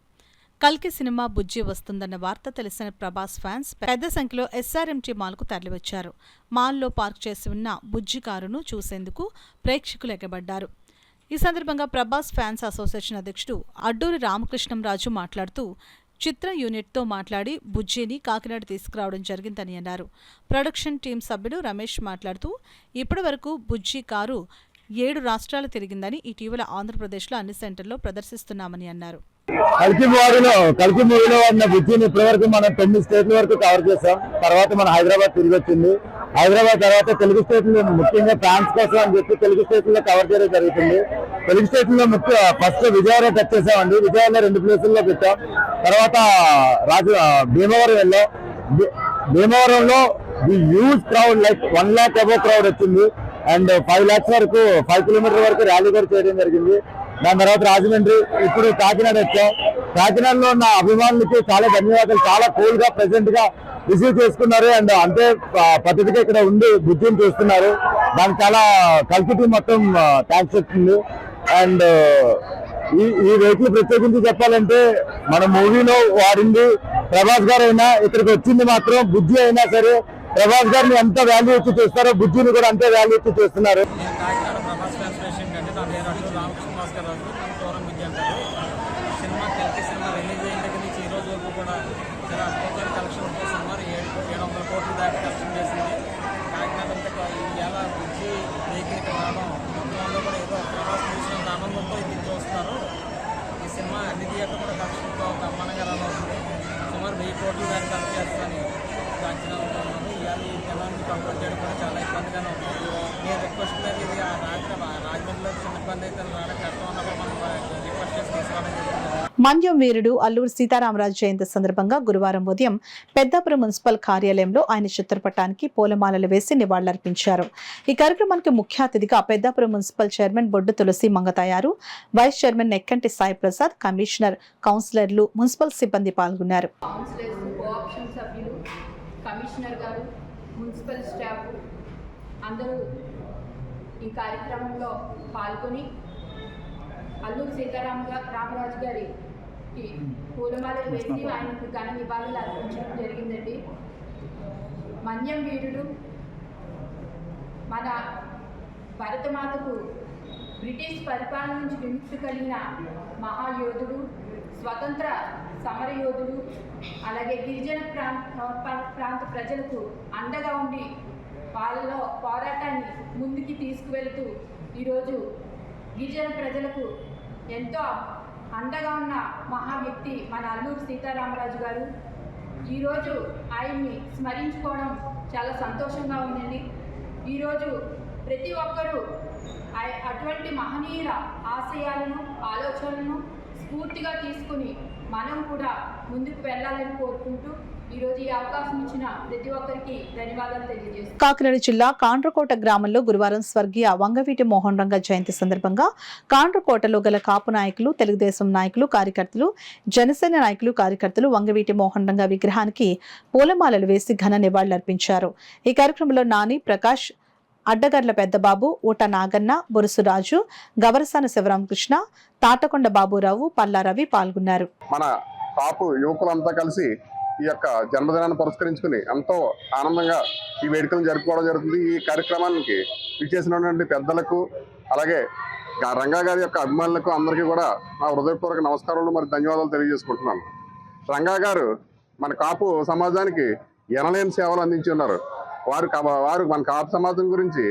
కల్కి సినిమా బుజ్జి వస్తుందన్న వార్త తెలిసిన ప్రభాస్ ఫ్యాన్స్ పెద్ద సంఖ్యలో ఎస్ఆర్ఎంటీ మాల్కు తరలివచ్చారు. మాల్లో పార్క్ చేసి ఉన్న బుజ్జి కారును చూసేందుకు ప్రేక్షకులు ఎగబడ్డారు. ఈ సందర్భంగా ప్రభాస్ ఫ్యాన్స్ అసోసియేషన్ అధ్యక్షుడు అడ్డూరి రామకృష్ణంరాజు మాట్లాడుతూ చిత్ర యూనిట్తో మాట్లాడి బుజ్జిని కాకినాడ తీసుకురావడం జరిగిందని అన్నారు. ప్రొడక్షన్ టీం సభ్యుడు రమేష్ మాట్లాడుతూ ఇప్పటి వరకు బుజ్జి కారు 7 రాష్ట్రాలు తిరిగిందని, ఇటీవల ఆంధ్రప్రదేశ్లో అన్ని సెంటర్లో ప్రదర్శిస్తున్నామని అన్నారు. కల్కి మూవీలో ఉన్న బుజ్జిని ఇప్పటివరకు మనం 9 స్టేట్ల వరకు కవర్ చేసాం. తర్వాత మన హైదరాబాద్ తిరిగి వచ్చింది. హైదరాబాద్ తర్వాత తెలుగు స్టేట్లో ముఖ్యంగా ఫ్యాన్స్ కోసం అని చెప్పి తెలుగు స్టేట్లో కవర్ చేయడం జరుగుతుంది. తెలుగు స్టేట్లో ఫస్ట్ విజయవాడ టచ్ చేసామండి. విజయవాడలో 2 ప్లేసుల్లో పెట్టాం. తర్వాత భీమవరంలో the huge crowd, like 1 lakh above crowd వచ్చింది. అండ్ 5 lakhs వరకు 5 kilometers వరకు ర్యాలీ కూడా చేయడం జరిగింది. దాని తర్వాత రాజమండ్రి, ఇప్పుడు కాకినాడ వచ్చాం. కాకినాడలో ఉన్న అభిమానులకి చాలా ధన్యవాదాలు. చాలా కూల్ గా ప్రెసెంట్ గా రిసీవ్ చేసుకున్నారు. అండ్ అంతే పద్ధతిగా ఇక్కడ ఉండి బుద్ధిని చూస్తున్నారు. దానికి చాలా కల్కి మొత్తం థ్యాంక్స్ చెప్తుంది. అండ్ ఈ వెహికల్ ప్రత్యేకించి చెప్పాలంటే మన మూవీలో వాడింది ప్రభాస్ గారు అయినా, ఇక్కడికి వచ్చింది మాత్రం బుజ్జి అయినా సరే ప్రభాస్ గారిని ఎంత వాల్యూ ఇచ్చి చూస్తారో బుజ్జిని కూడా అంతే వాల్యూ ఇచ్చి చూస్తున్నారు. సినిమా రిలీజ్ అయిన దగ్గర నుంచి ఈ రోజు వరకు కూడా చాలా అద్భుతమైన కలెక్షన్ సుమారు 700 కోట్ల దాకా కలెక్షన్ చేసింది. కాకినాడ అంతా ఎలా బుజ్జి వెహికల్ ఇక్కడ రావడం మొత్తంలో కూడా ఏదో ప్రభాస్ చూసినంత ఆనందంతో ఇది చూస్తున్నారు. ఈ సినిమా అన్ని థియేటర్ కూడా కలెక్షన్తో ఒక అమ్మానంగా రన్ అవుతుంది. సుమారు 1000 కోట్ల దాకా కలెక్ట్ చేస్తారని అంచనా ఉంటున్నాను. ఇవాళ ఈ జనాన్ని కంట్రోల్ చేయడం కూడా చాలా ఇబ్బందిగానే ఉంది. నేను రిక్వెస్ట్ లేదు, ఇది రాజమండ్రిలో చిన్న ఇబ్బంది అయితే రావడం కష్టం ఉన్నప్పుడు మనం రిక్వెస్ట్ చేసి తీసుకోవడం జరుగుతుంది. మన్యం వీరుడు అల్లూరి సీతారామరాజు జయంతి సందర్భంగా గురువారం ఉదయం పెద్దాపురం మున్సిపల్ కార్యాలయంలో ఆయన చిత్రపటానికి పూలమాలలు వేసి నివాళులర్పించారు. ఈ కార్యక్రమానికి ముఖ్య అతిథిగా Peddapuram municipal chairman Boddu Tulasi Mangatayaru, vice chairman Nekkanti Sai Prasad, commissioner, కౌన్సిలర్లు, మున్సిపల్ సిబ్బంది పాల్గొన్నారు. కమిషనర్ గారు, మున్సిపల్ స్టాఫ్ అందరూ ఈ కార్యక్రమంలో పాల్గొని అల్లూరి సీతారామరాజు గారికి పూలమాలలు వేసి ఆయనకు ఘన నివాళులు అర్పించడం జరిగిందండి. మన్యం వీరుడు మన భరతమాతకు బ్రిటిష్ పరిపాలన నుంచి విముక్తి కలిగిన మహాయోధుడు, స్వతంత్ర సమరయోధుడు, అలాగే గిరిజన ప్రాంత ప్రజలకు అండగా ఉండి వాళ్ళలో పోరాటాన్ని ముందుకి తీసుకువెళుతూ ఈరోజు గిరిజన ప్రజలకు ఎంతో అండగా ఉన్న మహా వ్యక్తి మన అల్లూరి సీతారామరాజు గారు. ఈరోజు ఆయన్ని స్మరించుకోవడం చాలా సంతోషంగా ఉందండి. ఈరోజు ప్రతి ఒక్కరూ అటువంటి మహనీయుల ఆశయాలను, ఆలోచనలను స్ఫూర్తిగా తీసుకుని మనం కూడా ముందుకు వెళ్ళాలని కోరుకుంటూ ఈరోజు ఈ అవకాశం ఇచ్చిన ప్రతి ఒక్కరికి ధన్యవాదాలు తెలియజేస్తున్నాను. కాకినాడ జిల్లా కాండ్రకోట గ్రామంలో గురువారం స్వర్గీయ వంగవీటి మోహన్ రంగ జయంతి సందర్భంగా కాండ్రకోటలో గల కాపు నాయకులు, తెలుగుదేశం నాయకులు, కార్యకర్తలు, జనసేన నాయకులు, కార్యకర్తలు వంగవీటి మోహన్ రంగ విగ్రహానికి పూలమాలలు వేసి ఘన నివాళులర్పించారు. ఈ కార్యక్రమంలో నాని, ప్రకాష్, అడ్డగర్ల పెద్దబాబు, ఊట నాగన్న, బొరుసురాజు, గవరసాన శివరామకృష్ణ, తాటకొండ బాబురావు, పల్లారవి పాల్గొన్నారు. మన కాపు యువకులంతా కలిసి ఈ యొక్క జన్మదినాన్ని పురస్కరించుకుని ఎంతో ఆనందంగా ఈ వేడుకలను జరుపుకోవడం జరుగుతుంది. ఈ కార్యక్రమానికి విచ్చేసినటువంటి పెద్దలకు, అలాగే రంగా గారి యొక్క అభిమానులకు అందరికీ కూడా నా హృదయపూర్వక నమస్కారాలు మరి ధన్యవాదాలు తెలియజేసుకుంటున్నాను. రంగా గారు మన కాపు సమాజానికి ఎనలేని సేవలు అందించి ఉన్నారు. వారు మన కాపు సమాజం గురించి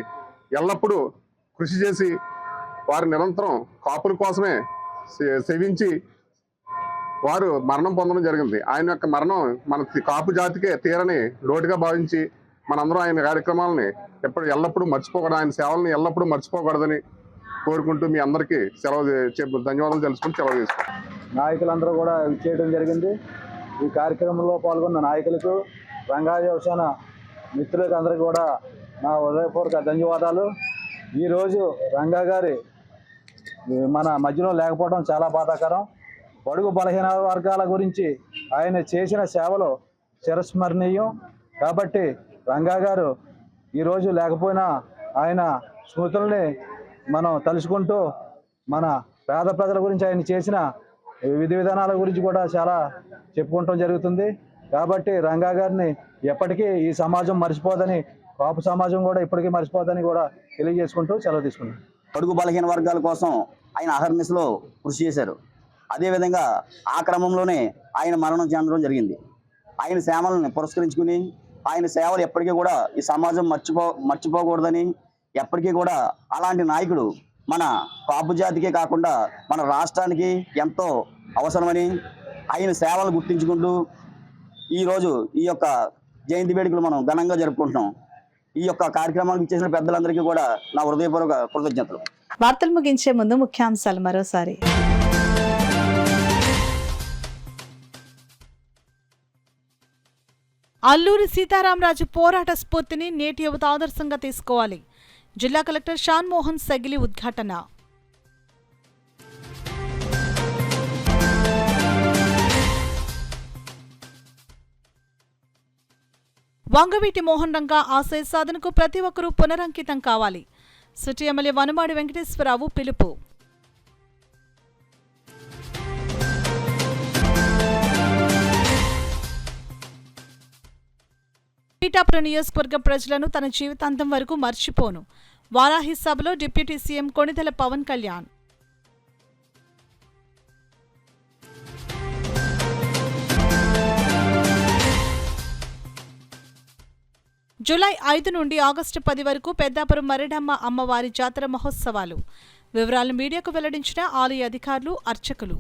ఎల్లప్పుడూ కృషి చేసి వారు నిరంతరం కాపుల కోసమే సేవించి వారు మరణం పొందడం జరిగింది. ఆయన యొక్క మరణం మన కాపు జాతికే తీరని లోటుగా భావించి మనందరం ఆయన కార్యక్రమాలని ఎల్లప్పుడూ మర్చిపోకూడదు, ఆయన సేవలను ఎల్లప్పుడూ మర్చిపోకూడదని కోరుకుంటూ మీ అందరికీ ధన్యవాదాలు తెలుసుకుంటూ సెలవు తీసుకుంటాం. నాయకులందరూ కూడా చేయడం జరిగింది. ఈ కార్యక్రమంలో పాల్గొన్న నాయకులకు, రంగా యువసేన మిత్రులకు అందరికీ కూడా నా హృదయపూర్వక ధన్యవాదాలు. ఈరోజు రంగా గారి మన మధ్యలో లేకపోవడం చాలా బాధాకరం. బడుగు బలహీన వర్గాల గురించి ఆయన చేసిన సేవలు చిరస్మరణీయం. కాబట్టి రంగా గారు ఈరోజు లేకపోయినా ఆయన స్మృతుల్ని మనం తలుచుకుంటూ మన పేద ప్రజల గురించి ఆయన చేసిన విధి విధానాల గురించి కూడా చాలా చెప్పుకుంటాం జరుగుతుంది. కాబట్టి రంగా గారిని ఎప్పటికీ ఈ సమాజం మర్చిపోదని, కాపు సమాజం కూడా ఇప్పటికీ మర్చిపోదని కూడా తెలియజేసుకుంటూ సెలవు తీసుకున్నాం. బడుగు బలహీన వర్గాల కోసం ఆయన అహర్నిశలో కృషి చేశారు. అదేవిధంగా ఆ క్రమంలోనే ఆయన మరణం చెందడం జరిగింది. ఆయన సేవలను పురస్కరించుకుని ఆయన సేవలు ఎప్పటికీ కూడా ఈ సమాజం మర్చిపోకూడదని, ఎప్పటికీ కూడా అలాంటి నాయకుడు మన కాపు జాతికే కాకుండా మన రాష్ట్రానికి ఎంతో అవసరమని ఆయన సేవలు గుర్తించుకుంటూ ఈరోజు ఈ యొక్క జయంతి వేడుకలు మనం ఘనంగా జరుపుకుంటున్నాం. ఈ యొక్క కార్యక్రమానికి ఇచ్చేసిన పెద్దలందరికీ కూడా నా హృదయపూర్వక కృతజ్ఞతలు. వార్తలు ముగించే ముందు ముఖ్యాంశాలు మరోసారి. అల్లూరి సీతారామరాజు పోరాట స్ఫూర్తిని నేటి యువత ఆదర్శంగా తీసుకోవాలి. జిల్లా కలెక్టర్ షాన్ మోహన్ సగిలి ఉద్ఘాటన. వంగవీటి మోహన్ రంగా ఆశయ సాధనకు ప్రతి ఒక్కరూ పునరంకితం కావాలి. సిటీ ఎమ్మెల్యే వనమాడి వెంకటేశ్వరరావు పిలుపు. పీఠాపురం నియోజకవర్గం ప్రజలను తన జీవితాంతం వరకు మర్చిపోను. వారాహి సభలో deputy CM Konidela Pawan Kalyan. July 5 నుండి ఆగస్టు 10 వరకు పెద్దాపురం మరిడమ్మ అమ్మవారి జాతర మహోత్సవాలు. వివరాలను మీడియాకు వెల్లడించిన ఆలయ అధికారులు, అర్చకులు.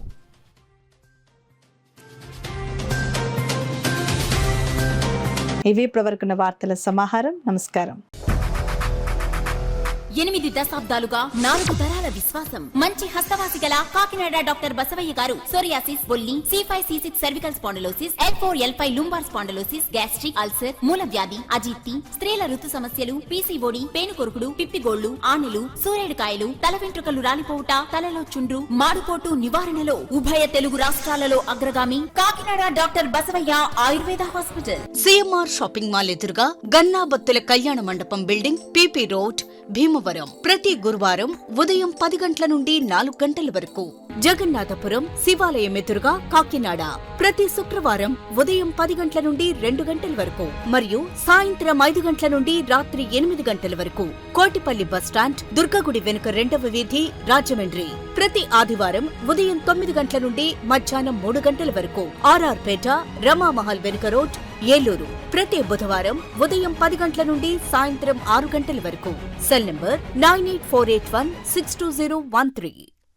ఇవి ఇప్పటివరకున్న వార్తల సమాహారం. నమస్కారం. 8 దశాబ్దాలుగా 4 తరాల విశ్వాసం. మంచి హస్తవాసి గల కాకినాడ డాక్టర్ బసవయ్య గారు సోరియాసిస్, బొల్లి, C5, C6 cervical spondylosis, L4, L5 lumbar spondylosis, gastric ulcer, మూల వ్యాధి, అజీర్తి, స్త్రీల ఋతు సమస్యలు, PCOD, పేనుకొరుకుడు, పిప్పిగోళ్లు, ఆనెలు, సూరేడుకాయలు, తల వెంట్రుకలు రాలిపోవుట, తలలో చుండ్రు, మాడుపోటు నివారణలో ఉభయ తెలుగు రాష్ట్రాలలో అగ్రగామి Kakinada doctor Basavaiah Ayurveda hospital. CMR shopping mall ఎదురుగా గన్నాబత్తుల కళ్యాణ మండపం బిల్డింగ్, PP రోడ్, భీమవరం. ప్రతి గురువారం ఉదయం 10 గంటల నుండి 4 గంటల వరకు. జగన్నాథపురం శివాలయం ఎదురుగా కాకినాడ ప్రతి శుక్రవారం ఉదయం 10 గంటల నుండి 2 గంటల వరకు మరియు సాయంత్రం 5 గంటల నుండి రాత్రి 8 గంటల వరకు. కోటిపల్లి బస్టాండ్, దుర్గగుడి వెనుక 2వ వీధి, రాజమండ్రి ప్రతి ఆదివారం ఉదయం 9 గంటల నుండి మధ్యాహ్నం 3 గంటల వరకు. RR పేట, రమామహల్ వెనుక రోడ్, ఏలూరు ప్రతి బుధవారం ఉదయం 10 గంటల నుండి సాయంత్రం 6 గంటల వరకు. Cell number 9848162013.